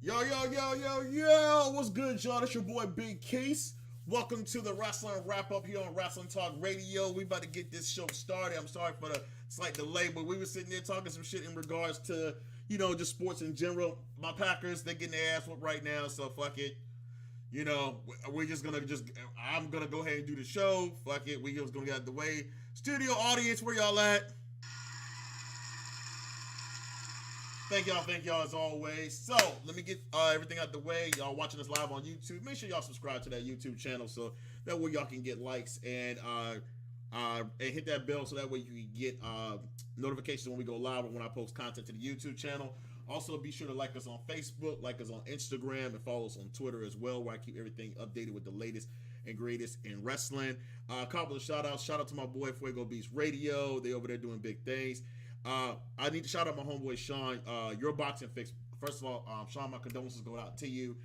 Yo, what's good, y'all? It's your boy Big Case. Welcome to the Wrasslin Wrap Up here on Wrestling Talk Radio. We about to get this show started. I'm sorry for the slight delay, but we were sitting there talking some shit in regards to, just sports in general. My Packers, they're getting their ass whooped right now, so fuck it. We're just gonna I'm gonna go ahead and do the show. Fuck it. We just gonna get out of the way. Studio audience, where y'all at? Thank y'all as always. So let me get everything out the way. Y'all watching us live on YouTube. Make sure y'all subscribe to that YouTube channel so that way y'all can get likes and hit that bell so that way you can get notifications when we go live or when I post content to the YouTube channel. Also, be sure to like us on Facebook, like us on Instagram, and follow us on Twitter as well, where I keep everything updated with the latest and greatest in wrestling. A couple of shout outs. Shout out to my boy Fuego Beast Radio. They over there doing big things. I need to shout out my homeboy Sean. Your boxing fix. First of all, Sean, my condolences go out to you.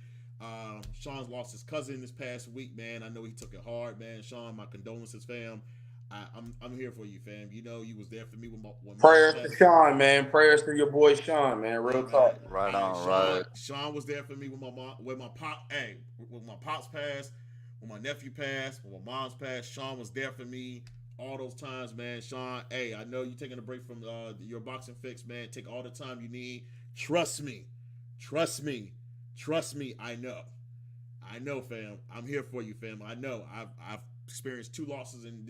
Sean's lost his cousin this past week, man. I know he took it hard, man. Sean, my condolences, fam. I'm here for you, fam. You know you was there for me when prayers to Sean, man. Prayers to your boy Sean, man. Real talk. Right on, right. Sean was there for me when my mom, when my pops passed, when my nephew passed, when my mom's passed. Sean was there for me all those times, man. Sean, hey, I know you're taking a break from your boxing fix, man. Take all the time you need. Trust me. I know, fam. I'm here for you, fam. I know. I've experienced 2 losses in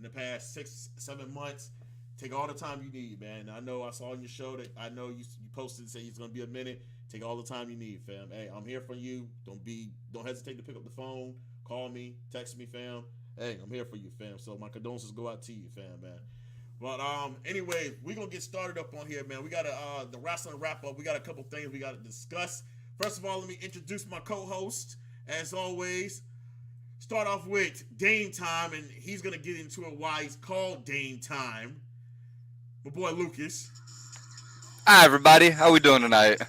the past 6-7 months. Take all the time you need, man. I know I saw on your show that I know you posted and say it's gonna be a minute. Take all the time you need, fam. Hey, I'm here for you. Don't hesitate to pick up the phone, call me, text me, fam. Hey, I'm here for you, fam. So my condolences go out to you, fam, man. But anyway, we're gonna get started up on here, man. We got the Wrasslin Wrap Up. We got a couple things we gotta discuss. First of all, let me introduce my co-host. As always, start off with Dame Time, and he's gonna get into it why he's called Dame Time. My boy Lucas. Hi everybody, how we doing tonight?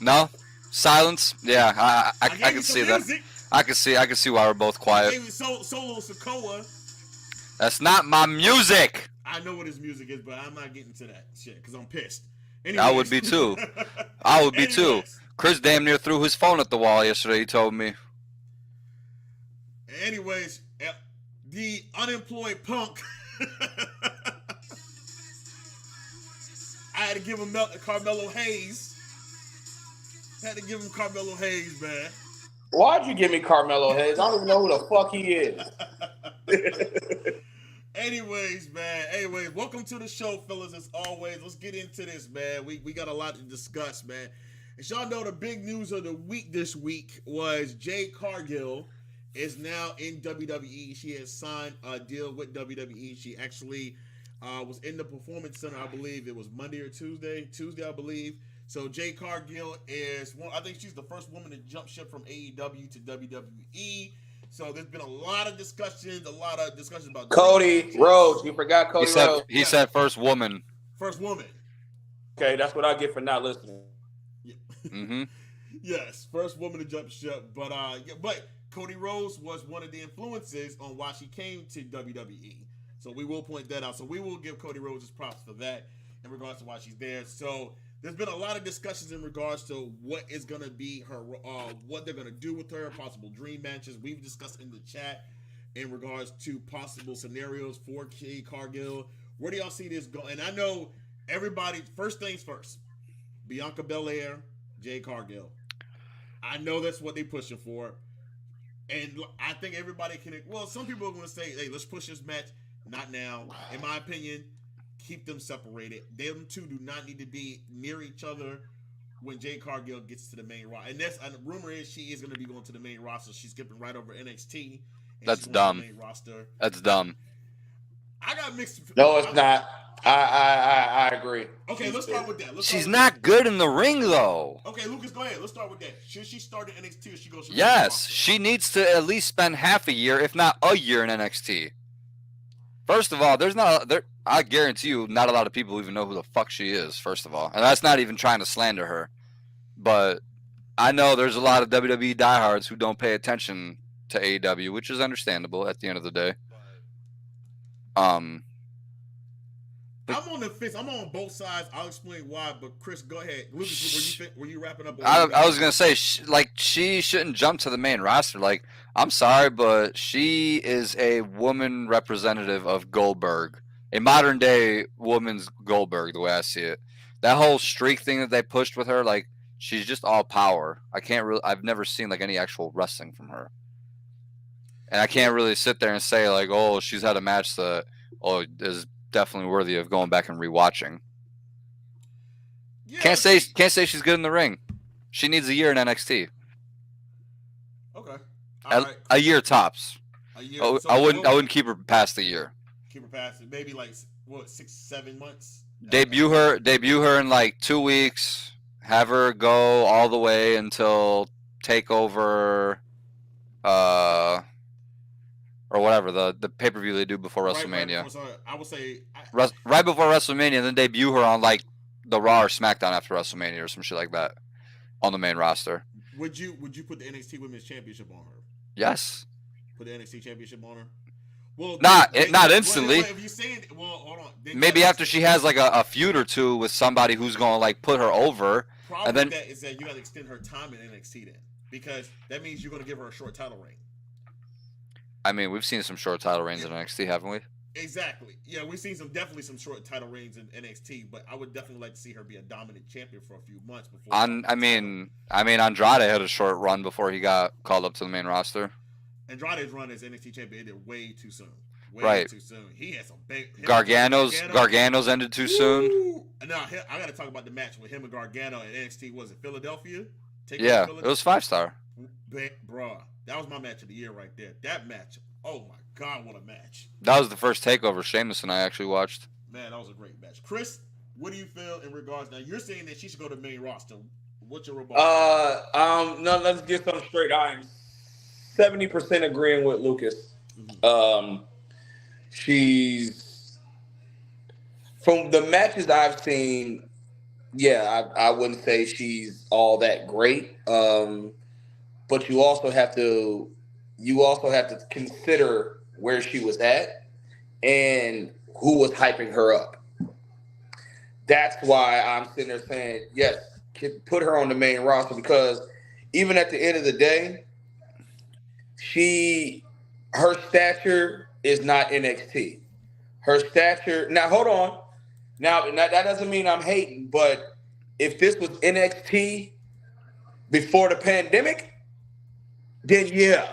No? Silence? Yeah, I can see that. I can see why we're both quiet. Solo Sokoa. That's not my music. I know what his music is, but I'm not getting to that shit because I'm pissed. Anyways. I would be too. Chris damn near threw his phone at the wall yesterday, he told me. Anyways, the unemployed punk. I had to give him Carmelo Hayes. Man. Why'd you give me Carmelo Hayes? I don't even know who the fuck he is. Anyways, welcome to the show, fellas. As always, let's get into this, man. We got a lot to discuss, man. As y'all know, the big news of the week this week was Jade Cargill is now in WWE. She has signed a deal with WWE. She actually was in the Performance Center, I believe it was Monday or Tuesday, I believe. So Jade Cargill I think she's the first woman to jump ship from AEW to WWE. So there's been a lot of discussions about Cody Rhodes. You forgot Cody Rhodes. He said first woman. First woman. Okay, that's what I get for not listening. Yeah. Mm-hmm. Yes, first woman to jump ship. But Cody Rhodes was one of the influences on why she came to WWE. So we will point that out. So we will give Cody Rhodes his props for that in regards to why she's there. So there's been a lot of discussions in regards to what is going to be her, what they're going to do with her, possible dream matches. We've discussed in the chat in regards to possible scenarios for Jade Cargill. Where do y'all see this going? And I know everybody, first things first, Bianca Belair, Jade Cargill. I know that's what they're pushing for. And I think everybody some people are going to say, hey, let's push this match. Not now. In my opinion, keep them separated. Them two do not need to be near each other when Jade Cargill gets to the main roster. And the rumor is she is going to be going to the main roster. She's skipping right over NXT. That's dumb. Main roster. That's dumb. I got mixed. No, it's not. I agree. Okay, let's start with that. She's not good in the ring, though. Okay, Lucas, go ahead. Let's start with that. Should she start in NXT or she goes? Yes, she needs to at least spend half a year, if not a year, in NXT. First of all, I guarantee you, not a lot of people even know who the fuck she is. First of all, and that's not even trying to slander her, but I know there's a lot of WWE diehards who don't pay attention to AEW, which is understandable at the end of the day. I'm on the fence. I'm on both sides. I'll explain why. But Chris, go ahead. Lucas, were you wrapping up? I was gonna say, she shouldn't jump to the main roster. Like, I'm sorry, but she is a woman representative of Goldberg, a modern day woman's Goldberg, the way I see it. That whole streak thing that they pushed with her, like, she's just all power. I've never seen like any actual wrestling from her, and I can't really sit there and say like, oh, she's had a match that is definitely worthy of going back and rewatching. Yeah, can't say she's good in the ring. She needs a year in NXT. Okay. A year tops. A year. I wouldn't keep her past the year. Keep her past it. Maybe like 6-7 months. Debut her in like 2 weeks. Have her go all the way until Takeover, or whatever the pay-per-view they do before WrestleMania. I would say right before WrestleMania, then debut her on like the Raw or SmackDown after WrestleMania or some shit like that on the main roster. Would you put the NXT Women's Championship on her? Yes. Put the NXT Championship on her? Well, not instantly. If you're saying, well, hold on. Maybe after she has like a feud or two with somebody who's going to like put her over. Problem and then with that is that you got to extend her time in NXT then, because that means you're going to give her a short title reign. I mean, we've seen some short title reigns in NXT, haven't we? Exactly. Yeah, we've seen definitely some short title reigns in NXT, but I would definitely like to see her be a dominant champion for a few months before. I mean, Andrade had a short run before he got called up to the main roster. Andrade's run as NXT champion ended way too soon. Way too soon. He had some big. Gargano's ended too soon. Now I got to talk about the match with him and Gargano at NXT. Was it Philadelphia? Yeah, it was 5-star. Bruh, that was my match of the year right there. That match. Oh my God, what a match! That was the first takeover Sheamus and I actually watched. Man, that was a great match. Chris, what do you feel in regards? Now you're saying that she should go to the main roster. What's your rebuttal? No, let's get something straight. I'm 70% agreeing with Lucas. Mm-hmm. She's, from the matches I've seen, yeah, I wouldn't say she's all that great. But you also have to consider where she was at and who was hyping her up. That's why I'm sitting there saying, yes, put her on the main roster, because even at the end of the day, her stature is not NXT. Her stature. Now, hold on. Now, that doesn't mean I'm hating, but if this was NXT before the pandemic, then yeah,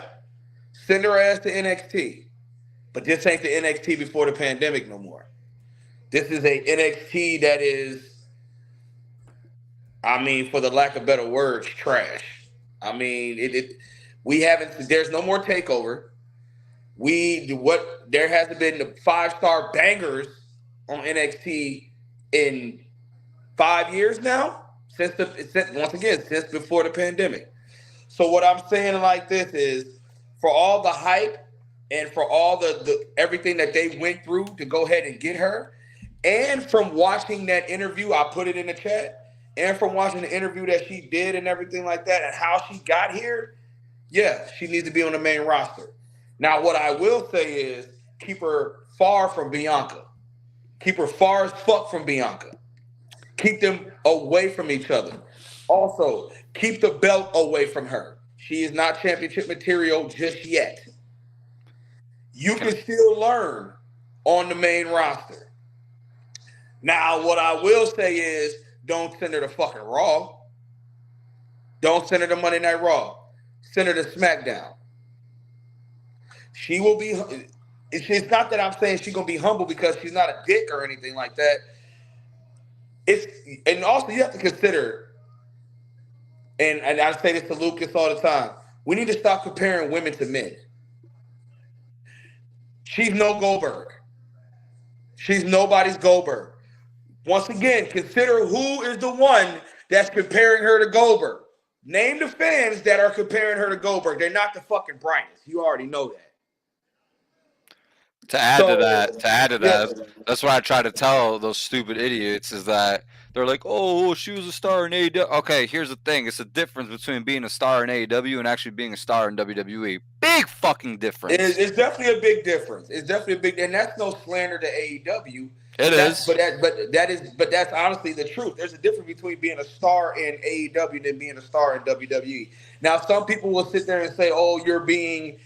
send her ass to NXT. But this ain't the NXT before the pandemic no more. This is a NXT that is, I mean, for the lack of better words, trash. I mean, there's no more takeover. There hasn't been the 5-star bangers on NXT in 5 years now, since before the pandemic. So what I'm saying like this is, for all the hype and for all the everything that they went through to go ahead and get her, and from watching that interview, I put it in the chat, and from watching the interview that she did and everything like that and how she got here, yeah, she needs to be on the main roster. Now, what I will say is keep her far from Bianca. Keep her far as fuck from Bianca. Keep them away from each other. Also, keep the belt away from her. She is not championship material just yet. You can still learn on the main roster. Now, what I will say is don't send her to fucking Raw. Don't send her to Monday Night Raw. Send her to SmackDown. She will be. It's not that I'm saying she's gonna be humble because she's not a dick or anything like that. And also you have to consider, and I say this to Lucas all the time, we need to stop comparing women to men. She's no Goldberg. She's nobody's Goldberg. Once again, consider who is the one that's comparing her to Goldberg. Name the fans that are comparing her to Goldberg. They're not the fucking brightest. You already know that. To add to that, that's what I try to tell those stupid idiots is that they're like, oh, she was a star in AEW. Okay, here's the thing. It's a difference between being a star in AEW and actually being a star in WWE. Big fucking difference. It's definitely a big difference. It's definitely a big, and that's no slander to AEW. It is. But that's honestly the truth. There's a difference between being a star in AEW than being a star in WWE. Now, some people will sit there and say, "Oh, you're being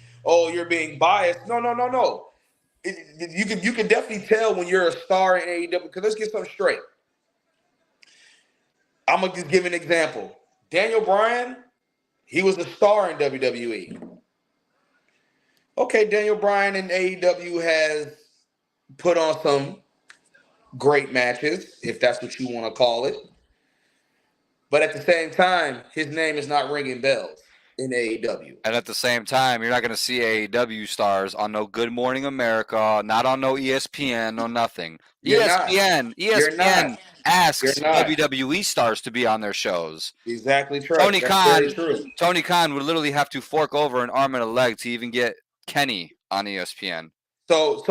biased." No. You can definitely tell when you're a star in AEW. Because let's get something straight. I'm gonna just give an example. Daniel Bryan, he was a star in WWE. Okay, Daniel Bryan in AEW has put on some great matches, if that's what you want to call it. But at the same time, his name is not ringing bells in AEW. And at the same time, you're not going to see AEW stars on no Good Morning America, not on no ESPN, no nothing. ESPN asks WWE stars to be on their shows. Exactly true. Tony Khan would literally have to fork over an arm and a leg to even get Kenny on ESPN. So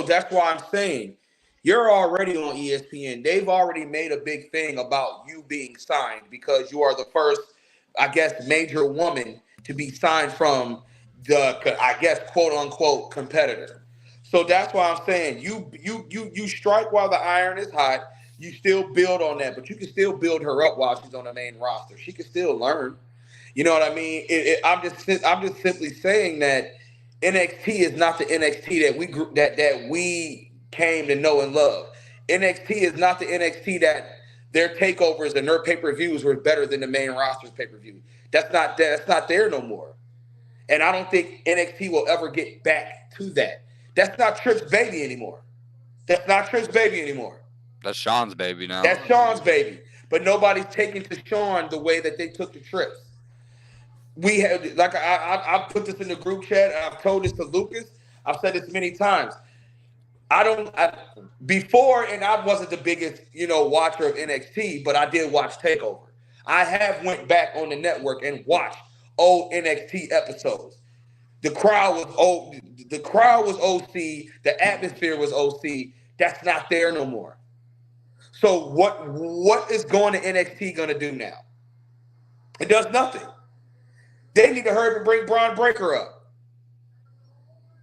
that's why I'm saying you're already on ESPN. They've already made a big thing about you being signed because you are the first, I guess, major woman to be signed from the, I guess, quote unquote competitor. So that's why I'm saying you strike while the iron is hot. You still build on that, but you can still build her up while she's on the main roster. She can still learn. You know what I mean? I'm just simply saying that NXT is not the NXT that we came to know and love. NXT is not the NXT that their takeovers and their pay-per-views were better than the main roster's pay-per-view. That's not there no more. And I don't think NXT will ever get back to that. That's not Tripp's baby anymore. That's Sean's baby now. That's Sean's baby. But nobody's taking to Sean the way that they took to Tripp's. We have, like I've put this in the group chat. I've told this to Lucas. I've said this many times. Before, and I wasn't the biggest, watcher of NXT, but I did watch TakeOver. I have went back on the network and watched old NXT episodes. The crowd was OC. The atmosphere was OC. That's not there no more. So what is going to NXT going to do now? It does nothing. They need to hurry up and bring Braun Breaker up.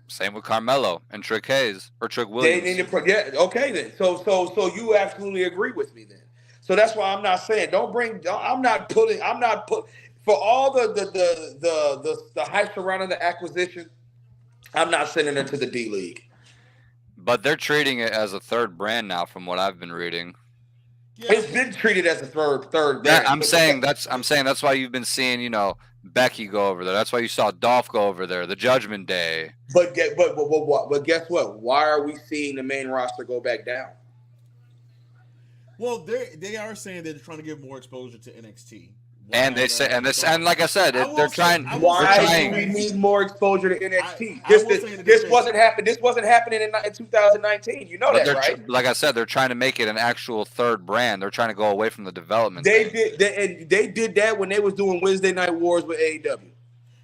Same with Carmelo and Trick Hayes or Trick Williams. They need to, okay then. So you absolutely agree with me then. So that's why I'm not saying I'm not putting for all the hype surrounding the acquisition. I'm not sending it to the D League. But they're treating it as a third brand now, from what I've been reading. Yeah. It's been treated as a third brand. Yeah, I'm saying that's why you've been seeing, Becky go over there. That's why you saw Dolph go over there. The Judgment Day. But guess what? Why are we seeing the main roster go back down? Well, they are saying they're trying to give more exposure to NXT. And they say, and like I said, they're trying. Why do we need more exposure to NXT? This wasn't happening in 2019. You know that, right? Like I said, they're trying to make it an actual third brand. They're trying to go away from the development. They did that when they was doing Wednesday Night Wars with AEW.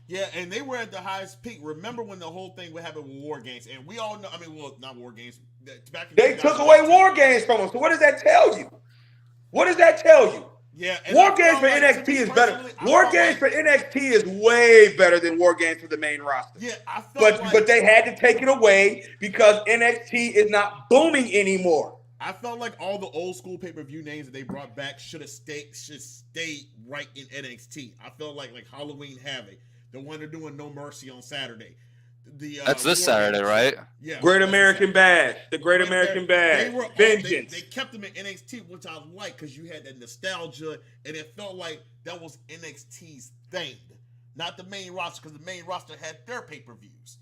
Yeah, and they were at the highest peak. Remember when the whole thing would happen with War Games? And we all know, not War Games. They took away War Games from them. So what does that tell you? Yeah, War Games for NXT is better. War Games for NXT is way better than War Games for the main roster. Yeah, but they had to take it away because NXT is not booming anymore. I felt like all the old school pay-per-view names that they brought back should stay right in NXT. I felt like Halloween Havoc, the one they're doing No Mercy on Saturday. That's this Saturday, right? Yeah. Great American Bash. The Great American Bash. Vengeance. They kept them in NXT, which I like because you had that nostalgia, and it felt like that was NXT's thing, not the main roster, because the main roster had their pay-per-views.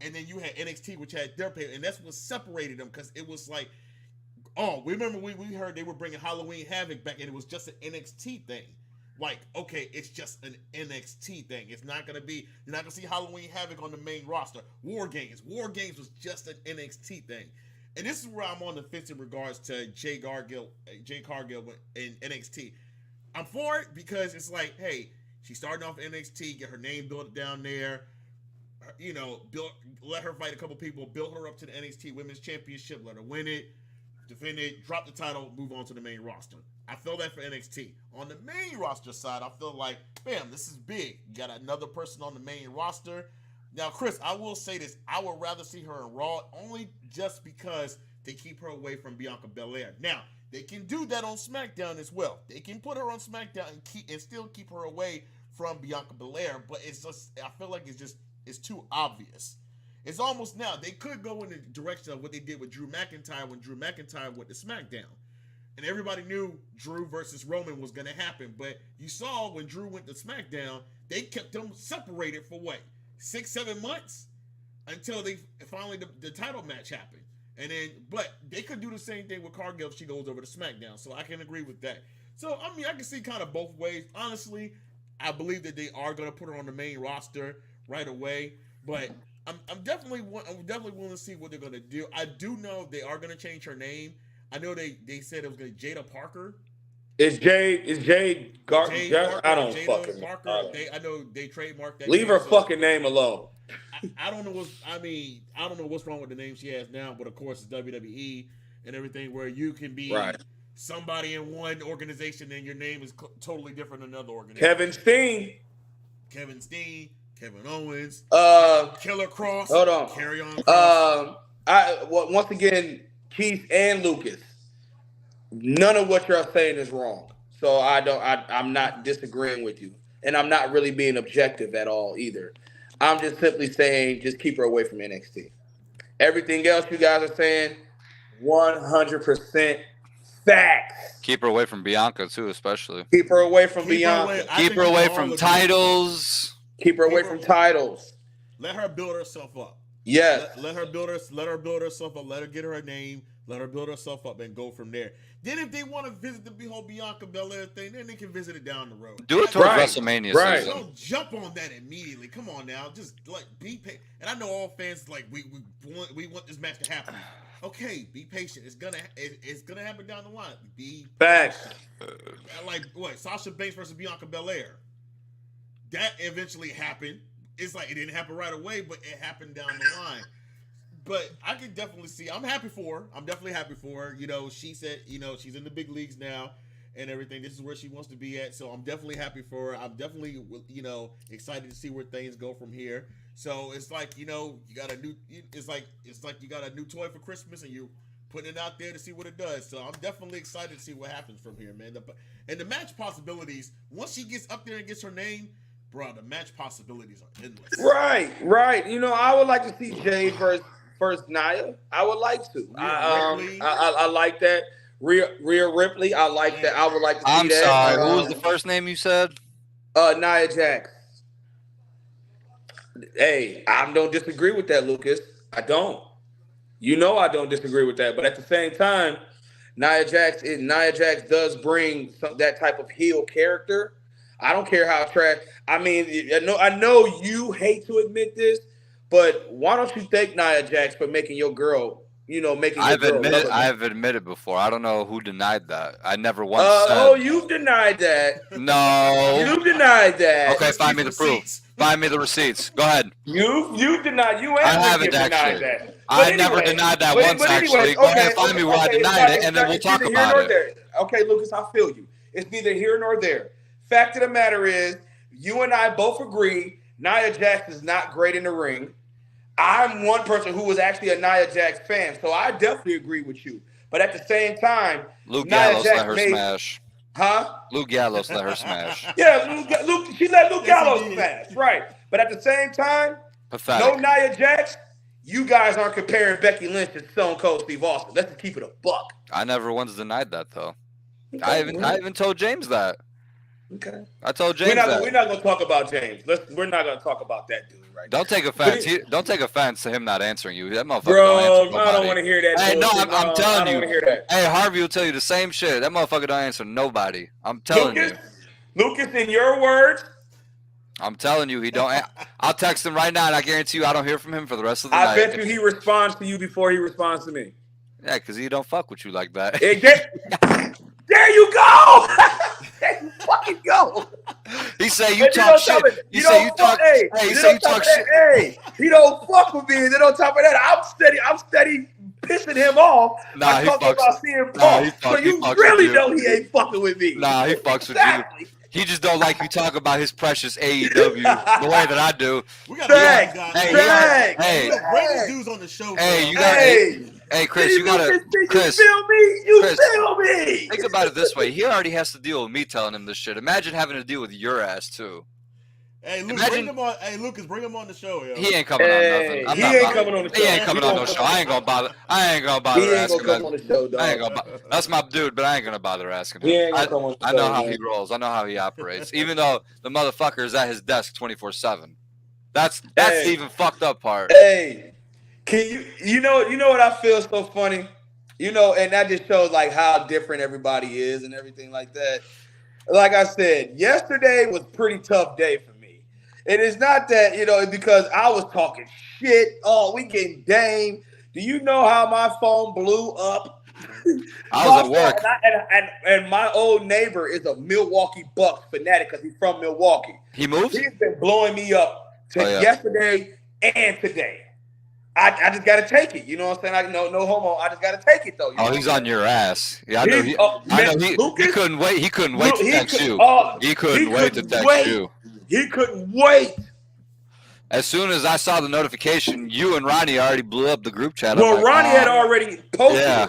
And then you had NXT, which had their pay, and that's what separated them, because it was like, remember we heard they were bringing Halloween Havoc back, and it was just an NXT thing. Like, okay, it's just an NXT thing. It's not going to be, you're not going to see Halloween Havoc on the main roster. War Games was just an NXT thing. And this is where I'm on the fence in regards to Jade Cargill in NXT. I'm for it because it's like, hey, she's starting off NXT, get her name built down there, let her fight a couple people, build her up to the NXT Women's Championship, let her win it, defend it, drop the title, move on to the main roster. I feel that for NXT. On the main roster side, I feel like, bam, this is big. You got another person on the main roster. Now, Chris, I will say this. I would rather see her in Raw only just because to keep her away from Bianca Belair. Now, they can do that on SmackDown as well. They can put her on SmackDown and still keep her away from Bianca Belair, but it's just, I feel like it's too obvious. It's almost now, they could go in the direction of what they did with Drew McIntyre when Drew McIntyre went to SmackDown. And everybody knew Drew versus Roman was going to happen. But you saw when Drew went to SmackDown, they kept them separated for what? 6-7 months? Until they finally, the title match happened. And then, but they could do the same thing with Cargill if she goes over to SmackDown. So I can agree with that. So, I mean, I can see kind of both ways. Honestly, I believe that they are going to put her on the main roster right away. But I'm definitely willing to see what they're going to do. I do know they are going to change her name. I know they said it was going to be Jada Parker. Is Jade Cargill? I don't fucking know. I know they trademarked that. Leave her fucking name alone. I don't know what's wrong with the name she has now, but of course it's WWE and everything where you can be somebody in one organization and your name is totally different in another organization. Kevin Steen, Kevin Owens, Killer Cross. Hold on. Carry on. Cross. Once again, Keith and Lucas, none of what you're saying is wrong. So I'm not disagreeing with you, and I'm not really being objective at all either. I'm just simply saying, just keep her away from NXT. Everything else you guys are saying, 100% facts. Keep her away from Bianca too, especially. Keep her away from Bianca. Keep her away from titles. Keep her away from titles. Let her build herself up. Yes. Let her build herself up. Let her get her name. Let her build herself up and go from there. Then if they want to visit the whole Bianca Belair thing, then they can visit it down the road. Do it towards WrestleMania season. Don't jump on that immediately. Come on now. Just like be patient. And I know all fans like we want this match to happen. Okay, be patient. It's gonna happen down the line. Be facts. Like what? Sasha Banks versus Bianca Belair. That eventually happened. It's like it didn't happen right away, but it happened down the line. But I can definitely see. I'm happy for her. I'm definitely happy for her. You know, she said, you know, she's in the big leagues now and everything. This is where she wants to be at. So I'm definitely happy for her. I'm definitely, you know, excited to see where things go from here. So it's like, you know, you got a new. It's like you got a new toy for Christmas and you putting it out there to see what it does. So I'm definitely excited to see what happens from here, man. And the match possibilities. Once she gets up there and gets her name. Bro, the match possibilities are endless. Right. You know, I would like to see Jade versus Nia. I would like to. I like that. Rhea Ripley. I like that. I would like to see I'm that. sorry. Who was the first name you said? Nia Jax. Hey, I don't disagree with that, Lucas. I don't. You know I don't disagree with that. But at the same time, Nia Jax does bring that type of heel character. I don't care how trash. I mean, I know you hate to admit this, but why don't you thank Nia Jax for making your girl, you know, making your girl. I've admitted before. I don't know who denied that. I never once said. Oh, you've denied that. No. You've denied that. Okay, find me the proof. Find me the receipts. Go ahead. You denied. You I haven't denied actually. that. I never denied that once, actually. Go ahead, find me where I denied it, and then we'll talk about it. Okay, Lucas, I feel you. It's neither here nor there. Fact of the matter is, you and I both agree Nia Jax is not great in the ring. I'm one person who was actually a Nia Jax fan, so I definitely agree with you. But at the same time, Luke Gallows let her smash. Huh? Luke Gallows let her smash. Yeah, she let Luke Gallows smash, right. But at the same time, pathetic. No Nia Jax, you guys aren't comparing Becky Lynch to Stone Cold Steve Austin. Let's just keep it a buck. I never once denied that, though. I even told James that. Okay. I told James we're not going to talk about James. We're not going to talk about that dude right now. Don't take offense. Don't take offense to him not answering you. That motherfucker don't answer nobody. I don't want to hear that. Hey, no, I'm telling you. Hear that. Hey, Harvey will tell you the same shit. That motherfucker don't answer nobody. I'm telling you. Lucas, in your words. I'm telling you, he don't. I'll text him right now, and I guarantee you I don't hear from him for the rest of the night. I bet you he responds to you before he responds to me. Yeah, because he don't fuck with you like that. There you go. There you fucking go. He say you talk shit. He say you talk shit. Hey, he don't fuck with me. And then on top of that, I'm steady pissing him off. Nah, he fucks. About CM Punk. So you really know he ain't fucking with me. Nah, he fucks with you. He just don't like you talk about his precious AEW the way that I do. We got Hey, bring these dudes on the show. Hey, you Hey, Chris, you gotta. Chris, feel me? You Chris, feel me? think about it this way. He already has to deal with me telling him this shit. Imagine having to deal with your ass too. Hey, Luke, Imagine, bring him on. Hey, Lucas, bring him on the show, yo. He ain't coming on nothing. He ain't coming on the show. He ain't coming on no show. I ain't gonna bother. I ain't gonna bother He ain't asking gonna come on the show, dog. I ain't gonna. That's my dude, but I ain't gonna bother asking him. He ain't gonna come on the I know show, how man. he rolls. I know how he operates. Even though the motherfucker is at his desk 24/7. That's the even fucked up part. Hey, can you know what I feel so funny? You know, and that just shows like how different everybody is and everything like that. Like I said, yesterday was a pretty tough day for me. It is not that, you know, because I was talking shit. Oh, we getting Dame. Do you know how my phone blew up? I was at work. And my old neighbor is a Milwaukee Bucks fanatic because he's from Milwaukee. He moved? He's been blowing me up yesterday and today. I just gotta take it. You know what I'm saying? No homo. I just gotta take it though. He's on your ass. Yeah, I know. He couldn't wait. He couldn't wait to text you. He couldn't wait to text you. He couldn't wait. As soon as I saw the notification, you and Ronnie already blew up the group chat. Well, Ronnie had already posted. Yeah.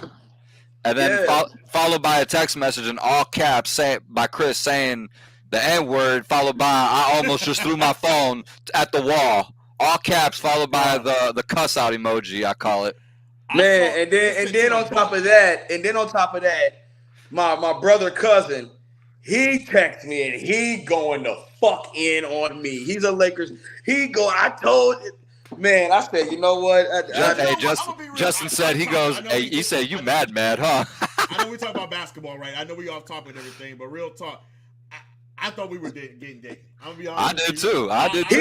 And then followed by a text message in all caps by Chris saying the N-word, followed by I almost just threw my phone at the wall. All caps, followed by the cuss out emoji, I call it. Man, and then on top of that, my brother cousin, he texts me and he going the fuck in on me. He's a Lakers. I said, you know what? Justin said he said you mad, huh? I know we talk about basketball, right? I know we off topic and everything, but real talk. I thought we were getting dated. I'm gonna be honest. I did too.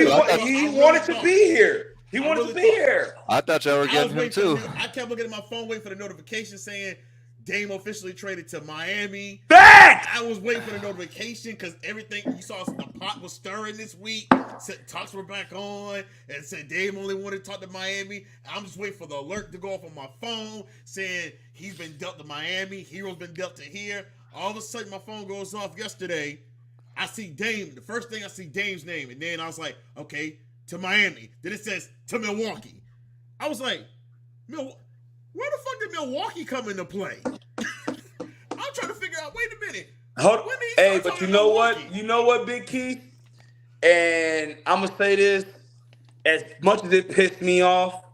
He wanted to be here. He wanted to be here. I thought y'all were getting him too. I kept looking at my phone, waiting for the notification saying Dame officially traded to Miami. Back! I was waiting for the notification because everything you saw, the pot was stirring this week. Said talks were back on, and said Dame only wanted to talk to Miami. I'm just waiting for the alert to go off on my phone saying he's been dealt to Miami. Hero's been dealt to here. All of a sudden, my phone goes off yesterday. I see Dame. The first thing I see Dame's name, and then I was like, okay, to Miami. Then it says to Milwaukee. I was like, where the fuck did Milwaukee come into play? I'm trying to figure out. Wait a minute. Hey, but you know what? You know what, Big Keith? And I'm gonna say this. As much as it pissed me off,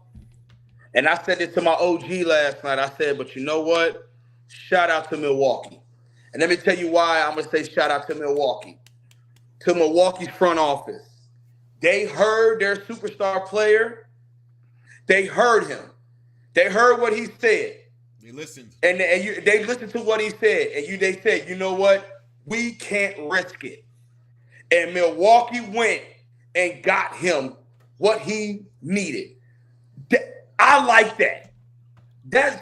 and I said this to my OG last night. I said, but you know what? Shout out to Milwaukee. And let me tell you why I'm going to say shout out to Milwaukee. To Milwaukee's front office. They heard their superstar player. They heard him. They heard what he said. They listened. And they listened to what he said. And they said, you know what? We can't risk it. And Milwaukee went and got him what he needed. I like that.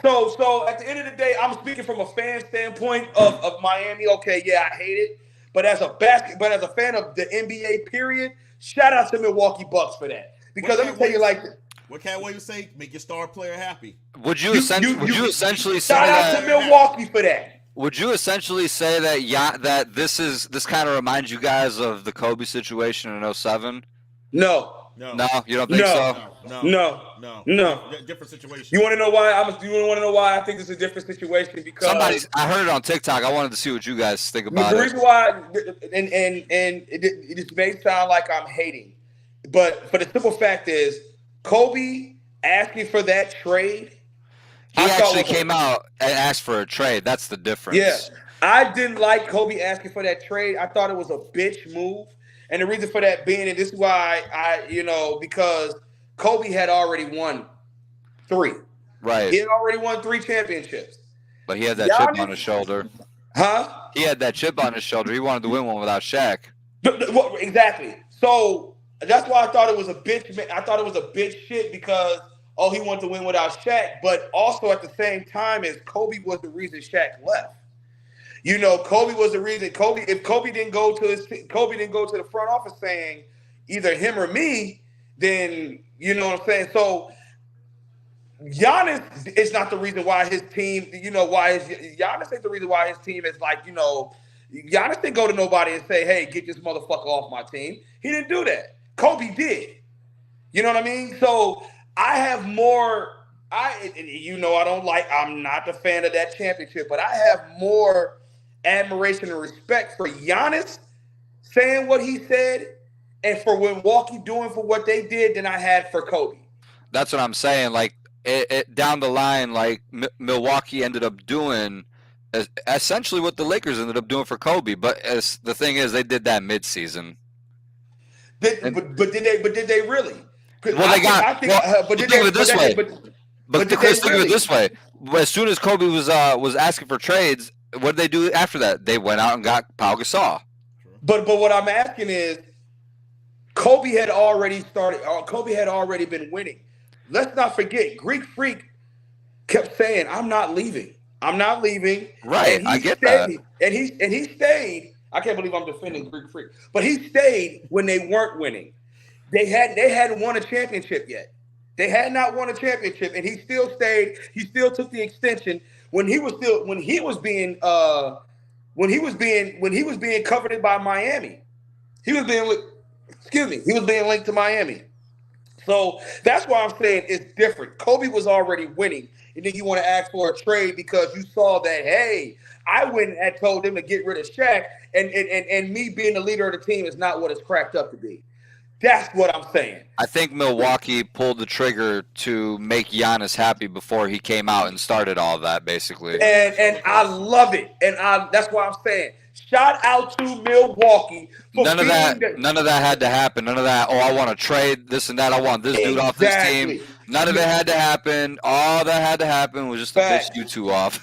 So at the end of the day, I'm speaking from a fan standpoint of Miami. Okay, yeah, I hate it. But as a fan of the NBA period, shout out to Milwaukee Bucks for that. Because let me tell you like this. What Cat Williams say? Make your star player happy. Would you essentially say shout out to Milwaukee for that? Would you essentially say that this kind of reminds you guys of the Kobe situation in 07? No, you don't think so? No. Different situation. You want to know why? You want to know why I think it's a different situation? Because I heard it on TikTok. I wanted to see what you guys think about it. The reason why, and it may sound like I'm hating, but the simple fact is, Kobe asking for that trade. He actually came out and asked for a trade. That's the difference. Yeah, I didn't like Kobe asking for that trade. I thought it was a bitch move. And the reason for that being, and this is why because Kobe had already won 3. Right. He had already won 3 championships. But he had that chip on his shoulder. Huh? He had that chip on his shoulder. He wanted to win one without Shaq. Exactly. So that's why I thought it was a bitch. I thought it was a bitch shit because, he wanted to win without Shaq. But also at the same time as Kobe was the reason Shaq left. You know, Kobe was the reason. If Kobe didn't go to the front office saying either him or me, then you know what I'm saying. So Giannis is not the reason why his team. Giannis ain't the reason why his team is like. Giannis didn't go to nobody and say, "Hey, get this motherfucker off my team." He didn't do that. Kobe did. You know what I mean? So I have more I'm not the fan of that championship, but I have more admiration and respect for Giannis saying what he said and for Milwaukee doing for what they did than I had for Kobe. That's what I'm saying. Like it down the line, like Milwaukee ended up doing essentially what the Lakers ended up doing for Kobe. But the thing is, they did that mid-season. But did they really? Well, think of it this way. But Chris, think of it this way: as soon as Kobe was asking for trades, what did they do after that? They went out and got Pau Gasol. But what I'm asking is, Kobe had already started. Kobe had already been winning. Let's not forget, Greek Freak kept saying, "I'm not leaving. I'm not leaving." Right, I get that. And he stayed. I can't believe I'm defending Greek Freak, but he stayed when they weren't winning. They hadn't won a championship yet. They had not won a championship, and he still stayed. He still took the extension when he was being coveted by Miami. He was being linked to Miami. So that's why I'm saying it's different. Kobe was already winning, and then you want to ask for a trade because you saw that, hey, I went and told them to get rid of Shaq, and me being the leader of the team is not what it's cracked up to be. That's what I'm saying. I think Milwaukee pulled the trigger to make Giannis happy before he came out and started all that, basically. And I love it. And that's why I'm saying, shout out to Milwaukee. None of that had to happen. None of that, I want to trade this and that. I want this dude off this team. None of it had to happen. All that had to happen was just to piss you two off.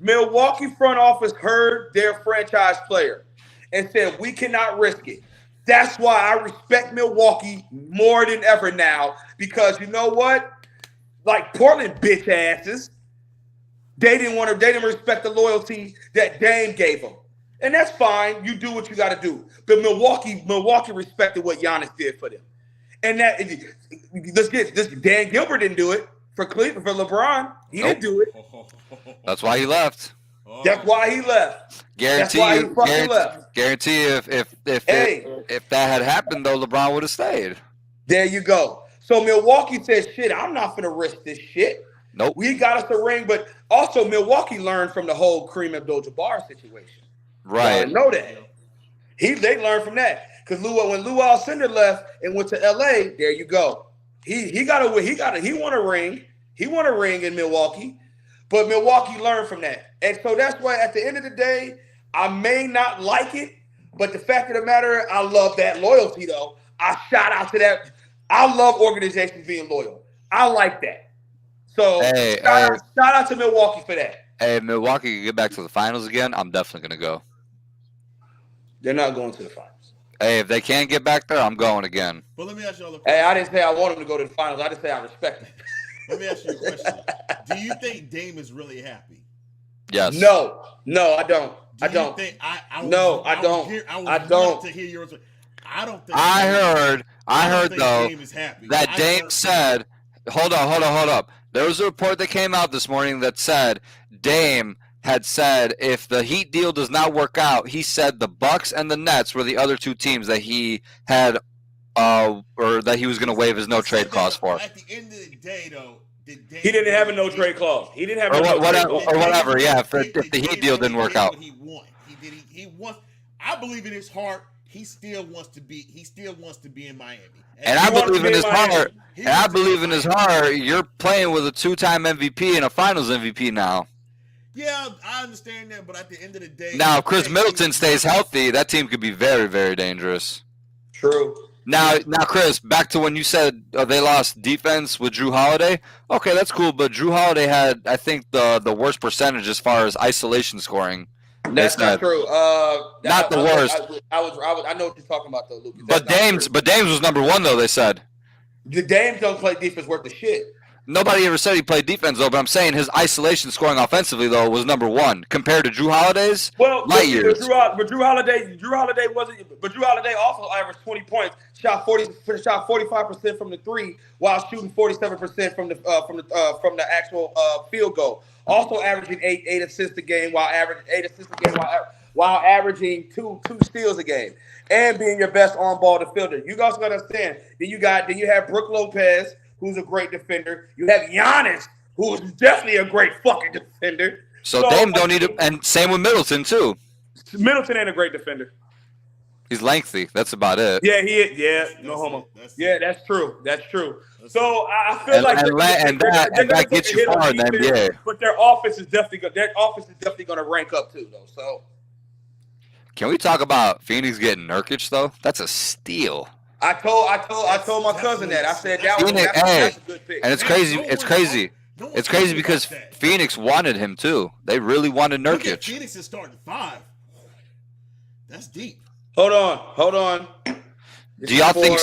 Milwaukee front office heard their franchise player and said, we cannot risk it. That's why I respect Milwaukee more than ever now, because you know what? Like Portland bitch asses, they didn't respect the loyalty that Dame gave them. And that's fine. You do what you got to do. But Milwaukee respected what Giannis did for them. And that Dan Gilbert didn't do it for Cleveland, for LeBron. He didn't do it. That's why he left. That's why he left. Guarantee if that had happened though, LeBron would have stayed. There you go. So Milwaukee says, shit, I'm not gonna risk this shit. Nope. We got us a ring, but also Milwaukee learned from the whole Kareem Abdul-Jabbar situation. Right. I know that. They learned from that. Because when Lou Alcindor left and went to LA, there you go. He won a ring. He won a ring in Milwaukee. But Milwaukee learned from that. And so that's why at the end of the day, I may not like it, but the fact of the matter, I love that loyalty, though. I shout out to that. I love organizations being loyal. I like that. So shout out to Milwaukee for that. Hey, if Milwaukee can get back to the finals again, I'm definitely going to go. They're not going to the finals. Hey, if they can't get back there, I'm going again. But let me ask you all a question. Hey, I didn't say I want them to go to the finals. I just say I respect them. Let me ask you a question. Do you think Dame is really happy? Yes. No, I don't. I don't. I don't. I don't think. I heard though that Dame said, hold up. There was a report that came out this morning that said Dame had said if the Heat deal does not work out, he said the Bucks and the Nets were the other two teams that he had or that he was going to waive his no trade clause for. At the end of the day, though, he didn't have a no trade clause. He didn't have whatever. Yeah, if the Heat deal didn't work out, he wants. I believe in his heart. He still wants to be in Miami. And I believe in his heart. And I believe in his heart. You're playing with a 2-time MVP and a Finals MVP now. Yeah, I understand that, but at the end of the day, now if Chris Middleton stays healthy, that team could be very, very dangerous. True. Now, Chris, back to when you said they lost defense with Drew Holiday. Okay, that's cool, but Drew Holiday had, I think, the worst percentage as far as isolation scoring. That's not true. Not the worst. I know what you're talking about, though, Lucas. But Dames was number one, though. They said the Dames don't play defense worth the shit. Nobody ever said he played defense, though, but I'm saying his isolation scoring offensively, though, was number one compared to Drew Holiday's light years. But Drew Holiday wasn't. But Drew Holiday also averaged 20 points, shot 45% from the three, while shooting 47% from the actual field goal. Also averaging eight assists a game, while averaging two steals a game, and being your best on-ball defender. You guys gotta understand. Then you have Brooke Lopez, who's a great defender. You have Giannis, who is definitely a great fucking defender. So Dame don't need to, and same with Middleton too. Middleton ain't a great defender. He's lengthy. That's about it. Yeah, he is. Yeah, no homo. That's true. That's true. So I feel like that gets you far in the NBA. But their offense is definitely going to rank up too, though. So can we talk about Phoenix getting Nurkic though? That's a steal. I told my cousin that. I said that's a good pick. And it's crazy. It's crazy. It's crazy because Phoenix wanted him too. They really wanted Nurkic. Phoenix is starting 5. That's deep. Hold on. Do y'all think?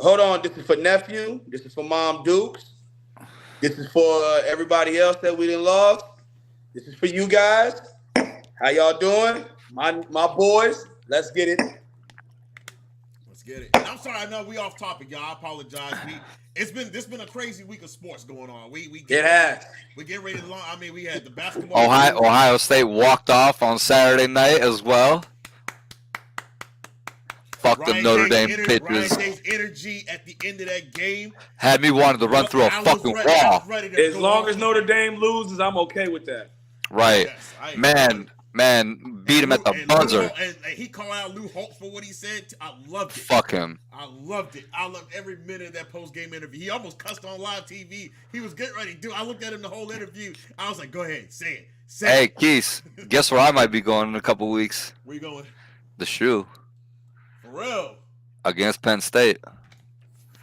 Hold on. This is for nephew. This is for Mom Dukes. This is for everybody else that we didn't love. This is for you guys. How y'all doing? My boys. Let's get it. Let's get it. And I'm sorry. I know we off topic, y'all. I apologize. This been a crazy week of sports going on. It has. We get ready to launch. I mean, we had the basketball. Ohio State walked off on Saturday night as well. Fuck the Notre Dame pitches. Ryan Day's energy at the end of that game had me wanting to run through a fucking wall. As long as Notre Dame loses, I'm okay with that. Right. Yes, man, beat him at the buzzer. And he called out Lou Holtz for what he said. I loved it. Fuck him. I loved it. I loved every minute of that post-game interview. He almost cussed on live TV. He was getting ready to do. I looked at him the whole interview. I was like, go ahead, say it. Hey, Keith, guess where I might be going in a couple weeks? Where you going? The shoe. For real? Against Penn State.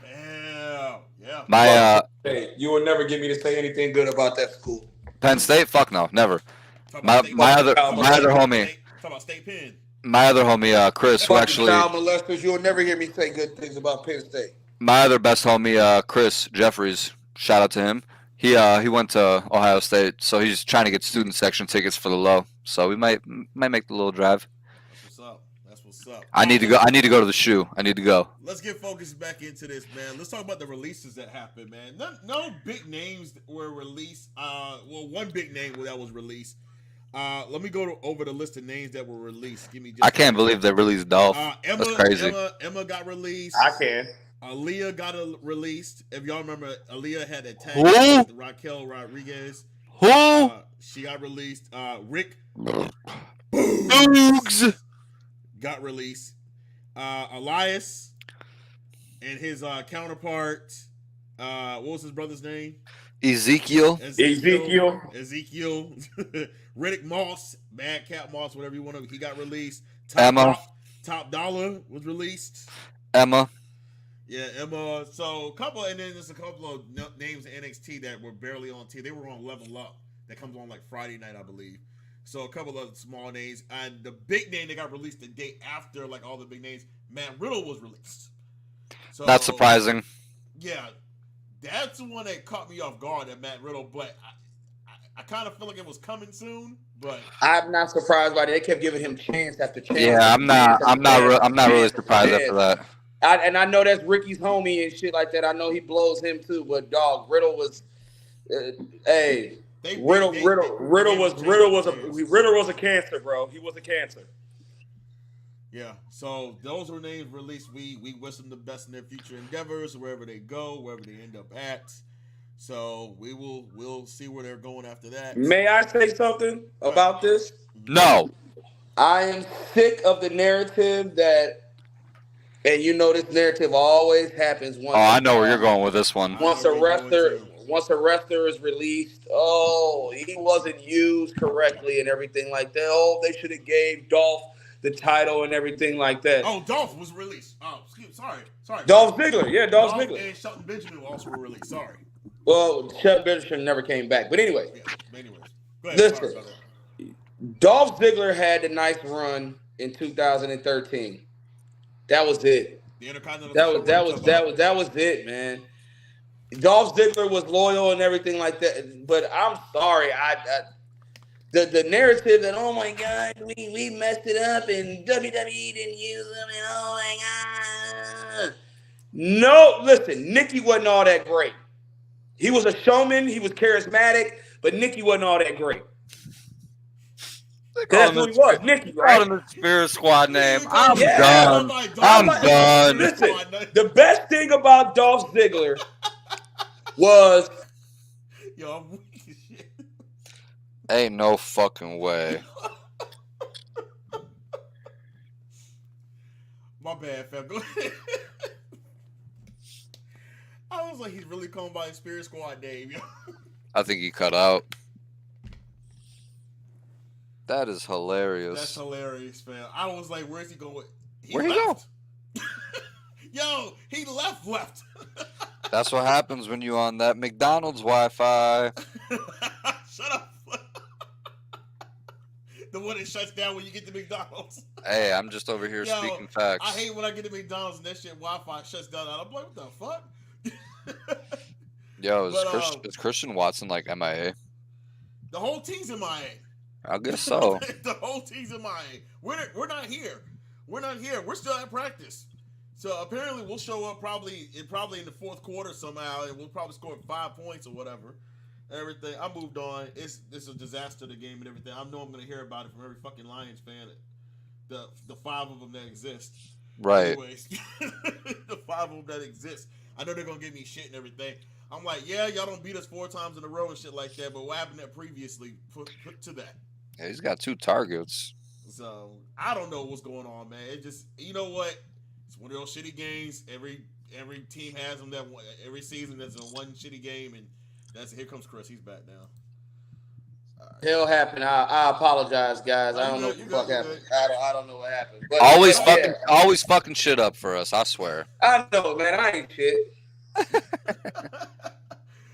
Damn. Yeah. You will never get me to say anything good about that school. Penn State? Fuck no, never. My other homie. Talk about State Penn. My other homie, Chris, who actually. Child molesters, you'll never hear me say good things about Penn State. My other best homie, Chris Jeffries. Shout out to him. He went to Ohio State, so he's trying to get student section tickets for the low. So we might make the little drive. That's what's up. I need to go to the shoe. I need to go. Let's get focused back into this, man. Let's talk about the releases that happened, man. No big names were released. One big name that was released. Let me go over the list of names that were released. I can't believe they released Dolph. That's crazy. Emma got released. I can. Aaliyah got released. If y'all remember, Aaliyah had that tag with Raquel Rodriguez. Who? She got released. Rick Boogs got released. Elias and his counterpart. What was his brother's name? Ezekiel. Riddick Moss, Bad Cat Moss, whatever you want to. He got released. Top Dollar was released. Emma. Yeah, Emma. So and then there's a couple of names in NXT that were barely on TV. They were on Level Up. That comes on like Friday night, I believe. So a couple of small names. And the big name that got released the day after, like all the big names, Matt Riddle was released. So that's surprising. Yeah, that's the one that caught me off guard at Matt Riddle, but I kind of feel like it was coming soon. But I'm not surprised by it. They kept giving him chance after chance. Yeah, I'm not really surprised after that. I know that's Ricky's homie and shit like that. I know he blows him too, but dog, Riddle was, Riddle was a cancer, bro. He was a cancer. Yeah. So those were names released. We wish them the best in their future endeavors, wherever they go, wherever they end up at. So we'll see where they're going after that. May I say something about this? No. I am sick of the narrative that. And you know this narrative always happens once. Oh, I know where you're going with this one. Once a wrestler is released, he wasn't used correctly and everything like that. Oh, they should have gave Dolph the title and everything like that. Oh, Dolph was released. Oh, sorry. Dolph Ziggler, yeah, Dolph Ziggler. And Shelton Benjamin also were released. Sorry. Well, Shelton Benjamin never came back. But anyway. Yeah, go ahead. Listen, Dolph Ziggler had a nice run in 2013. That was it. That was it, man. Dolph Ziggler was loyal and everything like that. But I'm sorry, the narrative that oh my God, we messed it up and WWE didn't use them and oh my God. No, listen, Nikki wasn't all that great. He was a showman, he was charismatic, but Nikki wasn't all that great. That's what he was, Nikki, right? Calling the Spirit Squad name. I'm done. I'm done. Listen, the best thing about Dolph Ziggler was Yo, I'm weak as shit. Ain't no fucking way. My bad, fam. Go ahead. I was like, he's really calling by his Spirit Squad name, yo. I think he cut out. That is hilarious. That's hilarious, fam. I was like, where's he going? Where'd he go? Yo, he left. That's what happens when you on that McDonald's Wi-Fi. Shut up. The one that shuts down when you get to McDonald's. Hey, I'm just over here speaking facts. I hate when I get to McDonald's and that shit Wi-Fi shuts down. I'm like, what the fuck? Yo, is Christian Watson like MIA? The whole team's in MIA. I guess so. The whole team's in MIA. We're not here. We're not here. We're still at practice. So apparently we'll show up probably in the fourth quarter somehow, and we'll probably score 5 points or whatever. Everything. I moved on. It's a disaster, the game and everything. I know I'm gonna hear about it from every fucking Lions fan. The 5 of them that exist. Right. Anyways, the 5 of them that exist. I know they're gonna give me shit and everything. I'm like, yeah, y'all don't beat us 4 times in a row and shit like that. But what happened there previously? Put to that. Yeah, he's got 2 targets. So I don't know what's going on, man. It just, you know what? It's one of those shitty games. Every team has them that one, every season. There's a one shitty game, and that's here comes Chris. He's back now. Right. Hell happened. I apologize, guys. I don't know what the fuck happened. I don't know what happened. But always fucking shit up for us. I swear. I know, man. I ain't shit.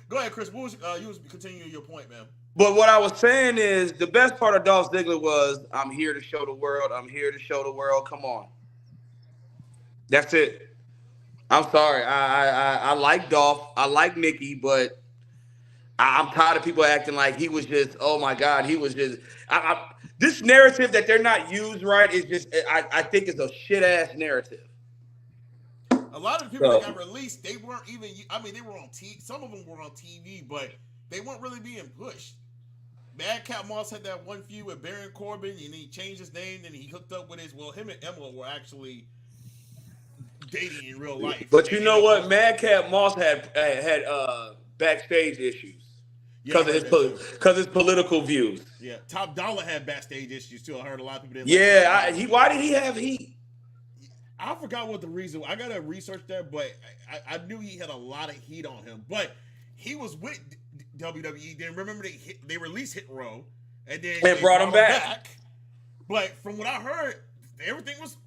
Go ahead, Chris. What was you was continuing your point, man? But what I was saying is the best part of Dolph Ziggler was, I'm here to show the world. I'm here to show the world. Come on. That's it. I'm sorry. I like Dolph. I like Nikki, but I'm tired of people acting like he was just, oh my God, he was just. This narrative that they're not used right is just, I think it's a shit ass narrative. A lot of the people that got released, they weren't even. I mean, they were on TV. Some of them were on TV, but they weren't really being pushed. Madcap Moss had that one feud with Baron Corbin, and he changed his name, and he hooked up with him and Emma were actually dating in real life. But you know what? Madcap Moss had backstage issues because of his political views. Yeah, Top Dollar had backstage issues too. I heard a lot of people didn't. Yeah, why did he have heat? I forgot what the reason. I gotta research that, but I knew he had a lot of heat on him. But he was with WWE. Then remember they released Hit Row, and then they brought him back. But from what I heard, everything was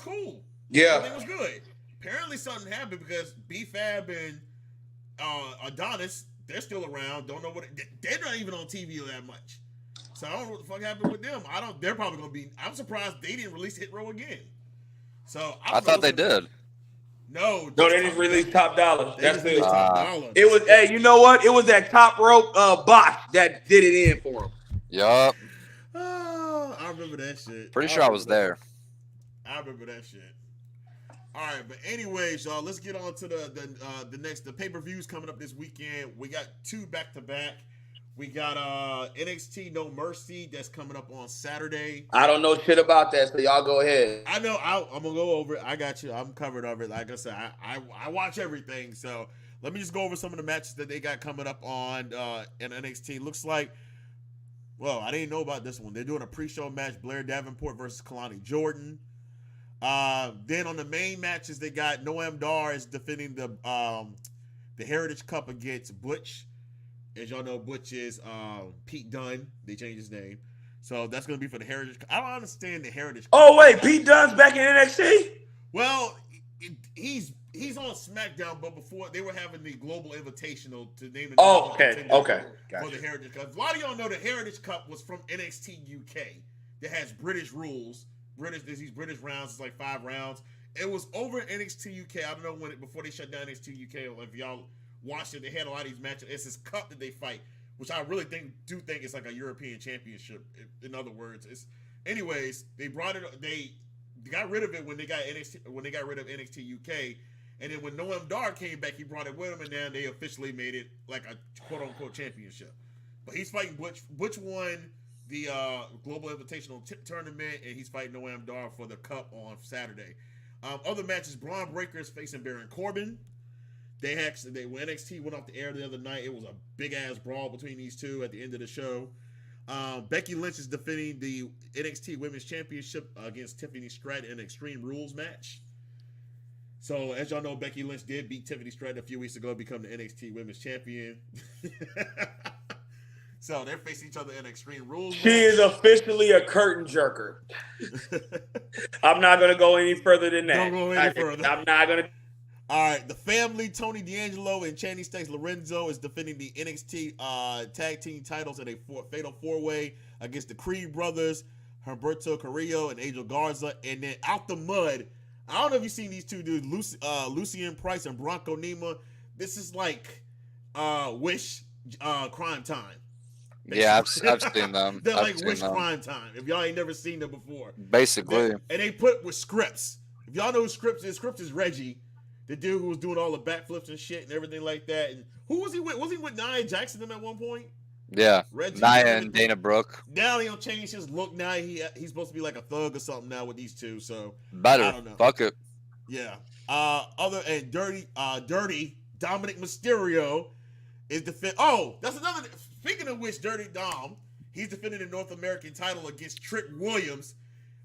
cool. Yeah, everything was good. Apparently something happened because B-Fab and Adonis, they're still around. Don't know they're not even on TV that much. So I don't know what the fuck happened with them. They're probably gonna be. I'm surprised they didn't release Hit Row again. So I thought they did. No, they didn't release Top Dollar. That's it. Top Dollar. It was. Hey, you know what? It was that top rope botch that did it in for him. Yup. I remember that shit. Pretty sure I was there. I remember that shit. All right, but anyways, y'all, let's get on to the pay-per-views coming up this weekend. We got 2 back-to-back. We got NXT No Mercy that's coming up on Saturday. I don't know shit about that, so y'all go ahead. I know. I'm gonna go over it. I got you. I'm covered over it. Like I said, I watch everything. So let me just go over some of the matches that they got coming up on in NXT. Looks like, well, I didn't know about this one. They're doing a pre-show match: Blair Davenport versus Kalani Jordan. Then on the main matches, they got Noam Dar is defending the Heritage Cup against Butch. As y'all know, Butch is Pete Dunne. They changed his name. So that's going to be for the Heritage Cup. I don't understand the Heritage Cup. Oh, wait. Pete Dunne's back in NXT? Well, he's on SmackDown, but before they were having the Global Invitational to name it. Oh, okay. Gotcha. For the Heritage Cup. A lot of y'all know the Heritage Cup was from NXT UK that has British rules. These British rounds. It's like 5 rounds. It was over in NXT UK. I don't know before they shut down NXT UK, or if y'all watched it, they had a lot of these matches. It's this cup that they fight, which I really think it's like a European Championship. In other words, anyways, they brought it. They got rid of it when they got rid of NXT UK, and then when Noam Dar came back, he brought it with him, and now they officially made it like a quote unquote championship. But he's fighting Butch. Butch won the Global Invitational tournament, and he's fighting Noam Dar for the cup on Saturday. Other matches: Braun Breaker is facing Baron Corbin. when NXT went off the air the other night, it was a big ass brawl between these two at the end of the show. Becky Lynch is defending the NXT Women's Championship against Tiffany Stratton in an Extreme Rules match. So, as y'all know, Becky Lynch did beat Tiffany Stratton a few weeks ago to become the NXT Women's Champion. So, they're facing each other in Extreme Rules match. She is officially a curtain jerker. I'm not going to go any further than that. Don't go any further. I'm not going to. All right, the family, Tony D'Angelo and Channing Stacks Lorenzo, is defending the NXT tag team titles in a fatal four-way against the Creed brothers, Humberto Carrillo and Angel Garza. And then out the mud, I don't know if you've seen these two dudes, Lucien Price and Bronco Nima. This is like Wish Crime Time. Yeah, I've seen them. They're like Wish Crime Time, if y'all ain't never seen them before. Basically. And they put with Scripps. If y'all know who Scripps is Reggie. The dude who was doing all the backflips and shit and everything like that. And who was he with? Was he with Nia Jackson at one point? Yeah. Reggie Nia and Dana Brooke. Now he'll change his look. Now he's supposed to be like a thug or something now with these two. So better. I don't know. Fuck it. Yeah. Dirty Dominic Mysterio is that's another. Speaking of which, Dirty Dom, he's defending the North American title against Trick Williams.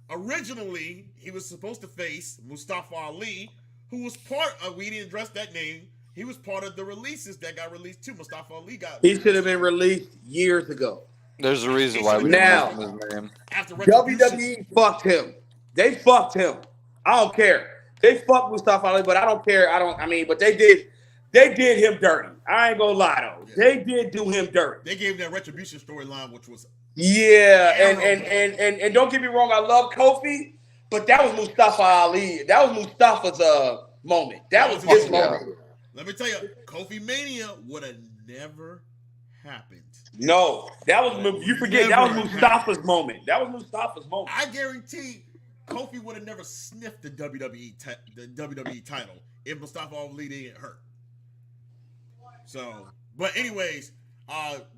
Originally, he was supposed to face Mustafa Ali, who was part of, we didn't address that name. He was part of the releases that got released too. Mustafa Ali He should have been released years ago. There's a reason why we now didn't his name. After WWE fucked him. They fucked him. I don't care. They fucked Mustafa Ali, but I don't care. But they did him dirty. I ain't gonna lie though. Yeah. They did do him dirty. They gave that Retribution storyline, which was and don't get me wrong, I love Kofi. But that was Mustafa Ali. That was Mustafa's moment. That was his moment. Let me tell you, Kofi Mania would have never happened. No, that was you forget. That was Mustafa's moment. That was Mustafa's moment. I guarantee Kofi would have never sniffed the WWE title if Mustafa Ali didn't hurt. So, but anyways,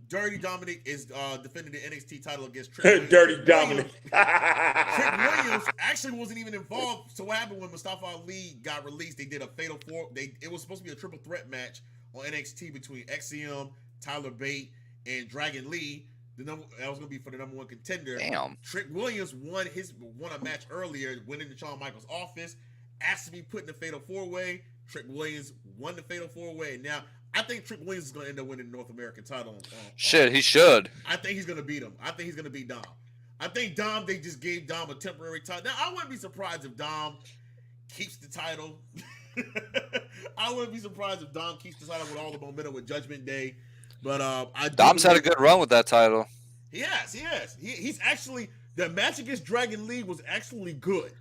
Dirty Dominic is defending the NXT title against Trick Williams. Dirty Dominic. Trick Williams actually wasn't even involved. So what happened when Mustafa Ali got released? They did a fatal four. It was supposed to be a triple threat match on NXT between XCM, Tyler Bate, and Dragon Lee. That was going to be for the number one contender. Damn. Trick Williams won a match earlier, went into Shawn Michaels' office, asked to be put in the fatal four-way. Trick Williams won the fatal four-way. Now, I think Trick Williams is going to end up winning the North American title. Shit, he should. I think he's going to beat him. I think he's going to beat Dom. I think Dom, they just gave Dom a temporary title. Now, I wouldn't be surprised if Dom keeps the title. I wouldn't be surprised if Dom keeps the title with all the momentum with Judgment Day. But Dom's had a good run with that title. He has. He's actually, the match against Dragon Lee was actually good.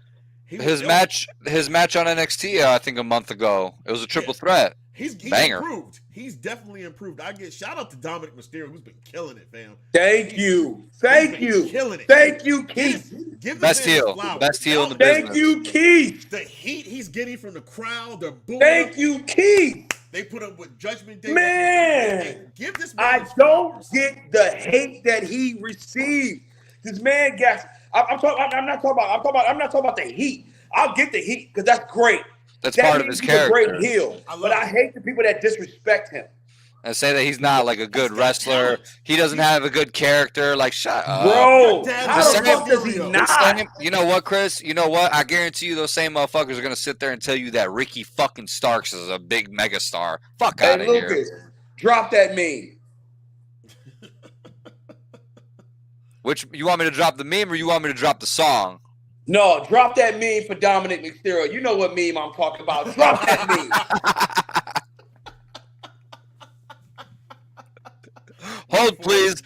His match on NXT, I think a month ago, it was a triple threat. He's banger. Improved. He's definitely improved. Shout out to Dominic Mysterio, who's been killing it, fam. Thank you, killing it. Thank you, Keith. Give best heel in the business. Thank you, Keith. The heat he's getting from the crowd, the booing. Thank you, Keith. They put him with Judgment Day. Man, give this man I don't get the hate that he received. This man gets. I'm not talking about the heat. I'll get the heat because that's great. That's part of his character. He's a great heel, but I hate the people that disrespect him and say that he's not like a good wrestler. He doesn't have a good character. Like, shut up, bro. How the fuck does he not? You know what, Chris? You know what? I guarantee you, those same motherfuckers are gonna sit there and tell you that Ricky fucking Starks is a big megastar. Fuck out of here. Drop that meme. Which, you want me to drop the meme or you want me to drop the song? No, drop that meme for Dominic Mysterio. You know what meme I'm talking about. Drop that meme. Hold, please.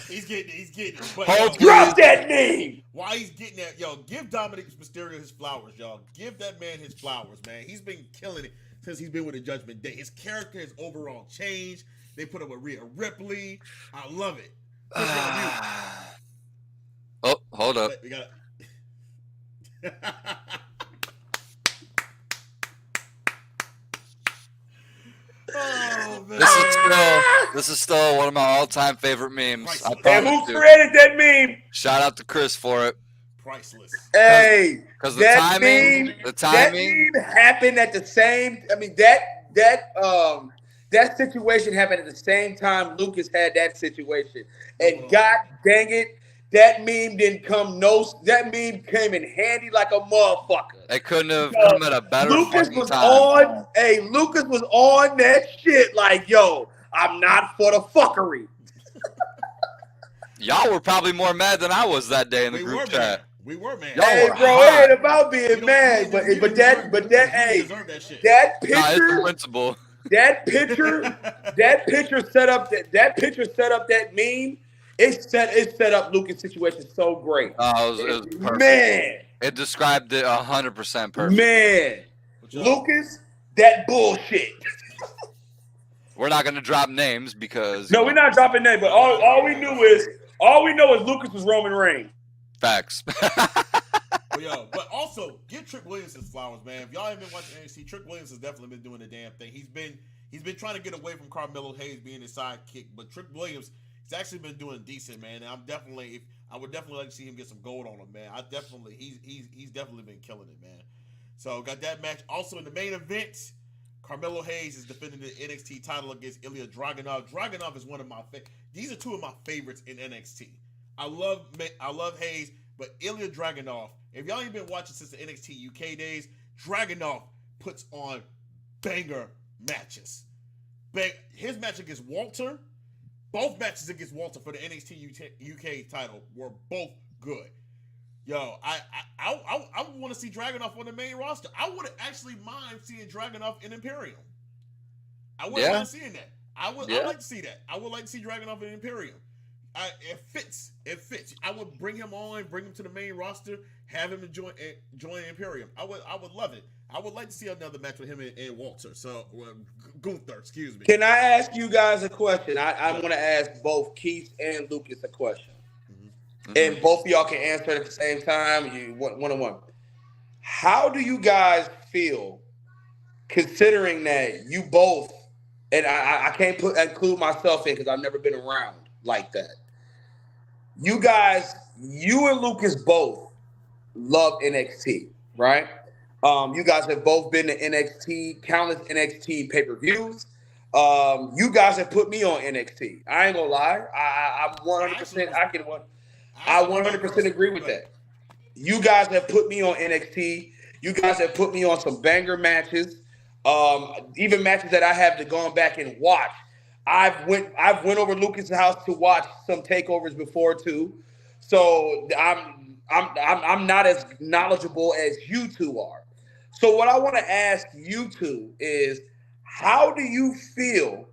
He's getting it. But, hold, drop that meme. Why he's getting that, give Dominic Mysterio his flowers, y'all. Give that man his flowers, man. He's been killing it since he's been with the Judgment Day. His character has overall changed. They put him with Rhea Ripley. I love it. Oh, hold up. We got it. Oh, man. This is still one of my all-time favorite memes. And who created that meme? Shout out to Chris for it. Priceless. Hey, because the timing that meme happened at the same. I mean, that that situation happened at the same time Lucas had that situation. And God dang it, that meme came in handy like a motherfucker. It couldn't have come at a better Lucas fucking was time. Lucas was on that shit like, yo, I'm not for the fuckery. Y'all were probably more mad than I was that day in the group chat. Mad. We were mad. Hey, bro, it ain't about being mad, but that picture, no, principle. that picture set up that meme. It set up Lucas' situation so great. Oh, it was perfect. Man, it described it 100% perfect. Man, Lucas, that bullshit. We're not gonna drop names because we're not dropping names. But all we know is Lucas was Roman Reigns. Facts. But also give Trick Williams his flowers, man. If y'all ain't been watching NXT, Trick Williams has definitely been doing the damn thing. He's been trying to get away from Carmelo Hayes being his sidekick, but Trick Williams, he's actually been doing decent, man. And I would definitely like to see him get some gold on him, man. He's definitely been killing it, man. So got that match. Also in the main event, Carmelo Hayes is defending the NXT title against Ilya Dragunov. Dragunov is one of my these are two of my favorites in NXT. I love Hayes, but Ilya Dragunov, if y'all ain't been watching since the NXT UK days, Dragunov puts on banger matches. His match against Walter, both matches against Walter for the NXT UK title were both good. Yo, I want to see Dragunov on the main roster. I would actually mind seeing Dragunov in Imperium. I wouldn't mind seeing that. I'd like to see that. I would like to see Dragunov in Imperium. It fits. I would bring him on, bring him to the main roster, have him join Imperium. I would love it. I would like to see another match with him and Walter. So Gunther, excuse me. Can I ask you guys a question? I want to ask both Keith and Lucas a question, and both of y'all can answer it at the same time. You one-on-one. How do you guys feel, considering that you both, and I can't include myself in because I've never been around like that. You and Lucas both love NXT, right? You guys have both been to NXT, countless NXT pay-per-views. You guys have put me on NXT. I ain't gonna lie. I'm 100%. I 100% agree with that. You guys have put me on NXT. You guys have put me on some banger matches. Even matches that I have to go back and watch. I've went over Lucas' house to watch some takeovers before too, so I'm not as knowledgeable as you two are. So what I want to ask you two is, how do you feel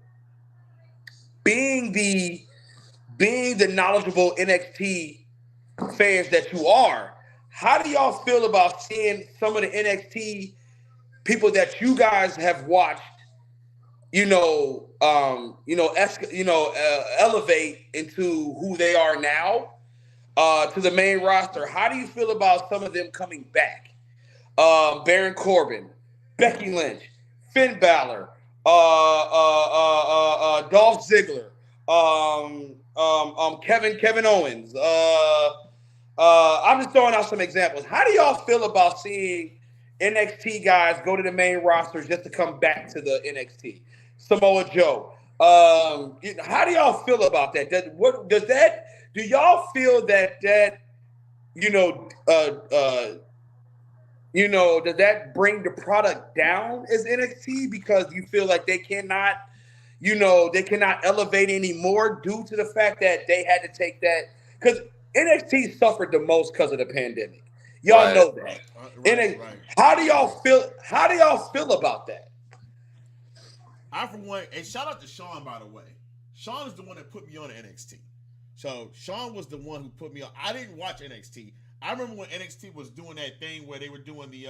being the knowledgeable NXT fans that you are? How do y'all feel about seeing some of the NXT people that you guys have watched, elevate into who they are now, to the main roster? How do you feel about some of them coming back? Baron Corbin, Becky Lynch, Finn Balor, Dolph Ziggler, Kevin Owens. I'm just throwing out some examples. How do y'all feel about seeing NXT guys go to the main roster just to come back to the NXT? Samoa Joe. How do y'all feel about that? Do y'all feel that does that bring the product down as NXT because you feel like they cannot elevate anymore due to the fact that they had to take that, because NXT suffered the most because of the pandemic. Y'all know that. Right. How do y'all feel about that? I, for one, and shout out to Sean, by the way. Sean is the one that put me on NXT. So Sean was the one who put me on. I didn't watch NXT. I remember when NXT was doing that thing where they were doing the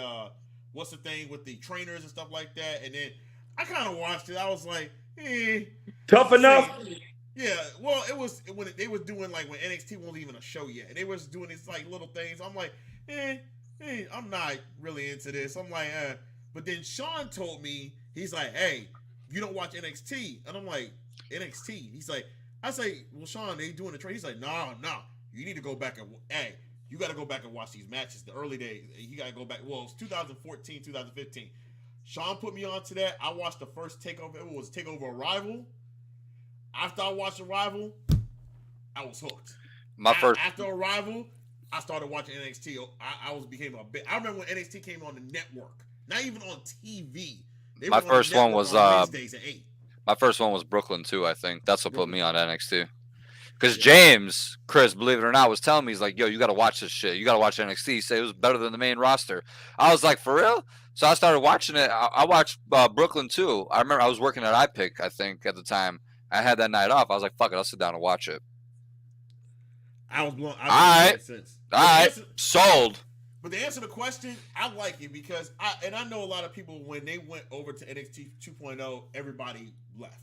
what's the thing with the trainers and stuff like that, and then I kind of watched it. I was like, tough enough. Yeah, well, it was when they was doing, like, when NXT wasn't even a show yet, and they was doing these like little things. I'm like, I'm not really into this. I'm like, but then Sean told me, he's like, hey, you don't watch NXT, and I'm like, NXT. He's like, I say, well, Sean, they doing the trade. He's like, no, you need to go back and you got to go back and watch these matches. The early days, you got to go back. Well, it's 2014, 2015. Sean put me onto that. I watched the first takeover. It was Takeover Arrival. After I watched Arrival, I was hooked. After Arrival, I started watching NXT. I became a bit. I remember when NXT came on the network, not even on TV. My first one was Wednesdays at 8. My first one was Brooklyn too. I think that's what put me on NXT. Because James, Chris, believe it or not, was telling me, he's like, yo, you got to watch this shit. You got to watch NXT. He said it was better than the main roster. I was like, for real? So I started watching it. I watched Brooklyn too. I remember I was working at iPick, I think, at the time. I had that night off. I was like, fuck it, I'll sit down and watch it. I was blown. All right. Sold. But to answer the question, I like it because I know a lot of people, when they went over to NXT 2.0, everybody left.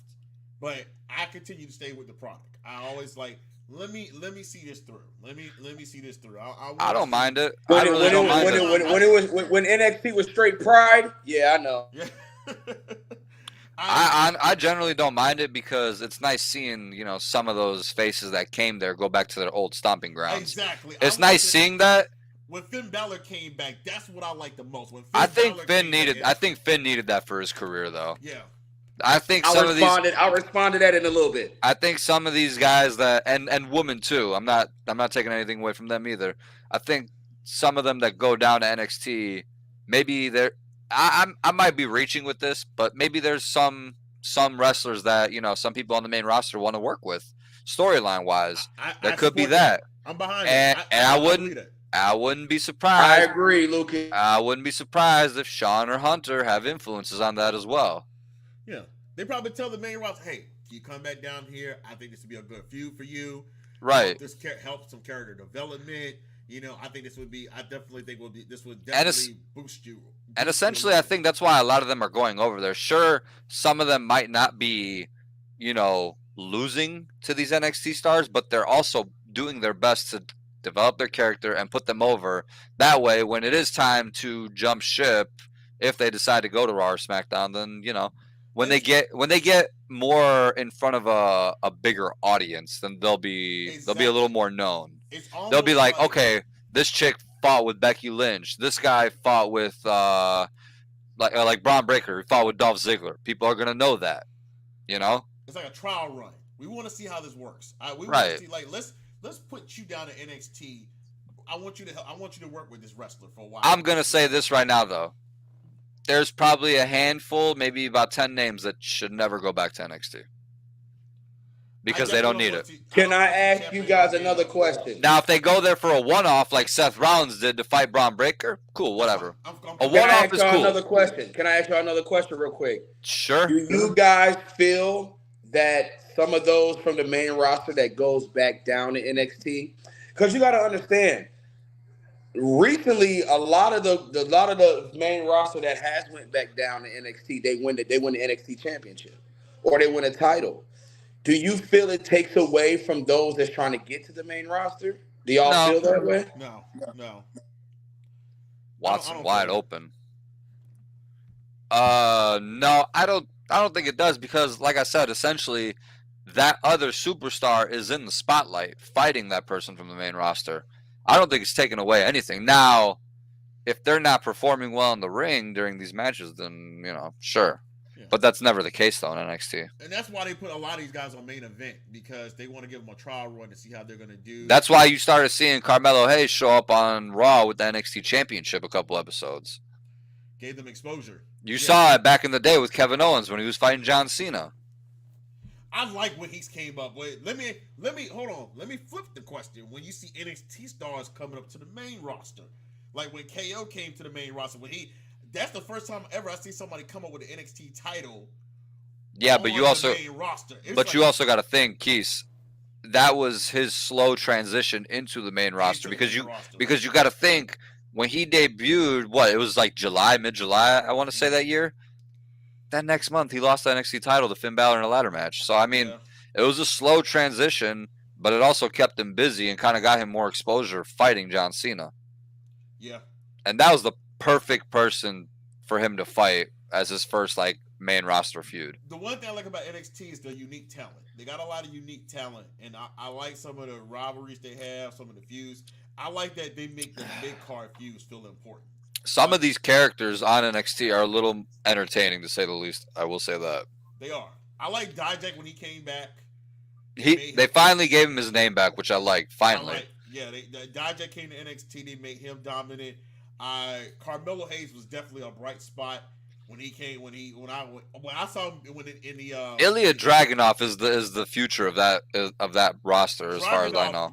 But I continue to stay with the product. I always like, let me see this through. Let me see this through. I don't mind it. When NXT was straight pride, yeah, I know. Yeah. I generally don't mind it because it's nice seeing, some of those faces that came there go back to their old stomping grounds. Exactly. It's nice seeing that. When Finn Balor came back, that's what I like the most. I think Finn needed that for his career, though. Yeah. I think I'll respond to that in a little bit. I think some of these guys that and women too. I'm not taking anything away from them either. I think some of them that go down to NXT, maybe they're. I might be reaching with this, but maybe there's some wrestlers that some people on the main roster want to work with, storyline wise. That could be that. I'm behind it. And I wouldn't be surprised. I agree, Lucas. I wouldn't be surprised if Sean or Hunter have influences on that as well. Yeah, they probably tell the main roster, "Hey, can you come back down here? I think this would be a good feud for you. Right. This help some character development. I think this would be. I definitely think this would definitely boost you." And essentially, I think that's why a lot of them are going over there. Sure, some of them might not be, losing to these NXT stars, but they're also doing their best to develop their character and put them over. That way, when it is time to jump ship, if they decide to go to Raw or SmackDown, then when they get more in front of a bigger audience, then they'll be a little more known. They'll be like, okay, this chick fought with Becky Lynch. This guy fought with like Braun Breaker. He fought with Dolph Ziggler. People are gonna know that, It's like a trial run. We want to see how this works. We want to see, like, let's put you down to NXT. I want you to work with this wrestler for a while. I'm gonna say this right now, though. There's probably a handful, maybe about 10 names that should never go back to NXT. Because they don't need it. Can I ask you guys another question? Now, if they go there for a one-off like Seth Rollins did to fight Braun Breaker, cool, whatever. A one-off is cool. Another question. Can I ask you another question real quick? Sure. Do you guys feel that some of those from the main roster that goes back down to NXT? Because you got to understand, recently a lot of the main roster that has went back down to NXT, they win the NXT championship or they win a title. Do you feel it takes away from those that's trying to get to the main roster? Do y'all feel that way? No. Watson wide open. No, I don't think it does because, like I said, essentially that other superstar is in the spotlight fighting that person from the main roster. I don't think it's taking away anything. Now, if they're not performing well in the ring during these matches, then, sure. Yeah. But that's never the case, though, in NXT. And that's why they put a lot of these guys on main event, because they want to give them a trial run to see how they're going to do. That's why you started seeing Carmelo Hayes show up on Raw with the NXT Championship a couple episodes. Gave them exposure. You saw it back in the day with Kevin Owens when he was fighting John Cena. I like what he's came up with. Let me hold on. Let me flip the question. When you see NXT stars coming up to the main roster, like when KO came to the main roster, that's the first time ever I see somebody come up with an NXT title. Yeah, but you also got to think, Keith, that was his slow transition into the main roster because you got to think when he debuted, it was like mid-July, I want to say that year. That next month, he lost the NXT title to Finn Balor in a ladder match. So, It was a slow transition, but it also kept him busy and kind of got him more exposure fighting John Cena. Yeah. And that was the perfect person for him to fight as his first, main roster feud. The one thing I like about NXT is the unique talent. They got a lot of unique talent, and I like some of the rivalries they have, some of the feuds. I like that they make the mid-card feuds feel important. Some of these characters on NXT are a little entertaining, to say the least. I will say that. They are. I like Dijak when he came back. They finally gave him his name back, which I like. Finally. Dijak came to NXT. They made him dominant. Carmelo Hayes was definitely a bright spot when he came. When I saw him in the Ilya Dragunov is the future of that roster, as far as I know.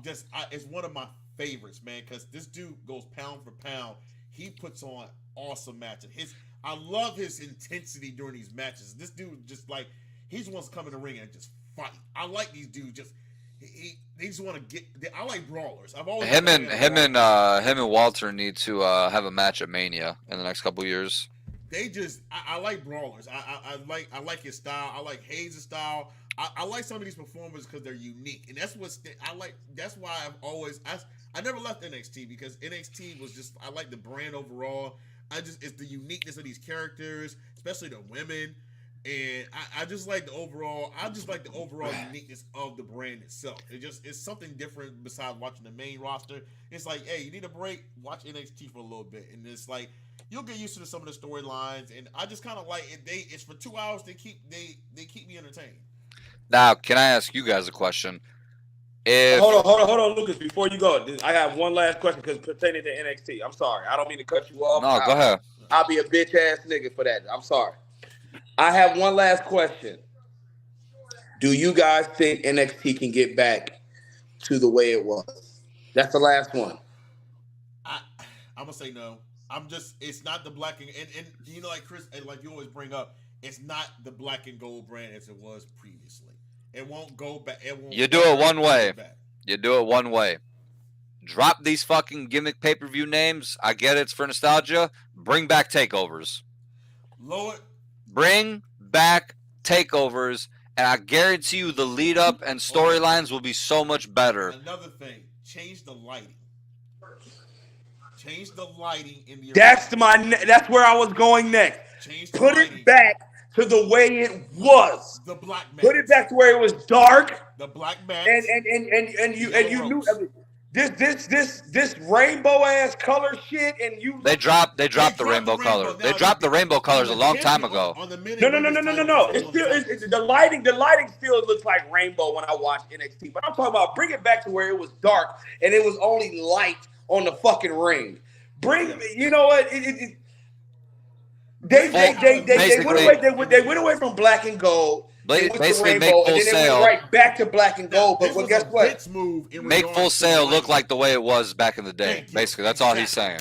It's one of my favorites, man, because this dude goes pound for pound. He puts on awesome matches. I love his intensity during these matches. This dude just like he just wants to come in the ring and just fight. I like these dudes. Just he just want to get. I like brawlers. I've always him and Walter need to have a match at Mania in the next couple years. I like brawlers. I like his style. I like Hayes' style. I like some of these performers because they're unique, and that's what I like. That's why I never left NXT, because NXT was just, I like the brand overall. It's the uniqueness of these characters, especially the women, and I just like the overall uniqueness of the brand itself. It's something different besides watching the main roster. It's like, hey, you need a break, watch NXT for a little bit, and it's like you'll get used to some of the storylines, and I just kind of like it. It's for 2 hours. They keep me entertained. Now, can I ask you guys a question? Hold on, Lucas. Before you go, I have one last question because pertaining to NXT. I'm sorry, I don't mean to cut you off. No, go ahead. I'll be a bitch ass nigga for that. I'm sorry. I have one last question. Do you guys think NXT can get back to the way it was? That's the last one. I'm gonna say no. It's not the black and you know, like Chris, like you always bring up, it's not the black and gold brand as it was previously. It won't go back. You do it one way. You do it one way. Drop these fucking gimmick pay-per-view names. I get it, it's for nostalgia. Bring back takeovers. Bring back takeovers, and I guarantee you the lead up and storylines will be so much better. Another thing, change the lighting. Change the lighting in the. That's where I was going next. Put it back to the way it was. The black man. Put it back to where it was dark. The black man. And you knew this rainbow ass color shit, and you. They dropped the rainbow color. They dropped the rainbow colors a long time ago. No. It's the lighting still looks like rainbow when I watch NXT. But I'm talking about bring it back to where it was dark and it was only light on the fucking ring. You know what? They went away from black and gold. Basically, make Full Sail right back to black and gold. But guess what? Make Full Sail look like the way it was back in the day. Basically, that's all he's saying.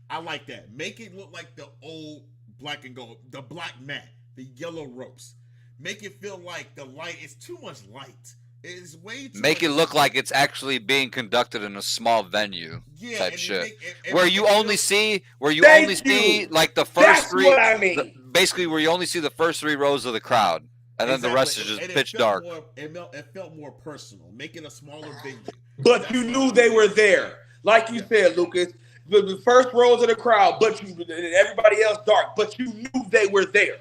I like that. Make it look like the old black and gold, the black mat, the yellow ropes. Make it feel like the light is too much light. It's way too Make much it look like it's actually being conducted in a small venue type shit. Where you only see like the first three. What I mean. Basically, where you only see the first 3 rows of the crowd, and then the rest is just pitch dark. It felt more personal. Make it a smaller venue. But you knew they were there, like you said, Lucas. The first rows of the crowd, and everybody else dark. But you knew they were there.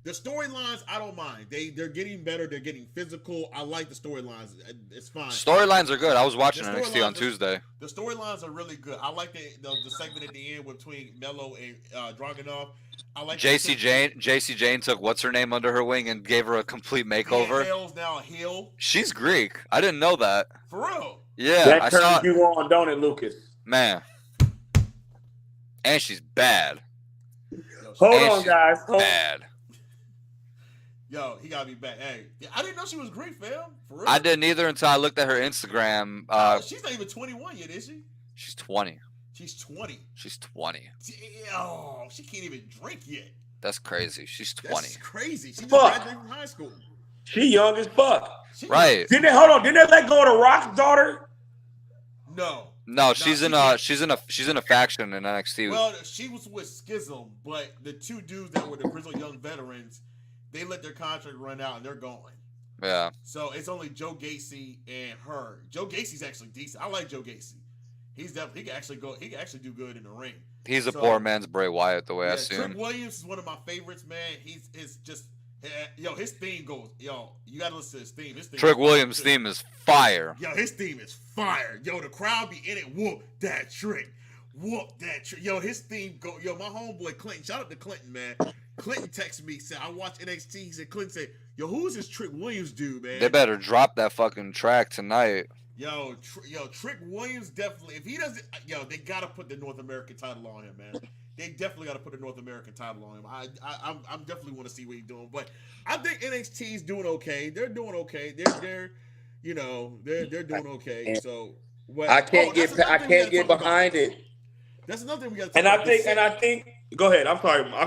The storylines, I don't mind. They're getting better. They're getting physical. I like the storylines. It's fine. Storylines are good. I was watching NXT on Tuesday. The storylines are really good. I like the segment at the end between Melo and Dragunov. I like JC Jane took what's her name under her wing and gave her a complete makeover. Hale's now a heel. She's Greek. I didn't know that. For real? Yeah, that turns you on, don't it, Lucas? Man, and she's bad. Hold on, guys. Bad. Yo, he gotta be back. Hey, I didn't know she was Greek, fam. For real. I didn't either until I looked at her Instagram. She's not even 21 yet, is she? She's 20. She's 20. She's 20. Oh, she can't even drink yet. That's crazy. She's 20. That's crazy. She just graduated from high school. She young as fuck. Right. Didn't they let go of the Rock's daughter? No, she's in a faction in NXT. Well, she was with Schism, but the 2 dudes that were the Grizzled Young Veterans, they let their contract run out and they're going. Yeah. So it's only Joe Gacy and her. Joe Gacy's actually decent. I like Joe Gacy. He can actually do good in the ring. He's a poor man's Bray Wyatt, the way I see him. Trick Williams is one of my favorites, man. It's just his theme goes. Yo, you gotta listen to his theme. Trick Williams' theme is fire. Yo, his theme is fire. Yo, the crowd be in it. Whoop that trick. whoop that. Yo, his theme go. Yo, my homeboy Clinton. Shout out to Clinton, man. Clinton texted me, said I watched NXT. He said Clinton said, "Yo, who's this Trick Williams dude, man?" They better drop that fucking track tonight. Yo, Trick Williams definitely. If he doesn't, yo, they gotta put the North American title on him, man. They definitely gotta put the North American title on him. I'm definitely want to see what he's doing, but I think NXT's doing okay. They're doing okay. They're doing okay. So I can't get behind it. That's another thing we got to talk about. And I think. Go ahead. I'm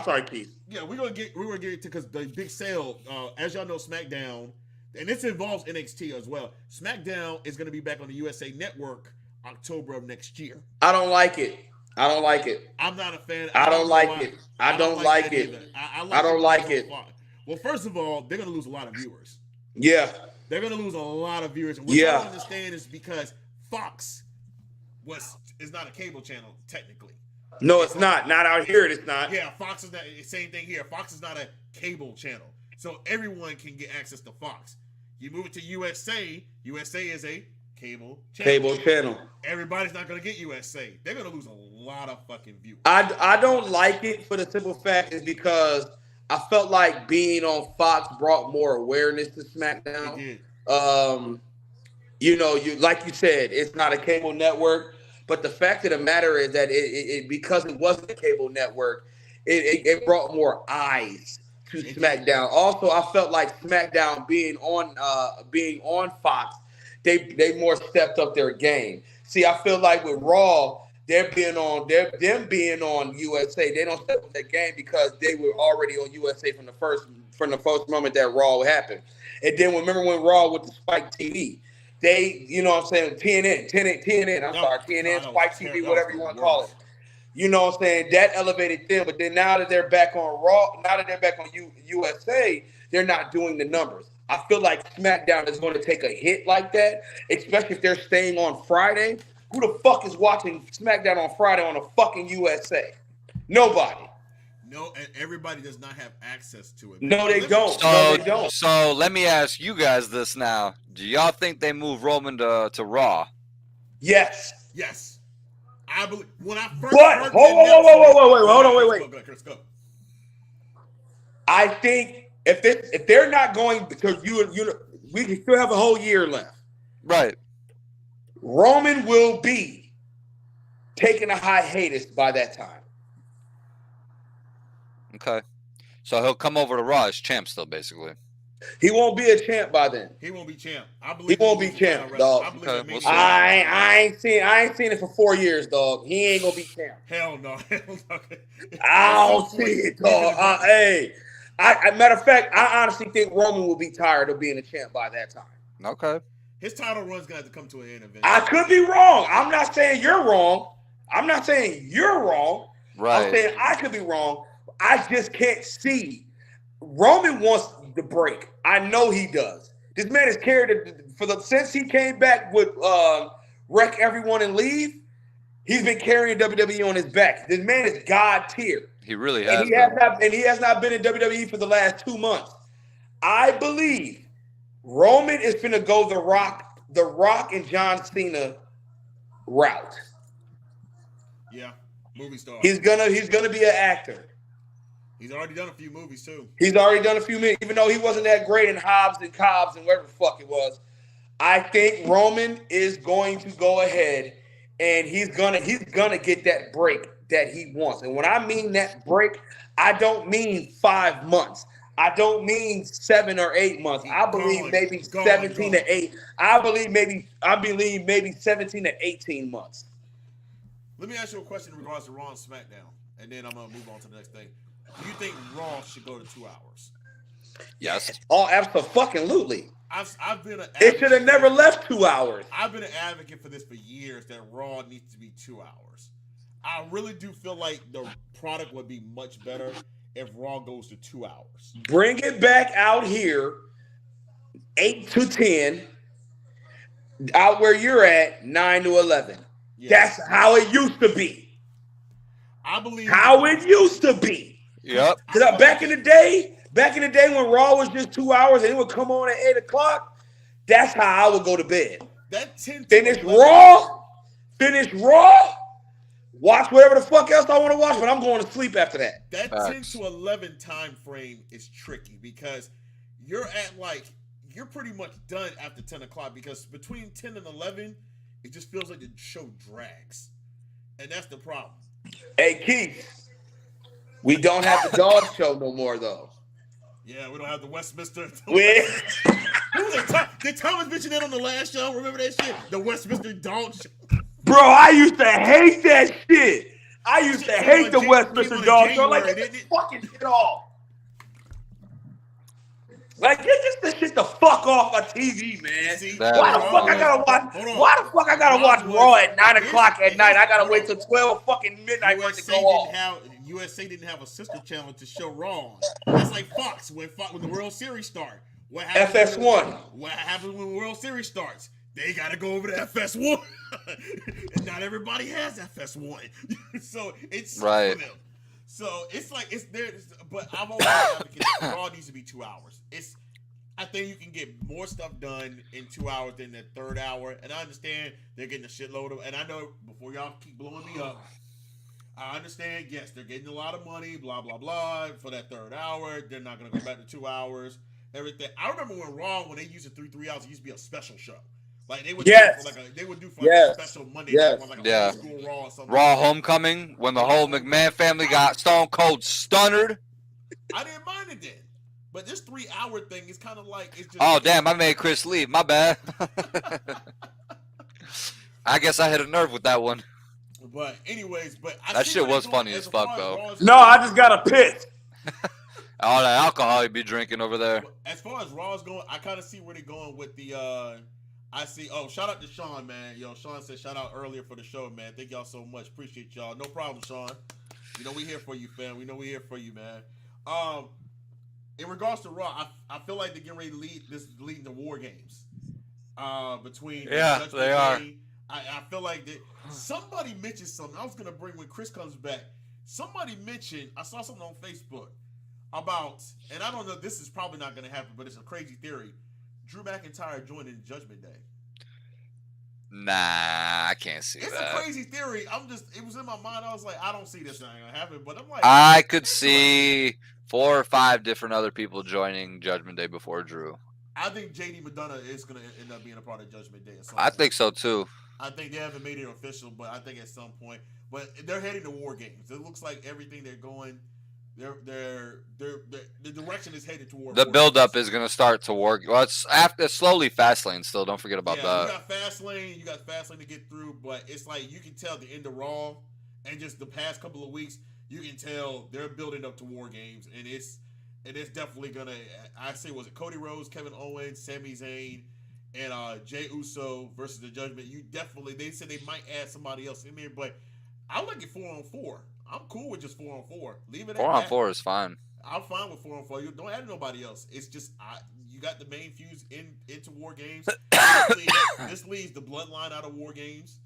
sorry, Keith. Yeah, we're gonna get into because the big sale. As y'all know, SmackDown, and this involves NXT as well. SmackDown is gonna be back on the USA Network October of next year. I don't like it. I'm not a fan. I don't like it. I don't like it. I don't like it. Well, first of all, they're gonna lose a lot of viewers. Yeah, they're gonna lose a lot of viewers. And what I don't understand is because Fox is not a cable channel technically. No, it's not. Not out here. It's not. Yeah, Fox is not. Same thing here. Fox is not a cable channel, so everyone can get access to Fox. You move it to USA. USA is a cable channel. Everybody's not going to get USA. They're going to lose a lot of fucking viewers. I don't like it for the simple fact is because I felt like being on Fox brought more awareness to SmackDown. It did. You like you said, it's not a cable network. But the fact of the matter is that it because it wasn't a cable network, it brought more eyes to SmackDown. Also, I felt like SmackDown being on Fox, they more stepped up their game. See, I feel like with Raw, them being on USA, they don't step up their game because they were already on USA from the first moment that Raw happened. And then remember when Raw with the Spike TV. They, you know what I'm saying, TNN, Spike TV, whatever you want to call it. You know what I'm saying? That elevated them. But then now that they're back on Raw, now that they're back on USA, they're not doing the numbers. I feel like SmackDown is going to take a hit like that, especially if they're staying on Friday. Who the fuck is watching SmackDown on Friday on a fucking USA? Nobody. No, and everybody does not have access to it. No, they don't. So let me ask you guys this now. Do y'all think they move Roman to Raw? Yes. I believe when I first heard hold on, wait. Let's go. I think if they're not going because we can still have a whole year left. Right. Roman will be taking a hiatus by that time. Okay. So he'll come over to Raw as champ still, basically. He won't be a champ by then. He won't be champ. I believe he won't be champ, dog. I ain't seen it for 4 years, dog. He ain't gonna be champ. Hell no. I don't see it, dog. Matter of fact, I honestly think Roman will be tired of being a champ by that time. Okay. His title run's gonna have to come to an end eventually. I could be wrong. I'm not saying you're wrong. Right. I'm saying I could be wrong. I just can't see. Roman wants the break. I know he does. This man has carried it since he came back with wreck everyone and leave. He's been carrying WWE on his back. This man is God tier. He really has. And he has not been in WWE for the last 2 months. I believe Roman is going to go the Rock and John Cena route. Yeah, movie star. He's gonna be an actor. He's already done a few movies too. Even though he wasn't that great in Hobbs and Cobbs and whatever the fuck it was. I think Roman is going to go ahead and he's gonna get that break that he wants. And when I mean that break, I don't mean 5 months. I don't mean 7 or 8 months. I believe maybe 17 to 8. I believe maybe 17 to 18 months. Let me ask you a question in regards to Raw and SmackDown, and then I'm gonna move on to the next thing. Do you think Raw should go to 2 hours? Yes. Oh, absolutely. I've been it should have never left 2 hours. I've been an advocate for this for years that Raw needs to be 2 hours. I really do feel like the product would be much better if Raw goes to 2 hours. Bring it back out here, 8 to 10, out where you're at, 9 to 11. Yes. That's how it used to be. I believe how it used to be. Yep. Back in the day when Raw was just 2 hours and it would come on at 8 o'clock, that's how I would go to bed. That 10 finish Raw watch whatever the fuck else I want to watch, but I'm going to sleep after that. That 10 to 11 time frame is tricky because you're pretty much done after 10 o'clock because between 10 and 11, it just feels like the show drags. And that's the problem. Hey, Keith, we don't have the dog show no more, though. Yeah, we don't have the Westminster. We- Did Thomas mention that on the last show? Remember that shit? The Westminster Dog Show. Bro, I used to hate that shit. I used to hate the Westminster Dog Show. Like, get this fucking shit off. Like, get this shit the fuck off my TV, man. See, why the fuck I gotta watch? Why the fuck I gotta watch Raw at 9 o'clock at night? I gotta wait till 12 fucking midnight for it to go off. USA didn't have a sister channel to show Raw. That's like Fox when the World Series start. What happens FS1. What happens when the World Series starts? They gotta go over to FS1. And not everybody has FS1, so it's right. for them. So it's like it's there, but I'm always advocating Raw needs to be 2 hours. I think you can get more stuff done in 2 hours than the third hour, and I understand they're getting a shitload of. And I know before y'all keep blowing me up, I understand. Yes, they're getting a lot of money, blah blah blah, for that third hour. They're not gonna go back to 2 hours. Everything. I remember when Raw, when they used it 3 hours, it used to be a special show. Like they would do a special Monday night, like a old school Raw or something. Raw Homecoming, when the whole McMahon family got Stone Cold stunnered. I didn't mind it then. But this 3 hour thing is kind of like it's just. Oh damn! I made Chris leave. My bad. I guess I hit a nerve with that one. But anyways, that shit was funny as fuck though. No, I just got a piss. All that alcohol you be drinking over there. As far as Raw is going, I kind of see where they're going with the. I see. Oh, shout out to Sean, man. Yo, Sean said shout out earlier for the show, man. Thank y'all so much. Appreciate y'all. No problem, Sean. You know we here for you, fam. We know we here for you, man. In regards to Raw, I feel like they're getting ready to leading the War Games. Between they are. I feel like that somebody mentioned something. I was gonna bring when Chris comes back. Somebody mentioned I saw something on Facebook about, and I don't know. This is probably not gonna happen, but it's a crazy theory. Drew McIntyre joining Judgment Day. Nah, I can't see it's that. It's a crazy theory. It was in my mind. I was like, I don't see this not gonna happen. But I'm like, I could see 4 or 5 different other people joining Judgment Day before Drew. I think JD McDonough is gonna end up being a part of Judgment Day. I think so too. I think they haven't made it official, but I think at some point. But they're heading to War Games. It looks like everything they're going. The direction is headed toward. The build-up is going to start to work. Well, it's slowly Fastlane still. Don't forget about that. You got Fastlane to get through, but it's like you can tell the end of Raw and just the past couple of weeks, you can tell they're building up to War Games, and it's definitely gonna. I say, was it Cody Rhodes, Kevin Owens, Sami Zayn, and Jey Uso versus the Judgment? They said they might add somebody else in there, but I like it 4-on-4. I'm cool with just 4-on-4. Leave it at 4-on-4 is fine. I'm fine with 4-on-4. You don't add nobody else. It's just you got the main fuse into War Games. This leaves the bloodline out of War Games.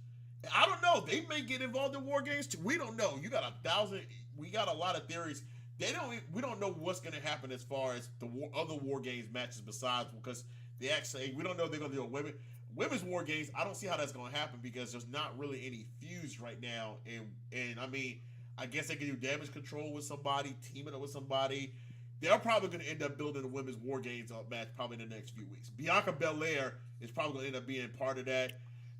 I don't know. They may get involved in War Games too. We don't know. You got 1,000. We got a lot of theories. We don't know what's going to happen as far as the other War Games matches besides because they actually we don't know if they're going to do a women's War Games. I don't see how that's going to happen because there's not really any fuse right now. And I mean. I guess they can do damage control with somebody, teaming up with somebody. They're probably going to end up building a women's War Games match probably in the next few weeks. Bianca Belair is probably going to end up being part of that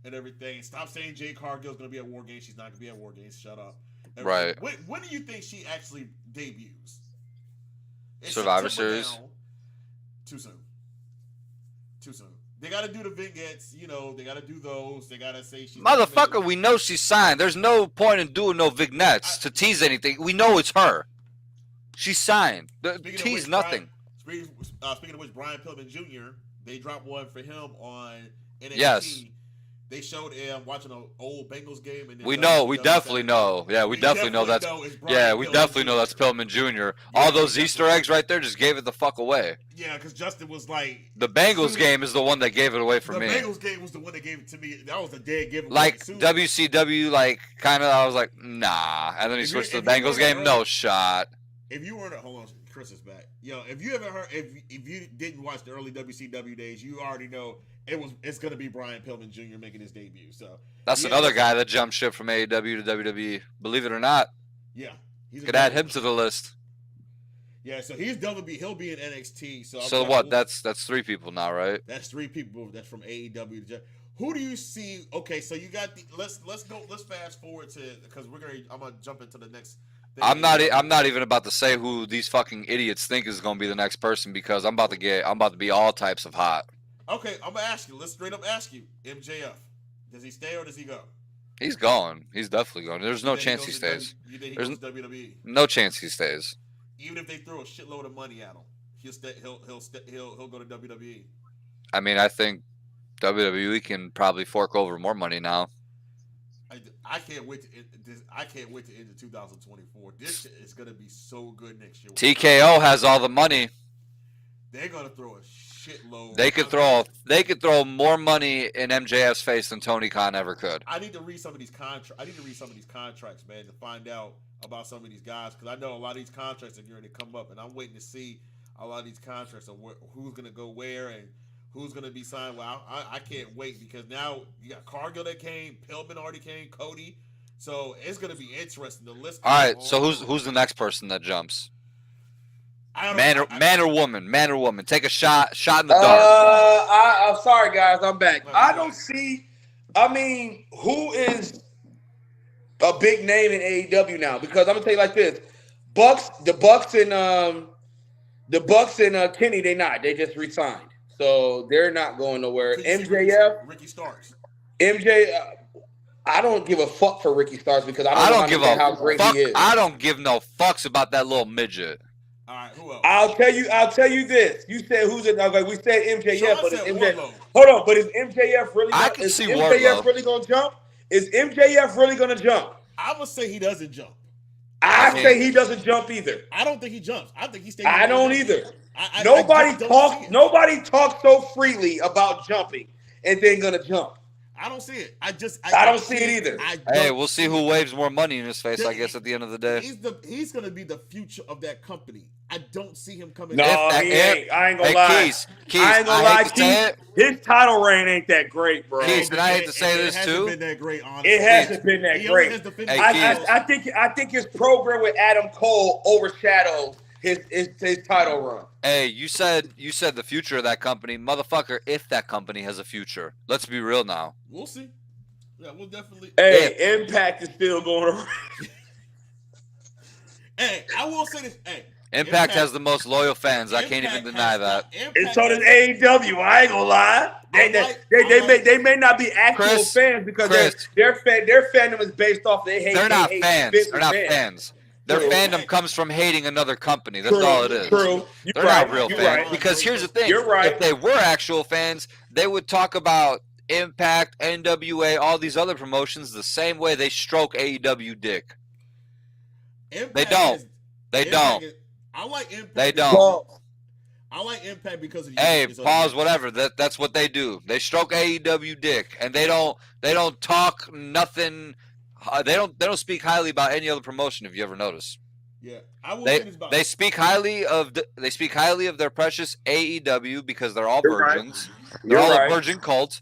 and everything. Stop saying Jade Cargill is going to be at War Games. She's not going to be at War Games. Shut up. Right. When do you think she actually debuts? Survivor Series? Too soon. They got to do the vignettes, they got to do those. They got to say she's... Motherfucker, we know she's signed. There's no point in doing no vignettes to tease anything. We know it's her. She's signed. Tease nothing. Speaking of which, Brian Pillman Jr., they dropped one for him on NXT. Yes. They showed him watching an old Bengals game. And we definitely know. Yeah, we definitely know that's... Yeah, we definitely know that's Pillman Jr. All those Easter eggs right there just gave it the fuck away. Yeah, because Justin was like... The Bengals game is the one that gave it away for me. The Bengals game was the one that gave it to me. That was a dead giveaway. Like, WCW, kind of, I was like, nah. And then he switched to the Bengals game. No shot. If you weren't hold on, Chris is back. Yo, if you ever heard, if you didn't watch the early WCW days, you already know it's gonna be Brian Pillman Jr. making his debut. So That's another guy that jumped ship from AEW to WWE. Believe it or not. Yeah, could add him to the list. Yeah, so he'll be in NXT. So what? That's 3 people now, right? That's 3 people. That's from AEW. Who do you see? Okay, so you got the let's go. Let's fast forward to because I'm gonna jump into the next. I'm not even about to say who these fucking idiots think is gonna be the next person because I'm about to be all types of hot. Okay, I'm gonna ask you. Let's straight up ask you. MJF, does he stay or does he go? He's going. He's definitely going. There's no chance he stays. You think he goes to WWE? No chance he stays. Even if they throw a shitload of money at him, he'll go to WWE. I mean, I think WWE can probably fork over more money now. I can't wait to end 2024. This shit is gonna be so good next year. TKO has all the money. They're gonna throw a shitload. They could throw more money in MJF's face than Tony Khan ever could. I need to read some of these contracts, man, to find out about some of these guys because I know a lot of these contracts are going to come up, and I'm waiting to see a lot of these contracts of who's going to go where and who's going to be signed. Well, I can't wait because now you got Cargill that came, Pillman already came, Cody, so it's going to be interesting. The list. All right, so who's the next person that jumps? Man or woman. Take a shot in the dark. I'm sorry, guys. I'm back. I don't see. I mean, who is a big name in AEW now? Because I'm gonna tell you like this: the Bucks and Kenny, they just re-signed, so they're not going nowhere. MJF, Ricky Starks, I don't give a fuck for Ricky Starks because I don't give how great he is. I don't give no fucks about that little midget. All right, who else? I'll tell you this. You said who's it? Okay, we said MJF, but is MJF? Hold on, but is MJF really? Is MJF really gonna jump? Is MJF really gonna jump? I would say he doesn't jump. I say he doesn't jump either. I don't think he jumps. I think he stays. I don't either. Nobody talks so freely about jumping and then gonna jump. I don't see it. I don't see it either. Hey, we'll see who waves more money in his face, I guess, at the end of the day. He's going to be the future of that company. I don't see him coming. No, he ain't. I ain't gonna lie. Keith, I ain't gonna lie, Keith. His title reign ain't that great, bro. Keith, and I hate to say this too. It hasn't been that great, honestly. It hasn't been that great. I think his program with Adam Cole overshadowed his title run. Hey, you said the future of that company, motherfucker. If that company has a future, let's be real now. We'll see. Yeah, we'll definitely. Hey, Impact is still going around. Hey, I will say this. Hey, Impact has the most loyal fans. I can't even deny that. And so does AEW. I ain't gonna lie. They may not be actual fans because their fandom is based off they hate. They're not fans. They're not fans. Their fandom comes from hating another company. That's all it is. True. They're not real fans. Because here's the thing. You're right. If they were actual fans, they would talk about Impact, NWA, all these other promotions the same way they stroke AEW dick. They don't. I like Impact. They don't. I like Impact because of hey, pause, whatever. That's what they do. They stroke AEW dick, and they don't talk nothing. They don't speak highly about any other promotion. If you ever notice. Yeah, I will say this about they speak highly of their precious AEW because they're all virgins. Right. They're all a virgin cult.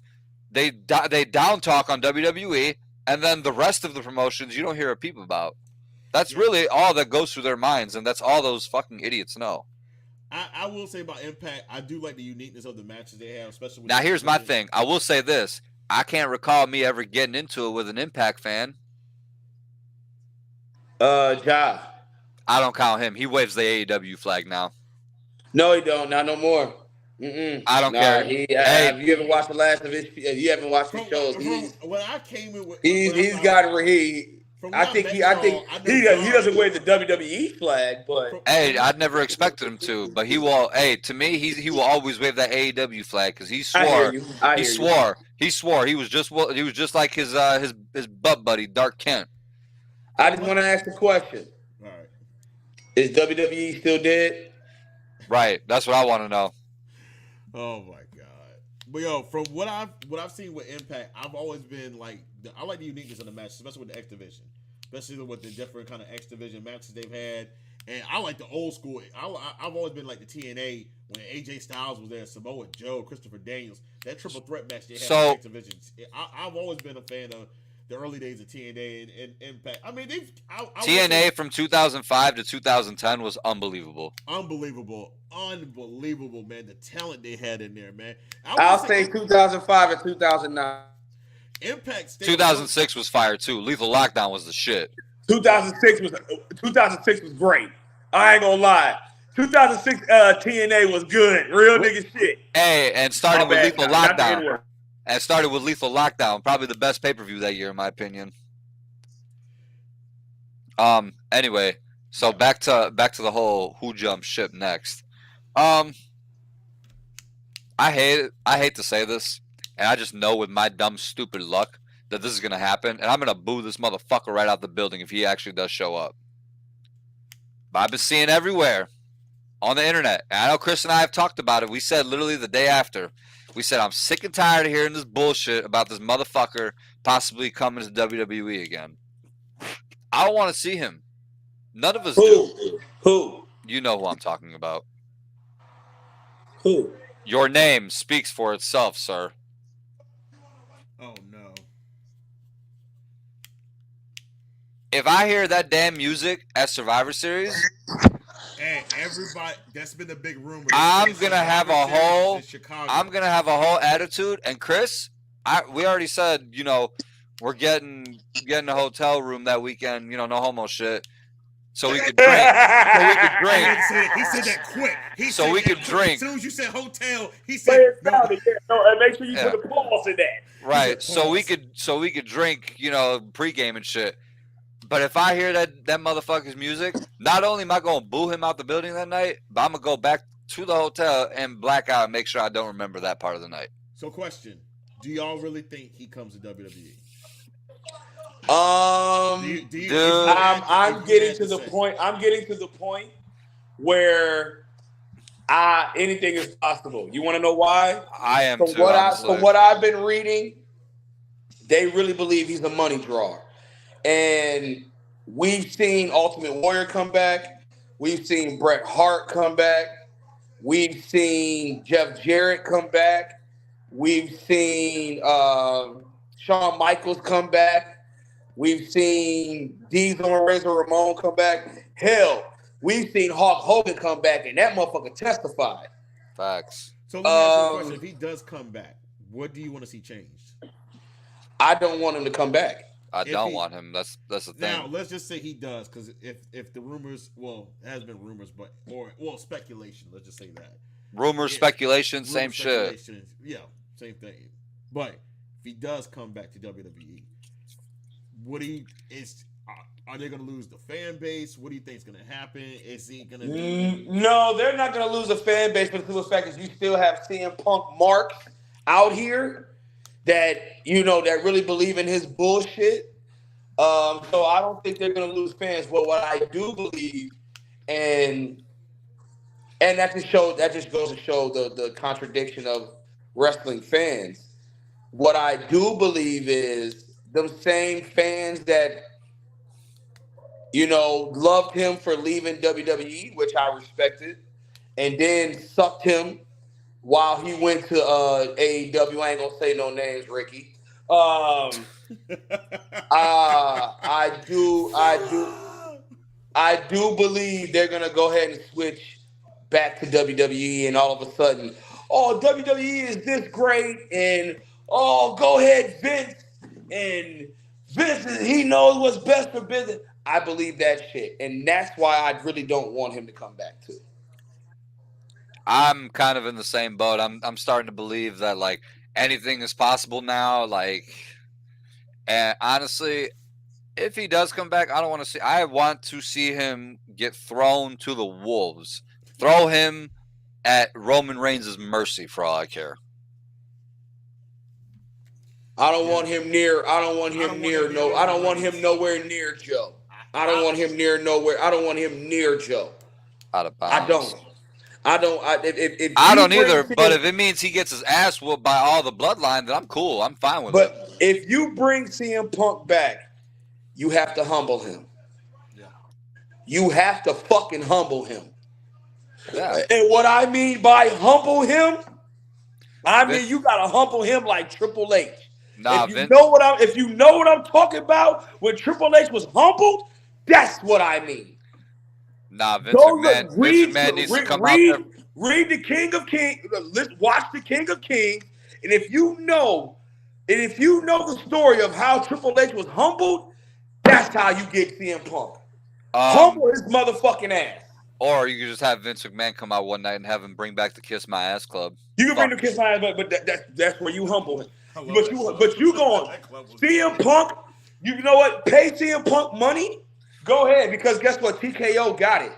They down talk on WWE, and then the rest of the promotions you don't hear a peep about. That's really all that goes through their minds, and that's all those fucking idiots know. I will say about Impact, I do like the uniqueness of the matches they have, especially with now. Here's my thing. I will say this: I can't recall me ever getting into it with an Impact fan. Ja. I don't count him. He waves the AEW flag now. No, he don't. Not no more. I don't care. You haven't watched the last of his. You haven't watched his shows. When I came in with, he's got where he. I think he doesn't wear the WWE flag, but hey, I'd never expected him to, but he will. Hey, to me, he will always wave that AEW flag because he swore. He swore. He was just like his butt buddy, Dark Kent. I just want to ask a question. All right. Is WWE still dead? Right. That's what I want to know. Oh my god! But yo, from what I've seen with Impact, I've always been like, I like the uniqueness of the match, especially with the X Division, especially with the different kind of X Division matches they've had. And I like the old school. I've always been like the TNA when AJ Styles was there, Samoa Joe, Christopher Daniels. That triple threat match they had in X Division. I've always been a fan of the early days of TNA and Impact. I mean, TNA from 2005 to 2010 was unbelievable. Unbelievable, man. The talent they had in there, man. I'll say 2005 and 2009. Impact. 2006 was fire too. Lethal Lockdown was the shit. 2006 was great. I ain't gonna lie. 2006 TNA was good. Real nigga shit. Hey, and started with Lethal Lockdown. And started with Lethal Lockdown. Probably the best pay-per-view that year, in my opinion. Anyway, so back to the whole who jumps ship next. I hate to say this, and I just know with my dumb, stupid luck that this is gonna happen, and I'm gonna boo this motherfucker right out the building if he actually does show up. But I've been seeing everywhere on the internet, and I know Chris and I have talked about it. We said literally the day after, we said I'm sick and tired of hearing this bullshit about this motherfucker possibly coming to WWE again. I don't want to see him. None of us do. Who? You know who I'm talking about. Who? Your name speaks for itself, sir. Oh no. If I hear that damn music at Survivor Series, hey, everybody, that's been the big rumor. I'm gonna have a whole attitude. And Chris, we already said, you know, we're getting a hotel room that weekend. You know, no homo shit, so we could drink. He said that quick. We could drink. As soon as you said hotel, he said no. And make sure you put a pause in that. Right. So we could drink. You know, pregame and shit. But if I hear that motherfucker's music, not only am I going to boo him out the building that night, but I'm going to go back to the hotel and black out and make sure I don't remember that part of the night. So question, do y'all really think he comes to WWE? I'm getting to the point. I'm getting to the point where anything is possible. You want to know why? I am from what I've been reading, they really believe he's a money drawer. And we've seen Ultimate Warrior come back. We've seen Bret Hart come back. We've seen Jeff Jarrett come back. We've seen Shawn Michaels come back. We've seen Diesel and Razor Ramon come back. Hell, we've seen Hulk Hogan come back, and that motherfucker testified. Facts. So let me ask you a question. If he does come back, what do you want to see changed? I don't want him to come back. I don't want him. That's the thing. Now, let's just say he does, because if the rumors, it has been rumors, or speculation, let's just say that. Speculation, same shit. Yeah, same thing. But if he does come back to WWE, are they going to lose the fan base? What do you think is going to happen? Is he going to No, they're not going to lose the fan base, but the simple fact is you still have CM Punk Mark out here that, you know, that really believe in his bullshit. So I don't think they're going to lose fans. But what I do believe, and that just goes to show the contradiction of wrestling fans. What I do believe is them same fans that, you know, loved him for leaving WWE, which I respected, and then sucked him while he went to AEW. I ain't gonna say no names, Ricky. I do believe they're gonna go ahead and switch back to WWE, and all of a sudden, oh, WWE is this great, and oh, go ahead, Vince, and Vince, he knows what's best for business. I believe that shit, and that's why I really don't want him to come back too. I'm kind of in the same boat. I'm starting to believe that like anything is possible now. Like, and honestly, if he does come back, I want to see him get thrown to the wolves. Throw him at Roman Reigns' mercy for all I care. I don't want him nowhere near Joe. I don't want him near nowhere. I don't want him near Joe. Out of bounds. I don't either. But if it means he gets his ass whooped by all the bloodline, then I'm cool. I'm fine with it. But if you bring CM Punk back, you have to humble him. Yeah. You have to fucking humble him. Yeah. And what I mean by humble him, I mean you gotta humble him like Triple H. Nah, if you Vince. know what I'm talking about, when Triple H was humbled, that's what I mean. Nah, Vince Go McMahon. look, Vince McMahon needs to come out there. read the King of Kings. Watch the King of Kings, and if you know the story of how Triple H was humbled, that's how you get CM Punk. Humble his motherfucking ass. Or you could just have Vince McMahon come out one night and have him bring back the Kiss My Ass Club. You can bring the Kiss My Ass, but that's where you humble him. But you going CM Punk? You know what? Pay CM Punk money. Go ahead, because guess what? TKO got it.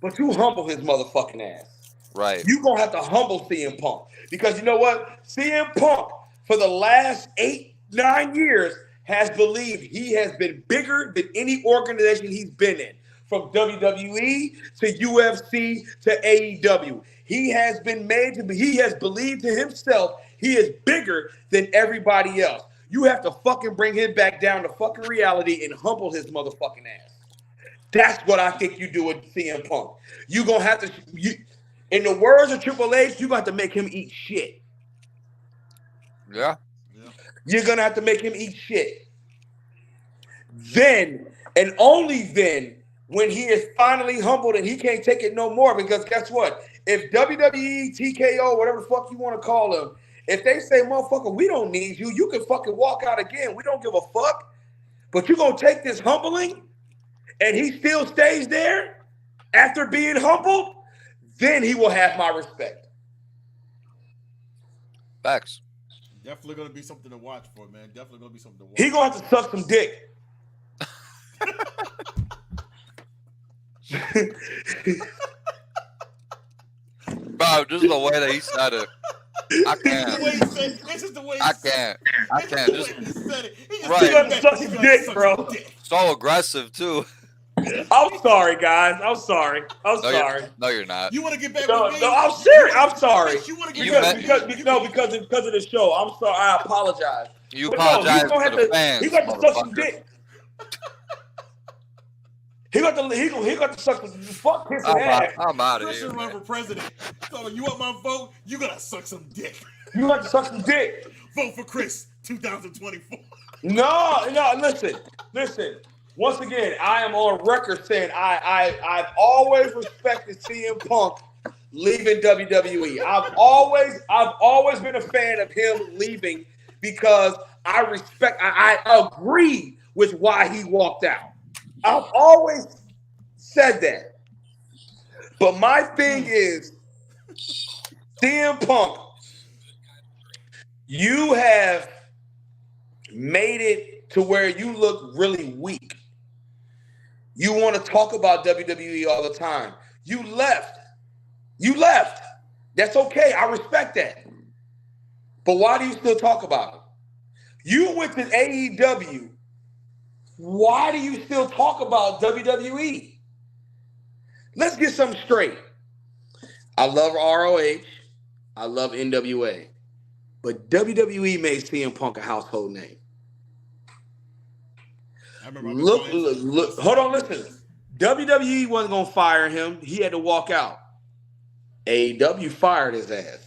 But you humble his motherfucking ass. Right. You gonna have to humble CM Punk, because you know what? CM Punk for the last 8-9 years has believed he has been bigger than any organization he's been in. From WWE to UFC to AEW. He has believed to himself he is bigger than everybody else. You have to fucking bring him back down to fucking reality and humble his motherfucking ass. That's what I think you do with CM Punk. You gonna have to, in the words of Triple H, you got to make him eat shit. Yeah. You're gonna have to make him eat shit. Then, and only then, when he is finally humbled and he can't take it no more, because guess what? If WWE, TKO, whatever the fuck you want to call them, if they say, motherfucker, we don't need you, you can fucking walk out again. We don't give a fuck. But you gonna take this humbling and he still stays there after being humbled, then he will have my respect. Facts. Definitely gonna be something to watch for, man. Definitely gonna be something to watch. He gonna have to suck some dick. Bro, just the way that he said it. I can't. This is the way he said it. I can't. This Just is the way he said it. He just Right. said He gonna that. suck He's his gonna dick, suck bro. some dick. so aggressive too. I'm sorry, guys. I'm sorry. I'm No, sorry. No, you're not. You want to get back No, with me? no, I'm serious. I'm sorry. You want to get You back bet- with me? Because of the show. I'm sorry. I apologize. You But apologize he's gonna to the have fans. He got to suck some motherfucker. dick. He got to suck some fuck his ass. I'm out of Christian here. run Man. for president. So you want my vote? You gotta suck some dick. You got to suck some dick. Vote for Chris 2024. No, listen. Once again, I am on record saying I've always respected CM Punk leaving WWE. I've always been a fan of him leaving because I agree with why he walked out. I've always said that. But my thing is, CM Punk, you have made it to where you look really weak. You want to talk about WWE all the time. You left. That's okay. I respect that. But why do you still talk about it? You went to AEW. Why do you still talk about WWE? Let's get something straight. I love ROH. I love NWA. But WWE made CM Punk a household name. Look, hold on, listen. WWE wasn't going to fire him. He had to walk out. AEW fired his ass.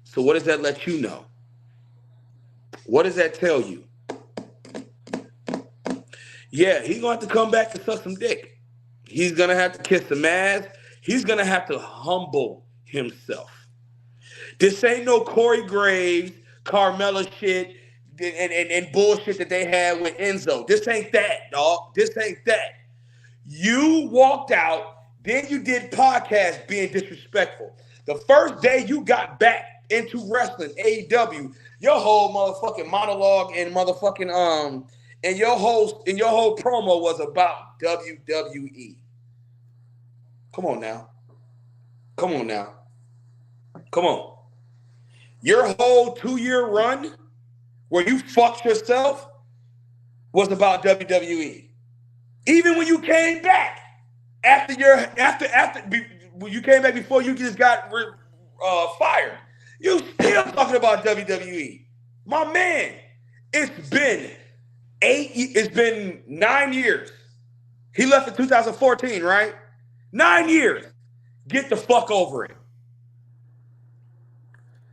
So what does that let you know? What does that tell you? Yeah, he's going to have to come back to suck some dick. He's going to have to kiss some ass. He's going to have to humble himself. This ain't no Corey Graves, Carmella shit, and bullshit that they had with Enzo. This ain't that, dog. This ain't that. You walked out, then you did podcasts being disrespectful. The first day you got back into wrestling, AEW, your whole motherfucking monologue and motherfucking and your whole promo was about WWE. Come on now. Your whole 2-year run where you fucked yourself was about WWE. Even when you came back after you came back before you just got fired, you still talking about WWE. My man, it's been 9 years. He left in 2014, right? 9 years. Get the fuck over it.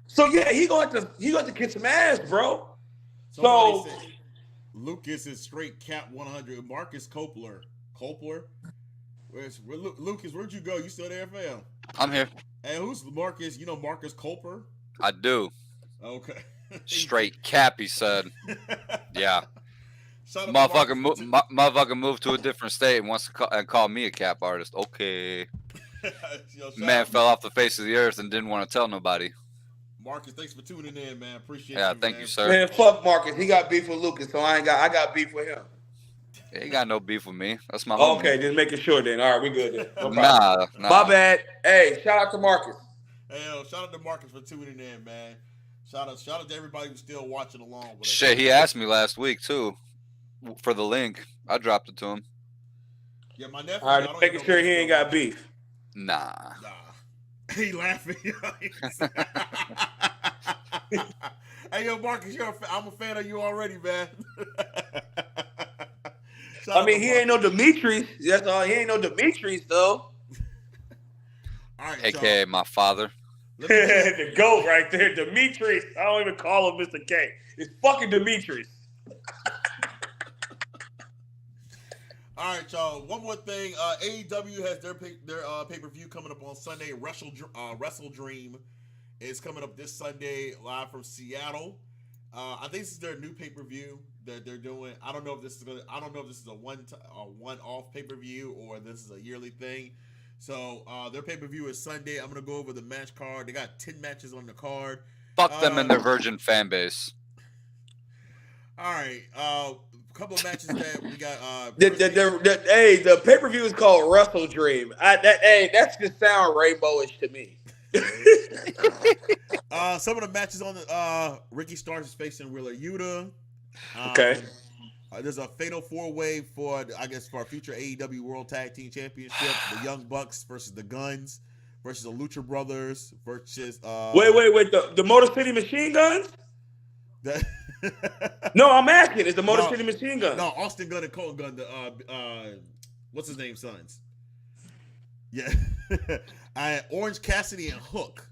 So yeah, he going to kick some ass, bro. Somebody said Lucas is straight cap 100. Marcus Copler. Lucas, where'd you go? You still there, fam? I'm here. Hey, who's Marcus? You know Marcus Culper? I do. Okay. Straight cap, he said. Yeah. Motherfucker moved to a different state and wants to call me a cap artist. Okay. Man fell off the face of the earth and didn't want to tell nobody. Marcus, thanks for tuning in, man. Appreciate you. Yeah, thank you, sir. Man, fuck Marcus. He got beef with Lucas, so I got beef with him. Yeah, he got no beef with me. That's my homie. Okay, just making sure then. All right, we good then. No nah. My bad. Hey, shout out to Marcus. Hey, shout out to Marcus for tuning in, man. Shout out to everybody who's still watching along with us. Shit, he asked me last week too for the link. I dropped it to him. Yeah, my nephew. All right, making sure he ain't got beef. Nah. He laughing. Hey, yo, Marcus, I'm a fan of you already, man. I mean, he ain't no Demetrius. That's all. He ain't no Demetrius, though. All right, AKA my father. The GOAT right there, Demetrius. I don't even call him Mr. K. It's fucking Demetrius. All right, y'all. One more thing. AEW has their pay-per-view coming up on Sunday. Wrestle Dream is coming up this Sunday live from Seattle. I think this is their new pay-per-view that they're doing. I don't know if this is a one-off pay-per-view or this is a yearly thing. So their pay-per-view is Sunday. I'm gonna go over the match card. They got 10 matches on the card. Fuck them and their virgin fan base. All right. A couple of matches that we got. The pay-per-view is called Wrestle Dream. That's just sound rainbowish to me. Some of the matches on the Ricky Starks is facing Wheeler Yuta. Okay. There's a fatal 4-way for our future AEW World Tag Team Championship. The Young Bucks versus the Guns versus the Lucha Brothers versus. Wait. The Motor City Machine Guns? No, I'm asking. Is the Motor City Machine Guns? No, Austin Gunn and Colton Gunn. The what's his name? Sons. Yeah. Orange Cassidy and Hook.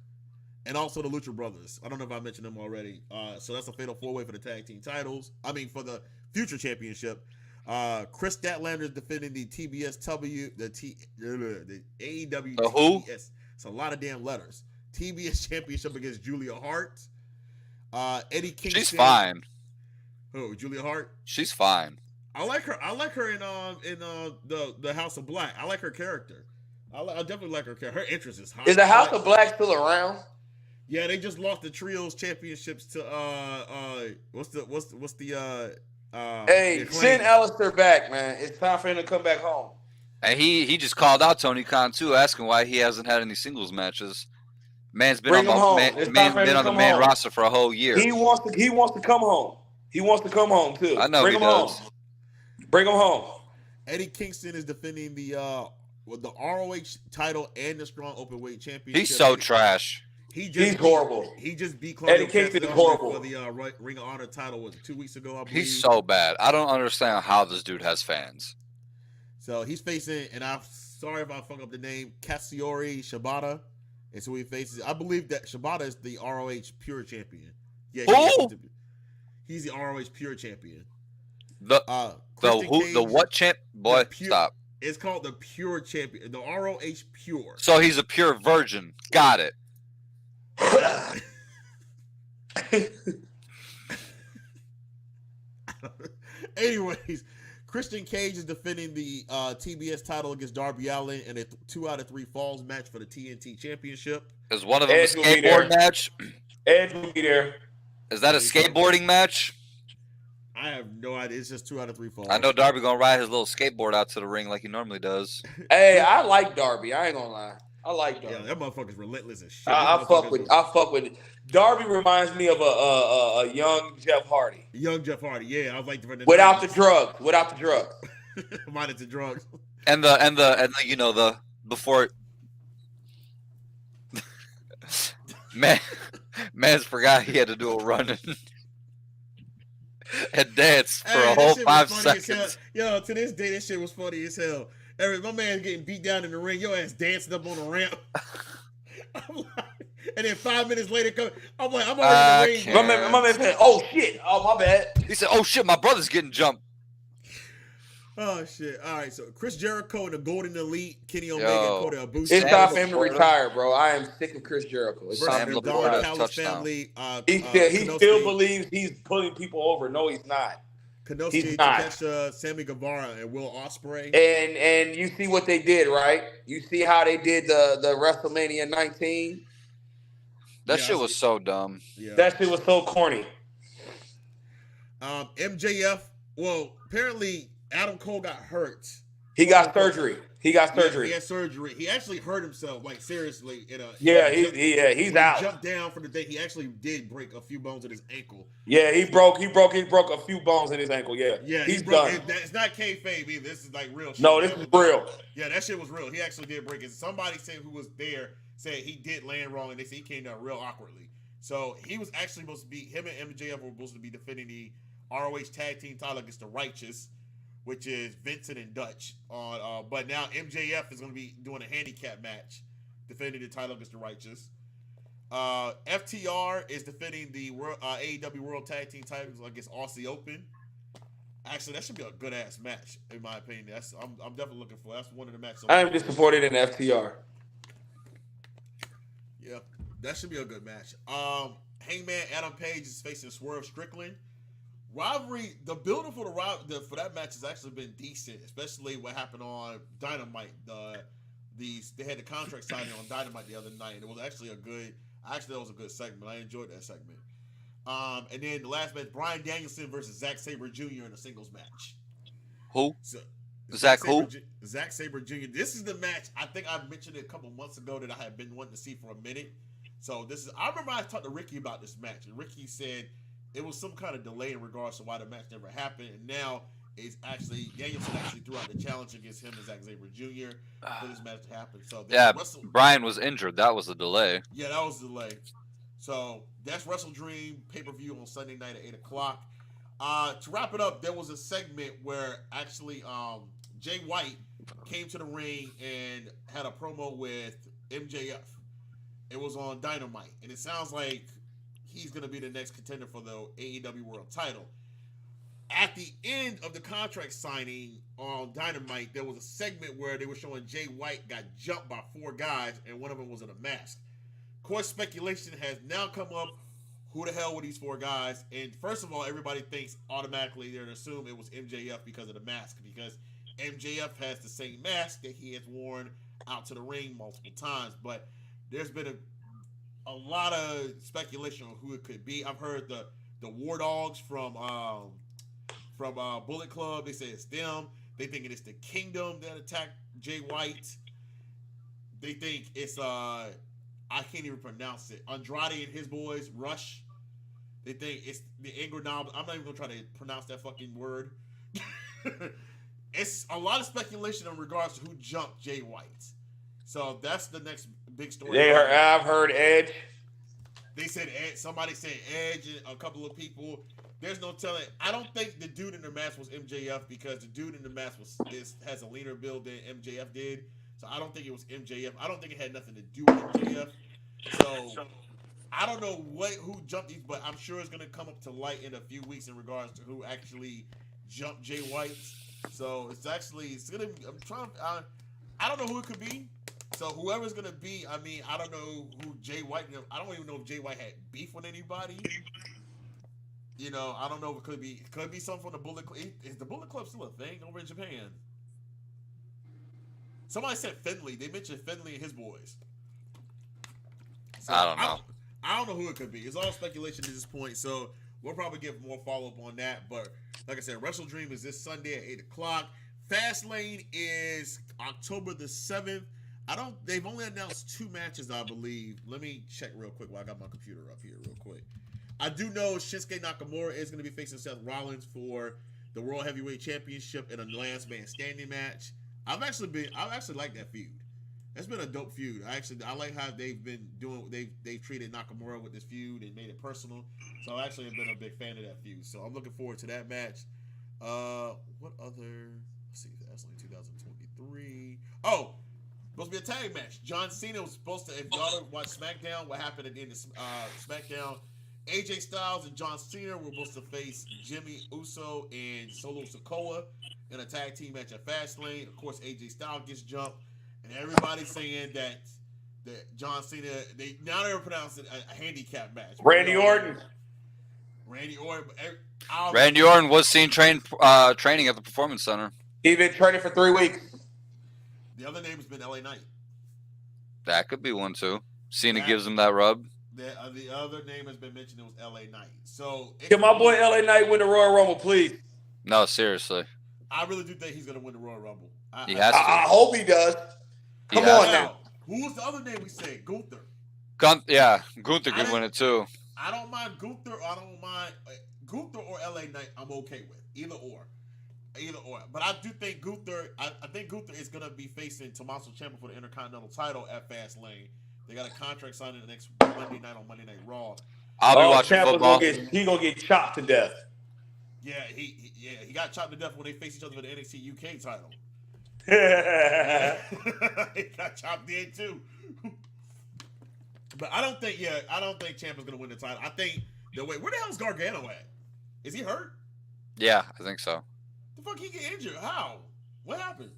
And also the Lucha Brothers. I don't know if I mentioned them already. So that's a fatal 4-way for the tag team titles. I mean, for the future championship. Chris Statlander is defending the TBSW, the AEW the who? TBS. It's a lot of damn letters. TBS championship against Julia Hart. Eddie Kingston. She's fine. Who? Julia Hart? She's fine. I like her. I like her in the House of Black. I like her character. I definitely like her character. Her interest is high. Is the House of Black still around? Yeah, they just lost the trios championships to what's the Hey, send Alistair back, man. It's time for him to come back home. And he just called out Tony Khan too, asking why he hasn't had any singles matches. Man's been on the main roster for a whole year. He wants to come home. He wants to come home too. I know he does. Bring him home. Eddie Kingston is defending the ROH title and the Strong Openweight Championship. He's so trash. He's horrible. He just beat Claudio Eddie Kingston is horrible for the Ring of Honor title 2 weeks ago, I believe. He's so bad. I don't understand how this dude has fans. So he's facing, and I'm sorry if I fuck up the name, Katsuyori Shibata. And so he faces, I believe that Shibata is the ROH Pure Champion. Yeah, he's the ROH Pure Champion. The what champ? Boy, stop. It's called the Pure Champion, the ROH Pure. So he's a pure virgin. Got it. Anyways, Christian Cage is defending the TBS title against Darby Allin in a 2 out of 3 falls match for the TNT Championship. Is one of them a skateboard match? Edge will be there. Is that a skateboarding match? I have no idea. It's just 2 out of 3 falls. I know Darby gonna ride his little skateboard out to the ring like he normally does. Hey, I like Darby. I ain't gonna lie. I like Darby. Yeah, that motherfucker's relentless as shit. I fuck with it. Darby reminds me of a young Jeff Hardy. Young Jeff Hardy, yeah. I was like without the drugs. Minus the drugs. And the before man's forgot he had to do a run. and dance for Hey, a that whole shit was 5 funny as hell. seconds. Yo, to this day, that shit was funny as hell. My man getting beat down in the ring. Your ass dancing up on the ramp. I'm like, and then 5 minutes later, I'm like, I'm already in the ring. My man said, "Oh shit! Oh my bad." He said, "Oh shit, my brother's getting jumped." Oh shit! All right, so Chris Jericho and the Golden Elite, Kenny Omega and Kota Ibushi. It's time for him to retire, bro. I am sick of Chris Jericho. It's time versus for the him to Don retire. Callis family. He still believes he's pulling people over. No, he's not. Kanosuke Takeshita, Sammy Guevara, and Will Ospreay. And you see what they did, right? You see how they did the WrestleMania 19. That shit was so dumb. Yeah. That shit was so corny. MJF. Well, apparently Adam Cole got hurt. He got surgery. He had surgery. He actually hurt himself, like seriously. He's out. He jumped down for the day. He actually did break a few bones in his ankle. Yeah, he broke a few bones in his ankle. Yeah, he's done. It's not kayfabe either. This is like real shit. No, this is real. Yeah, that shit was real. He actually did break it. Somebody said who was there said he did land wrong, and they said he came down real awkwardly. So he was actually supposed to be, him and MJF were supposed to be defending the ROH tag team title against the Righteous, which is Vincent and Dutch. But now MJF is going to be doing a handicap match, defending the title against the Righteous. FTR is defending the AEW World Tag Team titles against Aussie Open. Actually, that should be a good ass match, in my opinion. I'm definitely looking for. That's one of the matches. I am disappointed in FTR. Yeah, that should be a good match. Hangman Adam Page is facing Swerve Strickland. Rivalry, the building for for that match has actually been decent, especially what happened on Dynamite. They had the contract signing on Dynamite the other night, and it was actually that was a good segment. I enjoyed that segment. And then the last match, Bryan Danielson versus Zack Sabre Jr. in a singles match. Who? Zack who? Zack Sabre Jr. This is the match. I think I mentioned it a couple months ago that I had been wanting to see for a minute. So I remember I talked to Ricky about this match, and Ricky said it was some kind of delay in regards to why the match never happened, and now it's actually Danielson actually threw out the challenge against him and Zack Sabre Jr. for this match to happen. So Brian was injured. That was a delay. Yeah, that was a delay. So that's Wrestle Dream pay-per-view on Sunday night at 8 o'clock. To wrap it up, there was a segment where actually Jay White came to the ring and had a promo with MJF. It was on Dynamite, and it sounds like he's going to be the next contender for the AEW World title. At the end of the contract signing on Dynamite, there was a segment where they were showing Jay White got jumped by 4 guys, and one of them was in a mask. Of course, speculation has now come up. Who the hell were these 4 guys? And first of all, everybody thinks automatically they're going to assume it was MJF because of the mask, because MJF has the same mask that he has worn out to the ring multiple times. But there's been a lot of speculation on who it could be. I've heard the War Dogs from Bullet Club. They say it's them. They think it's the Kingdom that attacked Jay White. They think it's I can't even pronounce it. Andrade and his boys, Rush. They think it's the Ingranoble. I'm not even gonna try to pronounce that fucking word. It's a lot of speculation in regards to who jumped Jay White. So that's the next big story. I've heard Edge. They said Edge. Somebody said Edge and a couple of people. There's no telling. I don't think the dude in the mask was MJF, because the dude in the mask has a leaner build than MJF did. So I don't think it was MJF. I don't think it had nothing to do with MJF. So I don't know who jumped these, but I'm sure it's gonna come up to light in a few weeks in regards to who actually jumped Jay White. So it's gonna. I don't know who it could be. So whoever's gonna be, I mean, I don't know who Jay White. I don't even know if Jay White had beef with anybody. You know, I don't know if it could be something from the Bullet Club. Is the Bullet Club still a thing over in Japan? Somebody said Finley. They mentioned Finley and his boys. So I don't know. I don't know who it could be. It's all speculation at this point. So we'll probably get more follow up on that. But like I said, Wrestle Dream is this Sunday at 8 o'clock. Fastlane is October the 7th. They've only announced 2 matches, I believe. Let me check real quick while I got my computer up here real quick. I do know Shinsuke Nakamura is going to be facing Seth Rollins for the World Heavyweight Championship in a last man standing match. I've actually liked that feud. It's been a dope feud. I like how they've been doing. They've treated Nakamura with this feud and made it personal. So I actually have been a big fan of that feud. So I'm looking forward to that match. What other? Let's see. That's only 2023. Oh, supposed to be a tag match. John Cena was supposed to. If y'all watch SmackDown, what happened at the end of SmackDown? AJ Styles and John Cena were supposed to face Jimmy Uso and Solo Sikoa in a tag team match at Fastlane. Of course, AJ Styles gets jumped. And everybody's saying that John Cena, they're pronouncing a handicap match. Randy Orton. Randy Orton was seen training at the Performance Center. He's been training for 3 weeks. The other name has been LA Knight. That could be one too. Cena gives him that rub. The other name has been mentioned. It was LA Knight. So can my boy LA Knight win the Royal Rumble, please? No, seriously. I really do think he's going to win the Royal Rumble. He has to. I hope he does. Come on now. Who was the other name we said? Gunther. Gunther could win it too. I don't mind Gunther. I don't mind Gunther or LA Knight. I'm okay with either or. But I do think Gunther. I think Gunther is gonna be facing Tommaso Ciampa for the Intercontinental title at Fastlane. They got a contract signed in the next Monday night on Monday Night Raw. I'll be watching football. He's gonna get chopped to death. Yeah, he got chopped to death when they faced each other for the NXT UK title. He got chopped in too. But I don't think Ciampa's gonna win the title. I think where the hell's Gargano at? Is he hurt? Yeah, I think so. The fuck he get injured? How? What happened?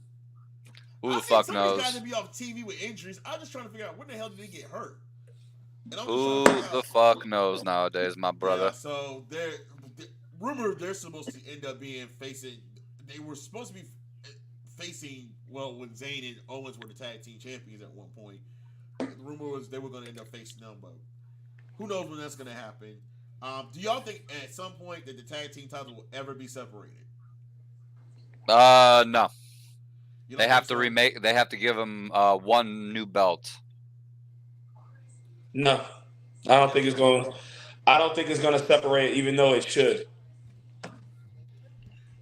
Who the fuck knows? Some of these guys to be off TV with injuries. I'm just trying to figure out when the hell did he get hurt? Who the fuck knows nowadays, my brother? Yeah, so rumored they're supposed to end up being facing. They were supposed to be facing, when Zayn and Owens were the tag team champions at one point. The rumor was they were going to end up facing them, but who knows when that's going to happen. Do y'all think at some point that the tag team titles will ever be separated? No. They have to remake. They have to give them one new belt. No, I don't think it's going. I don't think it's going to separate, even though it should.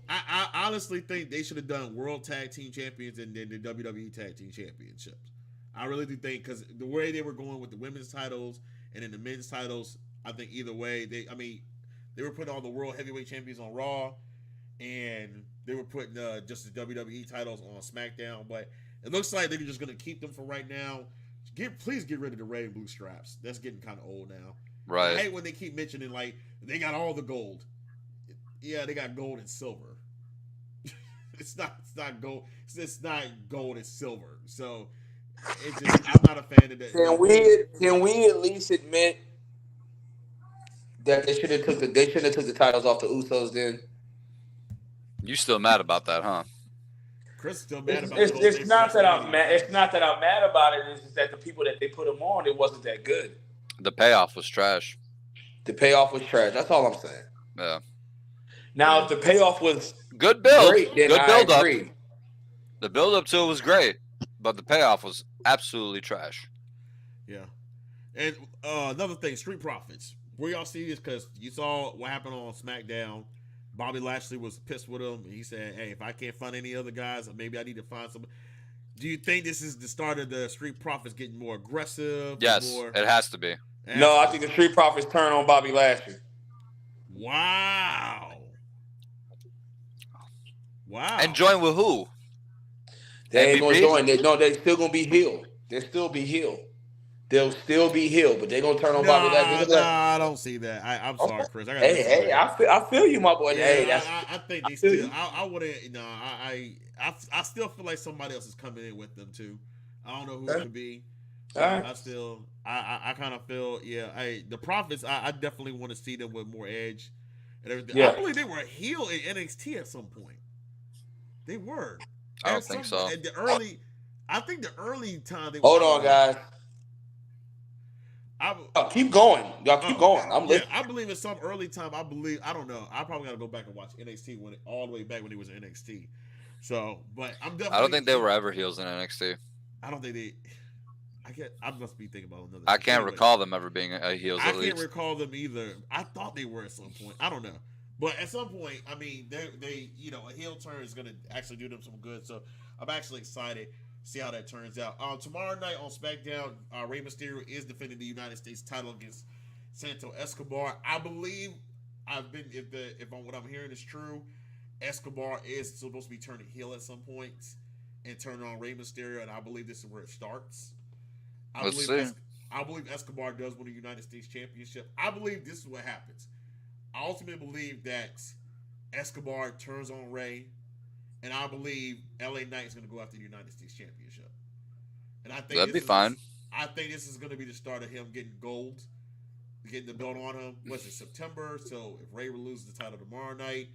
I honestly think they should have done World Tag Team Champions and then the WWE Tag Team Championships. I really do think, because the way they were going with the women's titles and then the men's titles, I think either way, they were putting all the World Heavyweight Champions on Raw, and they were putting just the WWE titles on SmackDown. But it looks like they're just going to keep them for right now. Please get rid of the red and blue straps. That's getting kind of old now. Right. I hate when they keep mentioning they got all the gold. Yeah, they got gold and silver. It's not gold. It's not gold and silver. So I'm not a fan of that. Can we at least admit that they should have took the titles off the Usos then? You still mad about that, huh? Chris is still mad about it. It's not that I'm mad. It's not that I'm mad about it. It's just that the people that they put them on, it wasn't that good. The payoff was trash. That's all I'm saying. Yeah. Now, if the payoff was good build, great, then good build up. Agree. The build up to it was great, but the payoff was absolutely trash. Yeah. And another thing, Street Profits. Where y'all see this? Because you saw what happened on SmackDown. Bobby Lashley was pissed with him. He said, "Hey, if I can't find any other guys, maybe I need to find some." Do you think this is the start of the Street Profits getting more aggressive? Yes, it has to be. No, I think the Street Profits turn on Bobby Lashley. Wow. And join with who? They ain't gonna join. They still gonna be heel. They'll still be heel. They'll still be heel, but they're gonna turn on Bobby Lashley. I don't see that. I'm sorry, Chris. I feel you, my boy. Yeah, I think they still. I wouldn't. No, I still feel like somebody else is coming in with them too. I don't know who it could be. I kind of feel, the Profits. I definitely want to see them with more edge and everything. Yeah. I believe they were a heel in NXT at some point. They were. I don't think so. I think the early time they. Hold on, guys. Keep going. Y'all keep going. I'm listening. I believe in some early time. I don't know. I probably got to go back and watch NXT all the way back when he was in NXT. So, but I'm definitely. I don't think they were ever heels in NXT. I don't think they. I must be thinking about another. I can't recall them ever being heels. I can't recall them either. I thought they were at some point. I don't know, but at some point, I mean, they a heel turn is going to actually do them some good. So I'm actually excited. See how that turns out. Tomorrow night on SmackDown, Rey Mysterio is defending the United States title against Santo Escobar. I believe if what I'm hearing is true, Escobar is supposed to be turning heel at some point and turning on Rey Mysterio, and I believe this is where it starts. Let's see. I believe Escobar does win the United States Championship. I believe this is what happens. I ultimately believe that Escobar turns on Rey, and I believe LA Knight is going to go after the United States Championship. And I think that'd be fine. I think this is going to be the start of him getting gold, getting the belt on him. What's it, September? So if Rey loses the title tomorrow night,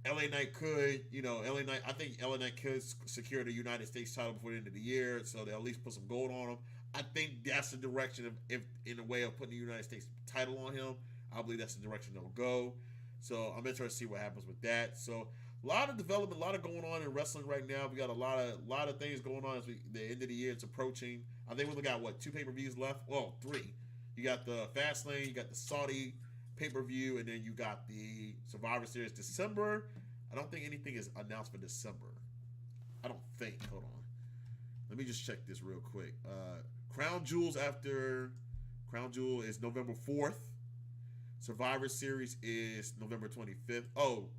LA Knight could, I think LA Knight could secure the United States title before the end of the year, so they'll at least put some gold on him. I think that's the direction in a way of putting the United States title on him. I believe that's the direction they'll go. So I'm interested to see what happens with that. So a lot of development, a lot of going on in wrestling right now. We got a lot of things going on as the end of the year is approaching. I think we only got 2 pay-per-views left. Well, 3. You got the Fastlane, you got the Saudi pay-per-view, and then you got the Survivor Series December. I don't think anything is announced for December. I don't think. Hold on. Let me just check this real quick. Crown Jewel is November 4th. Survivor Series is November 25th. Oh,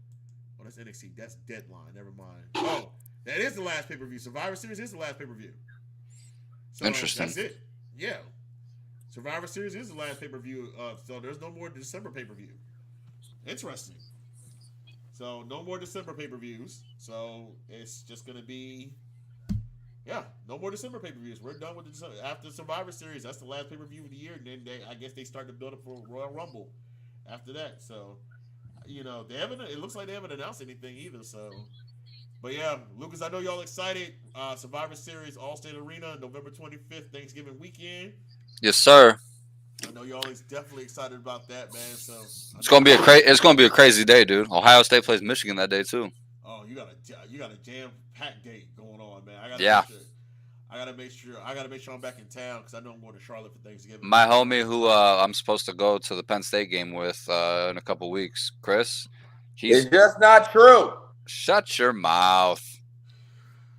that's NXT. That's Deadline. Never mind. Oh, that is the last pay-per-view. Survivor Series is the last pay-per-view. So interesting. That's it. Yeah. Survivor Series is the last pay-per-view. So there's no more December pay-per-view. Interesting. So no more December pay-per-views. So it's just going to be, no more December pay-per-views. We're done with the December. After Survivor Series, that's the last pay-per-view of the year. And then I guess they start to build up for Royal Rumble after that. So, it looks like they haven't announced anything either. So, but yeah, Lucas, I know y'all excited. Survivor Series All-State Arena, November 25th, Thanksgiving weekend. Yes, sir. I know y'all is definitely excited about that, man. So it's gonna be a crazy day, dude. Ohio State plays Michigan that day too. Oh, you got a jam-packed date going on, man. I gotta make sure I'm back in town because I know I'm going to Charlotte for Thanksgiving. My homie, who I'm supposed to go to the Penn State game with in a couple weeks, Chris. It's just not true. Shut your mouth.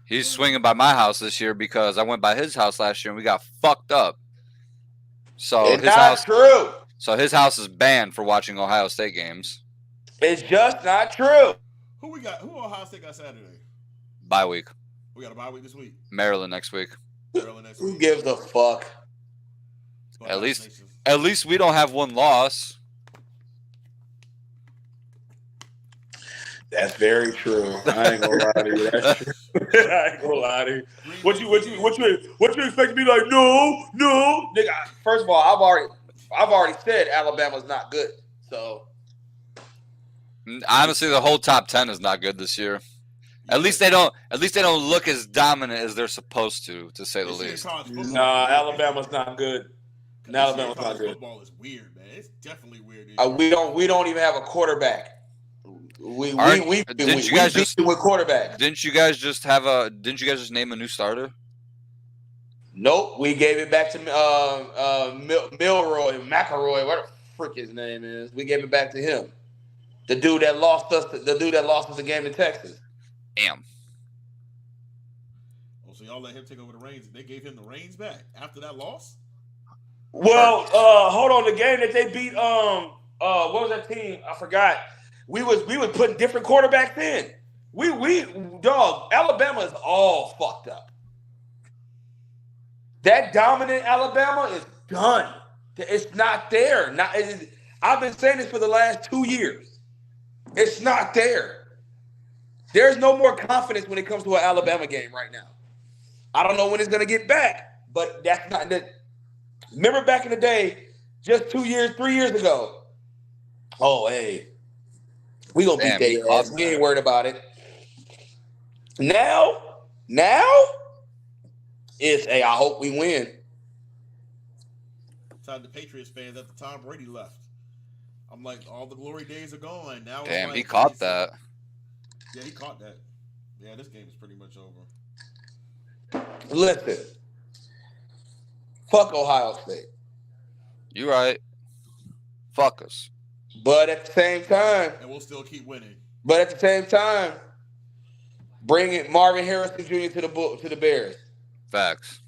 He's swinging by my house this year because I went by his house last year and we got fucked up. So it's not true. So his house is banned for watching Ohio State games. It's just not true. Who Ohio State got Saturday? Bye week. We got a bye week this week. Maryland next week. Who gives a fuck? At least we don't have one loss. That's very true. I ain't gonna lie to you. That's true. I ain't gonna lie to you. What you expect to be like? No, nigga. First of all, I've already said Alabama's not good. So honestly, the whole top 10 is not good this year. At least they don't look as dominant as they're supposed to say the least. Nah, Alabama's not good. Alabama's not good. Football is weird, man. It's definitely weird. We don't even have a quarterback. We with quarterback. Didn't you guys just name a new starter? Nope, we gave it back to McElroy, what the frick his name is. We gave it back to him. The dude that lost us the game in Texas. Damn. Oh, so y'all let him take over the reins. They gave him the reins back after that loss? Well, hold on. The game that they beat, what was that team? I forgot. We was putting different quarterbacks in. Alabama is all fucked up. That dominant Alabama is done. It's not there. I've been saying this for the last 2 years. It's not there. There's no more confidence when it comes to an Alabama game right now. I don't know when it's going to get back, but that's not that. Remember back in the day, just 3 years ago. Oh, hey, we gonna beat their ass. We ain't worried about it. Now, it's hey, I hope we win. Time the Patriots fans after Tom Brady left. I'm like, all the glory days are gone. Now it's damn, like, he caught that. Yeah, he caught that. Yeah, this game is pretty much over. Listen, fuck Ohio State. You right. Fuck us. But at the same time, and we'll still keep winning. But at the same time, bringing Marvin Harrison Jr. to the Bears. Facts.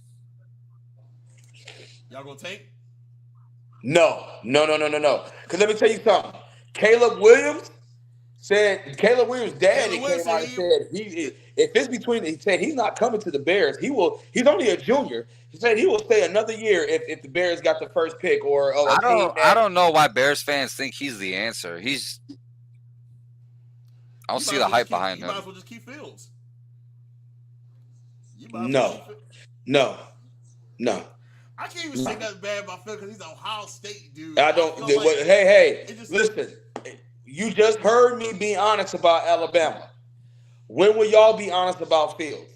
Y'all gonna take? No. Because let me tell you something. Caleb Williams' dad came out and said if it's between, he said he's not coming to the Bears. He's only a junior. He said he will stay another year if the Bears got the first pick or a team. I don't know why Bears fans think he's the answer. I don't see the hype behind him. You might as well just keep Fields. No. I can't even say nothing bad about Fields because he's an Ohio State dude. I don't. Listen. You just heard me be honest about Alabama. When will y'all be honest about Fields?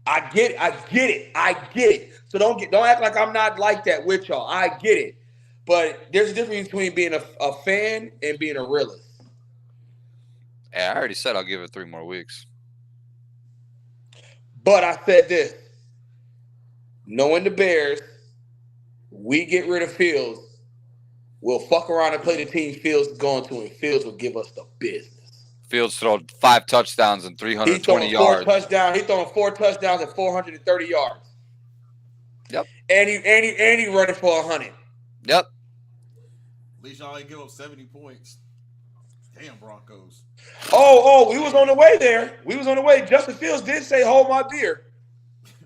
I get it. So don't act like I'm not like that with y'all. I get it. But there's a difference between being a fan and being a realist. Yeah, I already said I'll give it 3 more weeks. But I said this. Knowing the Bears, we get rid of Fields, we'll fuck around and play the team Fields is going to, and Fields will give us the business. Fields thrown 5 touchdowns and 320 yards. He's throwing 4 touchdowns and 430 yards. Yep. And he running for 100. Yep. At least y'all ain't give up 70 points. Damn, Broncos. Oh, we was on the way there. Justin Fields did say, "Hold my beer."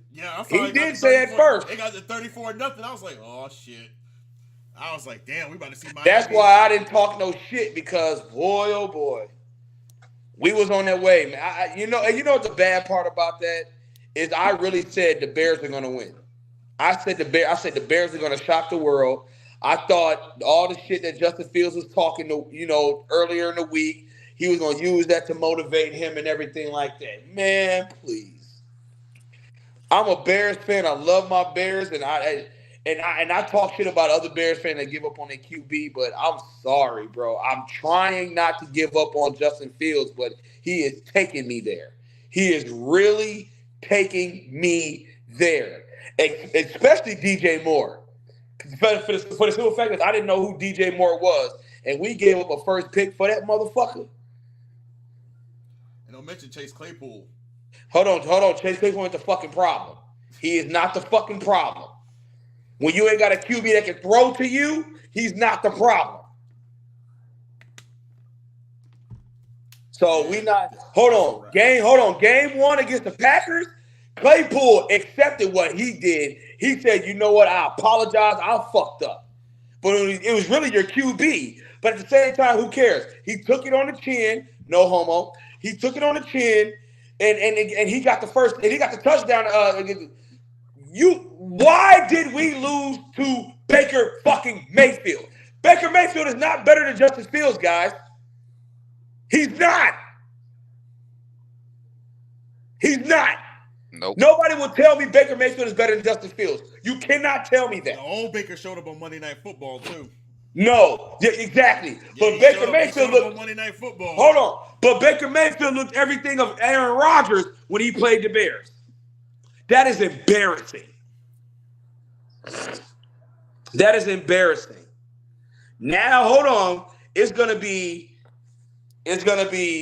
Yeah, he did say at first. They got the 34-0. I was like, oh shit. I was like, damn, we about to see my. That's why I didn't talk no shit because boy, oh boy, we was on that way, man. You know what the bad part about that is? I really said the Bears are gonna win. I said the Bears are gonna shock the world. I thought all the shit that Justin Fields was talking to, earlier in the week, he was gonna use that to motivate him and everything like that. Man, please. I'm a Bears fan. I love my Bears, and I talk shit about other Bears fans that give up on their QB, but I'm sorry, bro. I'm trying not to give up on Justin Fields, but he is taking me there. He is really taking me there, especially DJ Moore. For the simple fact that I didn't know who DJ Moore was, and we gave up a first pick for that motherfucker. And don't mention Chase Claypool. Hold on. Chase Claypool ain't the fucking problem. He is not the fucking problem. When you ain't got a QB that can throw to you, he's not the problem. So we not. Hold on. Game 1 against the Packers, Claypool accepted what he did. He said, "You know what? I apologize. I fucked up." But it was really your QB. But at the same time, who cares? He took it on the chin. No homo. He took it on the chin. And he got the first, and he got the touchdown. Why did we lose to Baker fucking Mayfield? Baker Mayfield is not better than Justin Fields, guys. He's not. Nope. Nobody will tell me Baker Mayfield is better than Justin Fields. You cannot tell me that. The old Baker showed up on Monday Night Football too. No, yeah, exactly. Yeah, but Baker Mayfield looked on Monday Night Football. Hold on. But Baker Mayfield looked everything of Aaron Rodgers when he played the Bears. That is embarrassing. Now, hold on. It's gonna be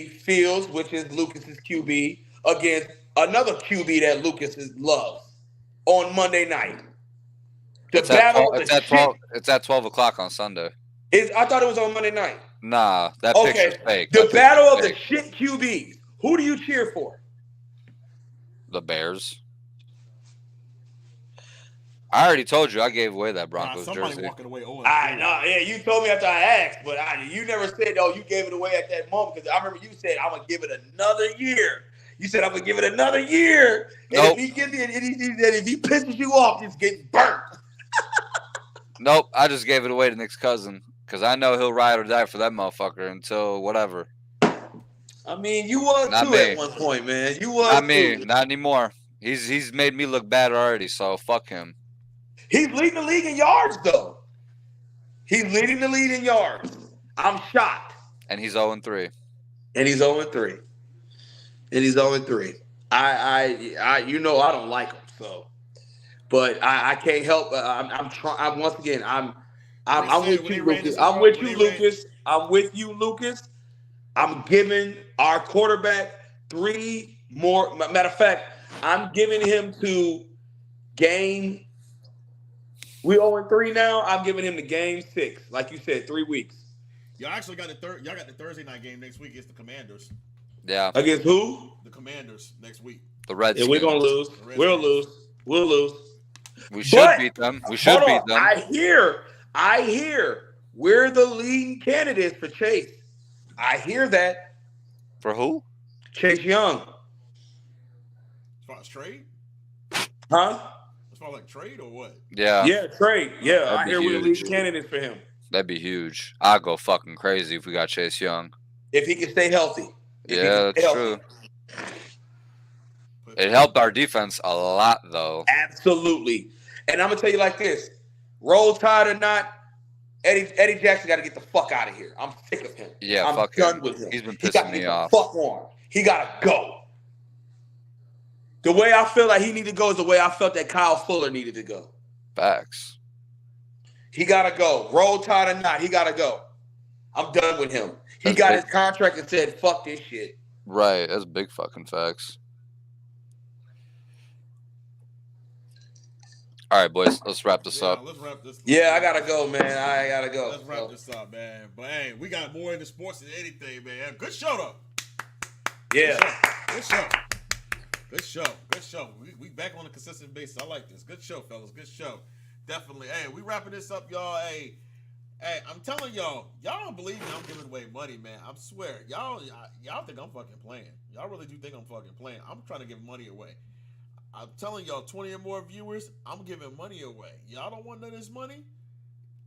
Fields, which is Lucas's QB, against another QB that Lucas loves on Monday night. It's at 12 o'clock on Sunday. I thought it was on Monday night. Nah, that picture's fake. The battle of the shit QBs. Who do you cheer for? The Bears. I already told you I gave away that Broncos somebody jersey. walking away. I know. Yeah, you told me after I asked, but you never said, "Oh, you gave it away at that moment." Because I remember you said, "I'm gonna give it another year." You said, "I'm gonna give it another year." And nope. if he pisses you off, just get burnt. Nope, I just gave it away to Nick's cousin because I know he'll ride or die for that motherfucker until whatever. I mean, you was not too me. At one point, man. You was not me, too. not anymore. He's made me look bad already, so fuck him. He's leading the league in yards, though. He's leading the league in yards. I'm shocked. And he's 0-3. And he's 0-3. I you know I don't like him, so. But I can't help. I'm trying. Once again, I'm with you, Lucas. I'm with you, Lucas. I'm giving our quarterback 3 more. Matter of fact, I'm giving him to game. We 0-3 now. I'm giving him to game 6. Like you said, 3 weeks. Y'all actually got y'all got the Thursday night game next week against the Commanders. Yeah. Against who? The Commanders next week. The Redskins. Yeah, we're gonna lose. We'll lose. We'll lose. We should beat them. We should beat them. I hear we're the leading candidates for Chase. I hear that. For who? Chase Young. As far as trade? Huh? As far as like trade or what? Yeah. Yeah, trade. Yeah, That'd I be hear we're the huge. leading candidates for him. That'd be huge. I'd go fucking crazy if we got Chase Young. If he can stay healthy. Yeah, that's true. It helped our defense a lot, though. Absolutely. And I'm gonna tell you like this: Roll Tide or not, Eddie Jackson got to get the fuck out of here. I'm sick of him. Yeah, I'm fuck done him. with him. He's been He got pissing to me get off. the fuck on. He gotta go. The way I feel like he needed to go is the way I felt that Kyle Fuller needed to go. Facts. He gotta go. Roll Tide or not, he gotta go. I'm done with him. He That's got big. his contract and said, "Fuck this shit." Right. That's big fucking facts. All right, boys. Let's wrap this up. Let's wrap this. Yeah, I gotta go, man. I gotta go. Let's wrap this up, man. But hey, we got more into sports than anything, man. Good show, though. Yeah. Good show. Good show. Good show. We back on a consistent basis. I like this. Good show, fellas. Good show. Definitely. Hey, we wrapping this up, y'all. Hey, I'm telling y'all don't believe me. I'm giving away money, man. I swear. Y'all think I'm fucking playing. Y'all really do think I'm fucking playing. I'm trying to give money away. I'm telling y'all, 20 or more viewers, I'm giving money away. Y'all don't want none of this money?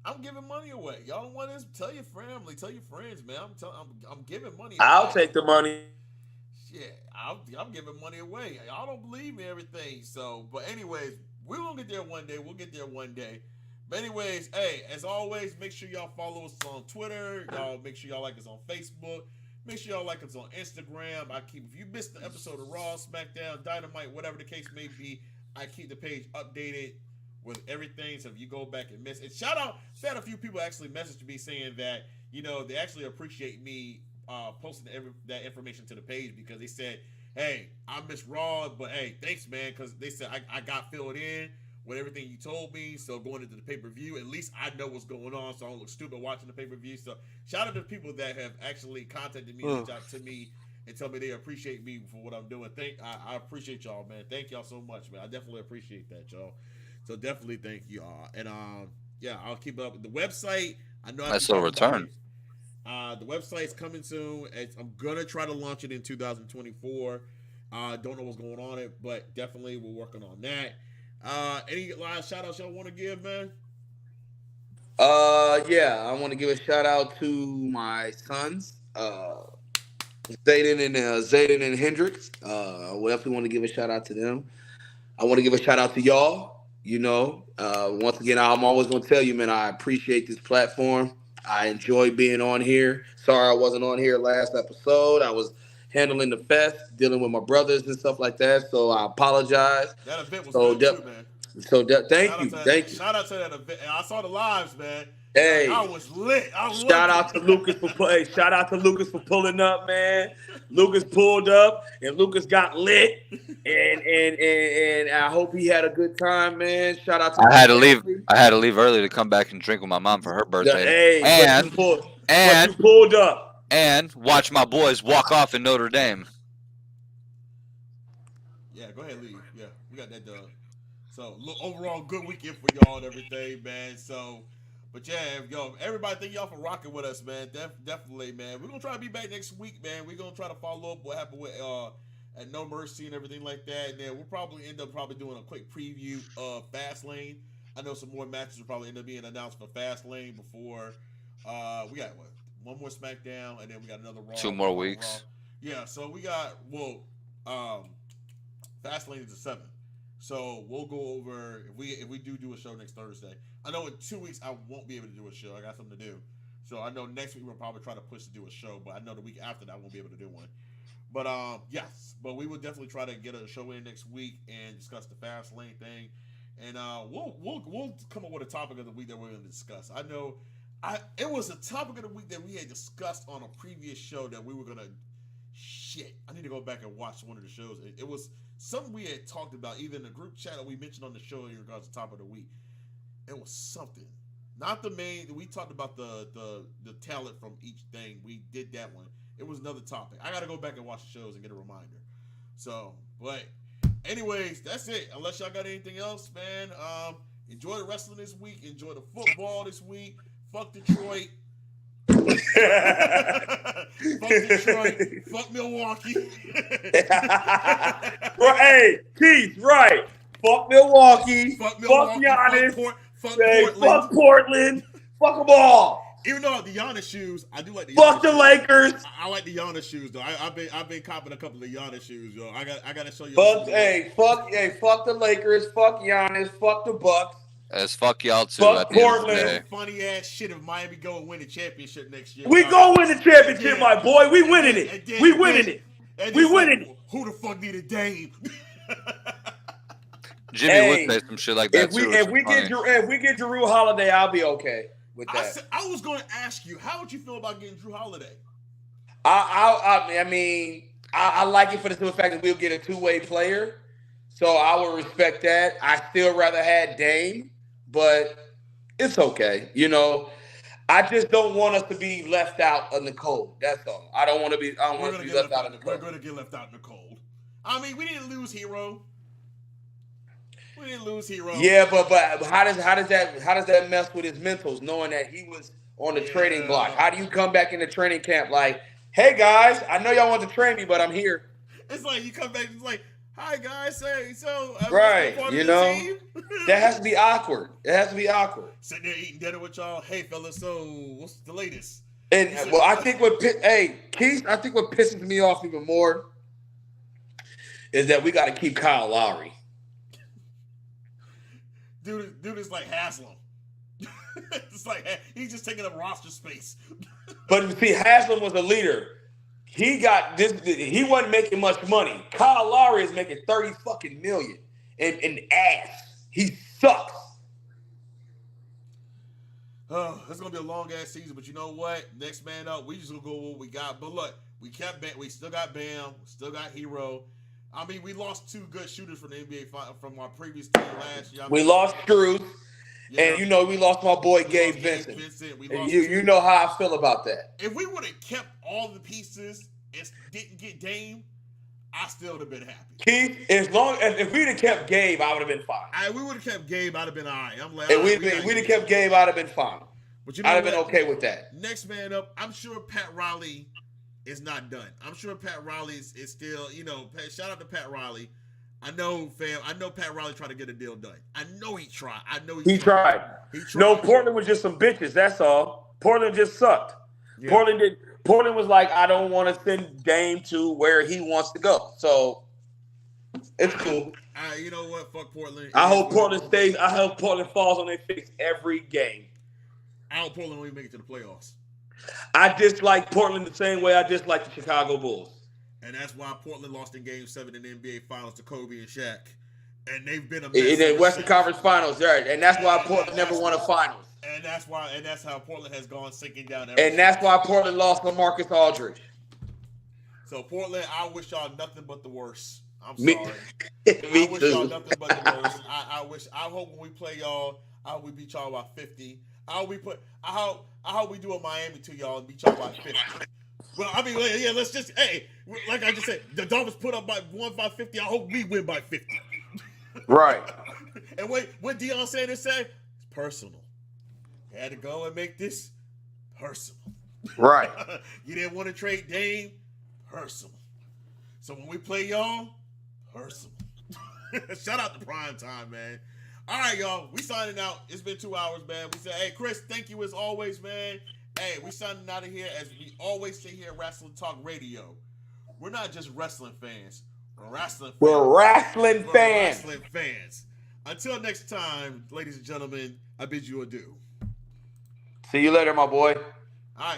I'm giving money away. Y'all don't want this? Tell your family, tell your friends, man. I'm giving money away. I'll take the money. Shit, I'm giving money away. Y'all don't believe me, everything. So, but anyways, we're gonna get there one day. We'll get there one day. But anyways, hey, as always, make sure y'all follow us on Twitter. Y'all make sure y'all like us on Facebook. Make sure y'all like us on Instagram. If you missed the episode of Raw, SmackDown, Dynamite, whatever the case may be, I keep the page updated with everything. So if you go back and miss it, shout out. I've had a few people actually message me saying that, they actually appreciate me posting that information to the page because they said, hey, I missed Raw, but hey, thanks, man, because they said I got filled in with everything you told me. So going into the pay-per-view, at least I know what's going on, so I don't look stupid watching the pay-per-view. So shout out to the people that have actually contacted me, reached out to me, and tell me they appreciate me for what I'm doing. I appreciate y'all, man. Thank y'all so much, man. I definitely appreciate that, y'all. So definitely thank y'all. And I'll keep up with the website. I know Nice little return. The website's coming soon. I'm gonna try to launch it in 2024. Don't know what's going on it, but definitely we're working on that. Any last shout outs y'all want to give, man? Yeah, I want to give a shout out to my sons, Zayden and Hendrix. I definitely want to give a shout out to them. I want to give a shout out to y'all. Once again, I'm always going to tell you, man, I appreciate this platform. I enjoy being on here. Sorry I wasn't on here last episode. I was handling the fest, dealing with my brothers and stuff like that. So I apologize. That event was good too, man. Thank you. Shout out to that event. I saw the lives, man. Hey, I was lit. Shout out to Lucas for pulling up, man. Lucas pulled up and Lucas got lit, and I hope he had a good time, man. Shout out to I had to leave early to come back and drink with my mom for her birthday. But you pulled up and watch my boys walk off in Notre Dame. Yeah, go ahead, leave. Yeah, we got that done. So, overall, good weekend for y'all and everything, man. So, but yeah, everybody, thank y'all for rocking with us, man. Definitely, man. We're gonna try to be back next week, man. We're gonna try to follow up what happened with at No Mercy and everything like that. And then we'll probably end up doing a quick preview of Fastlane. I know some more matches will probably end up being announced for Fastlane before we got one more SmackDown, and then we got another Raw. 2 more weeks. Raw. Yeah, so we got Fastlane is the 7th. So we'll go over if we do a show next Thursday. I know in 2 weeks I won't be able to do a show. I got something to do. So I know next week we'll probably try to push to do a show, but I know the week after that I won't be able to do one. But yes, but we will definitely try to get a show in next week and discuss the Fastlane thing. And we'll come up with a topic of the week that we're going to discuss. I know it was a topic of the week that we had discussed on a previous show that we were going to shit. I need to go back and watch one of the shows. It was something we had talked about, either in the group chat or we mentioned on the show in regards to top of the week. It was something. Not the main. We talked about the talent from each thing. We did that one. It was another topic. I got to go back and watch the shows and get a reminder. So, but anyways, that's it. Unless y'all got anything else, man. Enjoy the wrestling this week. Enjoy the football this week. Fuck Detroit. Fuck Detroit. Fuck Milwaukee. Hey, Keith, right. Fuck Milwaukee. Fuck Milwaukee. Fuck Giannis. Fuck Portland. Fuck Portland. Fuck them all. Even though the Giannis shoes, I do like the Fuck Giannis the shoes. Lakers. I like the Giannis shoes though. I've been copping a couple of Giannis shoes, yo. I got to show you. Fuck the Lakers. Fuck Giannis. Fuck the Bucks. As fuck y'all too. Fuck at the end of the Portland. day. Funny ass shit if Miami go and win the championship next year. We go win the championship, Yeah. my boy. We winning it. We winning it. We winning it. Who the fuck need a Dame? Jimmy would say some shit like that too. If we get Drew Holiday, I'll be okay with I that. was going to ask you, how would you feel about getting Drew Holiday? I like it for the simple fact that we'll get a two-way player, so I will respect that. I still rather had Dame, but it's okay. You know, I just don't want us to be left out in the cold. That's all. I don't want to be left out in the We're cold. going to get left out in the cold. I mean, we didn't lose Hero. Yeah, but how does that mess with his mentals, knowing that he was on the trading block? How do you come back in the training camp like, hey guys, I know y'all want to train me, but I'm here. It's like you come back, it's like, hi guys, hey, so Right, you know, that has to be awkward. It has to be awkward. Sitting there eating dinner with y'all. Hey fellas, so what's the latest? And well, I think Keith, I think what pisses me off even more is that we got to keep Kyle Lowry. Dude is like Haslam. It's like he's just taking up roster space. But see, Haslam was a leader. He got this. He wasn't making much money. Kyle Lowry is making $30 fucking million in ass. He sucks. Oh, it's gonna be a long ass season, but you know what? Next man up, we just gonna go with what we got. But look, we still got Bam, still got Hero. I mean, we lost two good shooters from the NBA from our previous team last year. We lost Cruz, and we lost my boy Gabe Vincent. You know how I feel about that. If we would have kept all the pieces and didn't get Dame, I still would have been happy. Keith, if we'd have kept Gabe, I would have been fine. We would have kept Gabe, I'd have been all right. I'm like, if we'd have kept Gabe, I'd have been fine. But you know I'd have been okay with that. Next man up, I'm sure Pat Riley is not done. I'm sure Pat Riley is still, shout out to Pat Riley. I know Pat Riley tried to get a deal done. I know he tried. He tried. No, Portland was just some bitches, that's all. Portland just sucked. Yeah. Portland was like, I don't want to send Dame to where he wants to go. So it's cool. You know what? Fuck Portland. I hope Portland stays. I hope Portland falls on their face every game. I hope Portland won't even make it to the playoffs. I dislike Portland the same way I dislike the Chicago Bulls. And that's why Portland lost in Game 7 in the NBA Finals to Kobe and Shaq. And they've been a mess in the Western Conference Finals, right? And that's why Portland never won a Finals. And that's how Portland has gone sinking down. And that's why Portland lost LaMarcus Aldridge. So Portland, I wish y'all nothing but the worst. I'm sorry. Me I wish too. y'all nothing but the worst. I hope when we play y'all, I hope we beat y'all by 50. I hope we do a Miami to y'all and beat y'all by 50. Well, I mean, yeah, let's just, like I just said, the Dolphins put up won by 50. I hope we win by 50. Right. And what Deion Sanders said? It's personal. You had to go and make this personal. Right. You didn't want to trade Dame? Personal. So when we play y'all, personal. Shout out to Prime Time, man. All right, y'all. We signing out. It's been 2 hours, man. We said, hey, Chris, thank you as always, man. Hey, we signing out of here as we always say here at Wrestling Talk Radio. We're not just wrestling fans. We're wrestling fans. We're wrestling fans. Wrestling fans. Until next time, ladies and gentlemen, I bid you adieu. See you later, my boy. All right.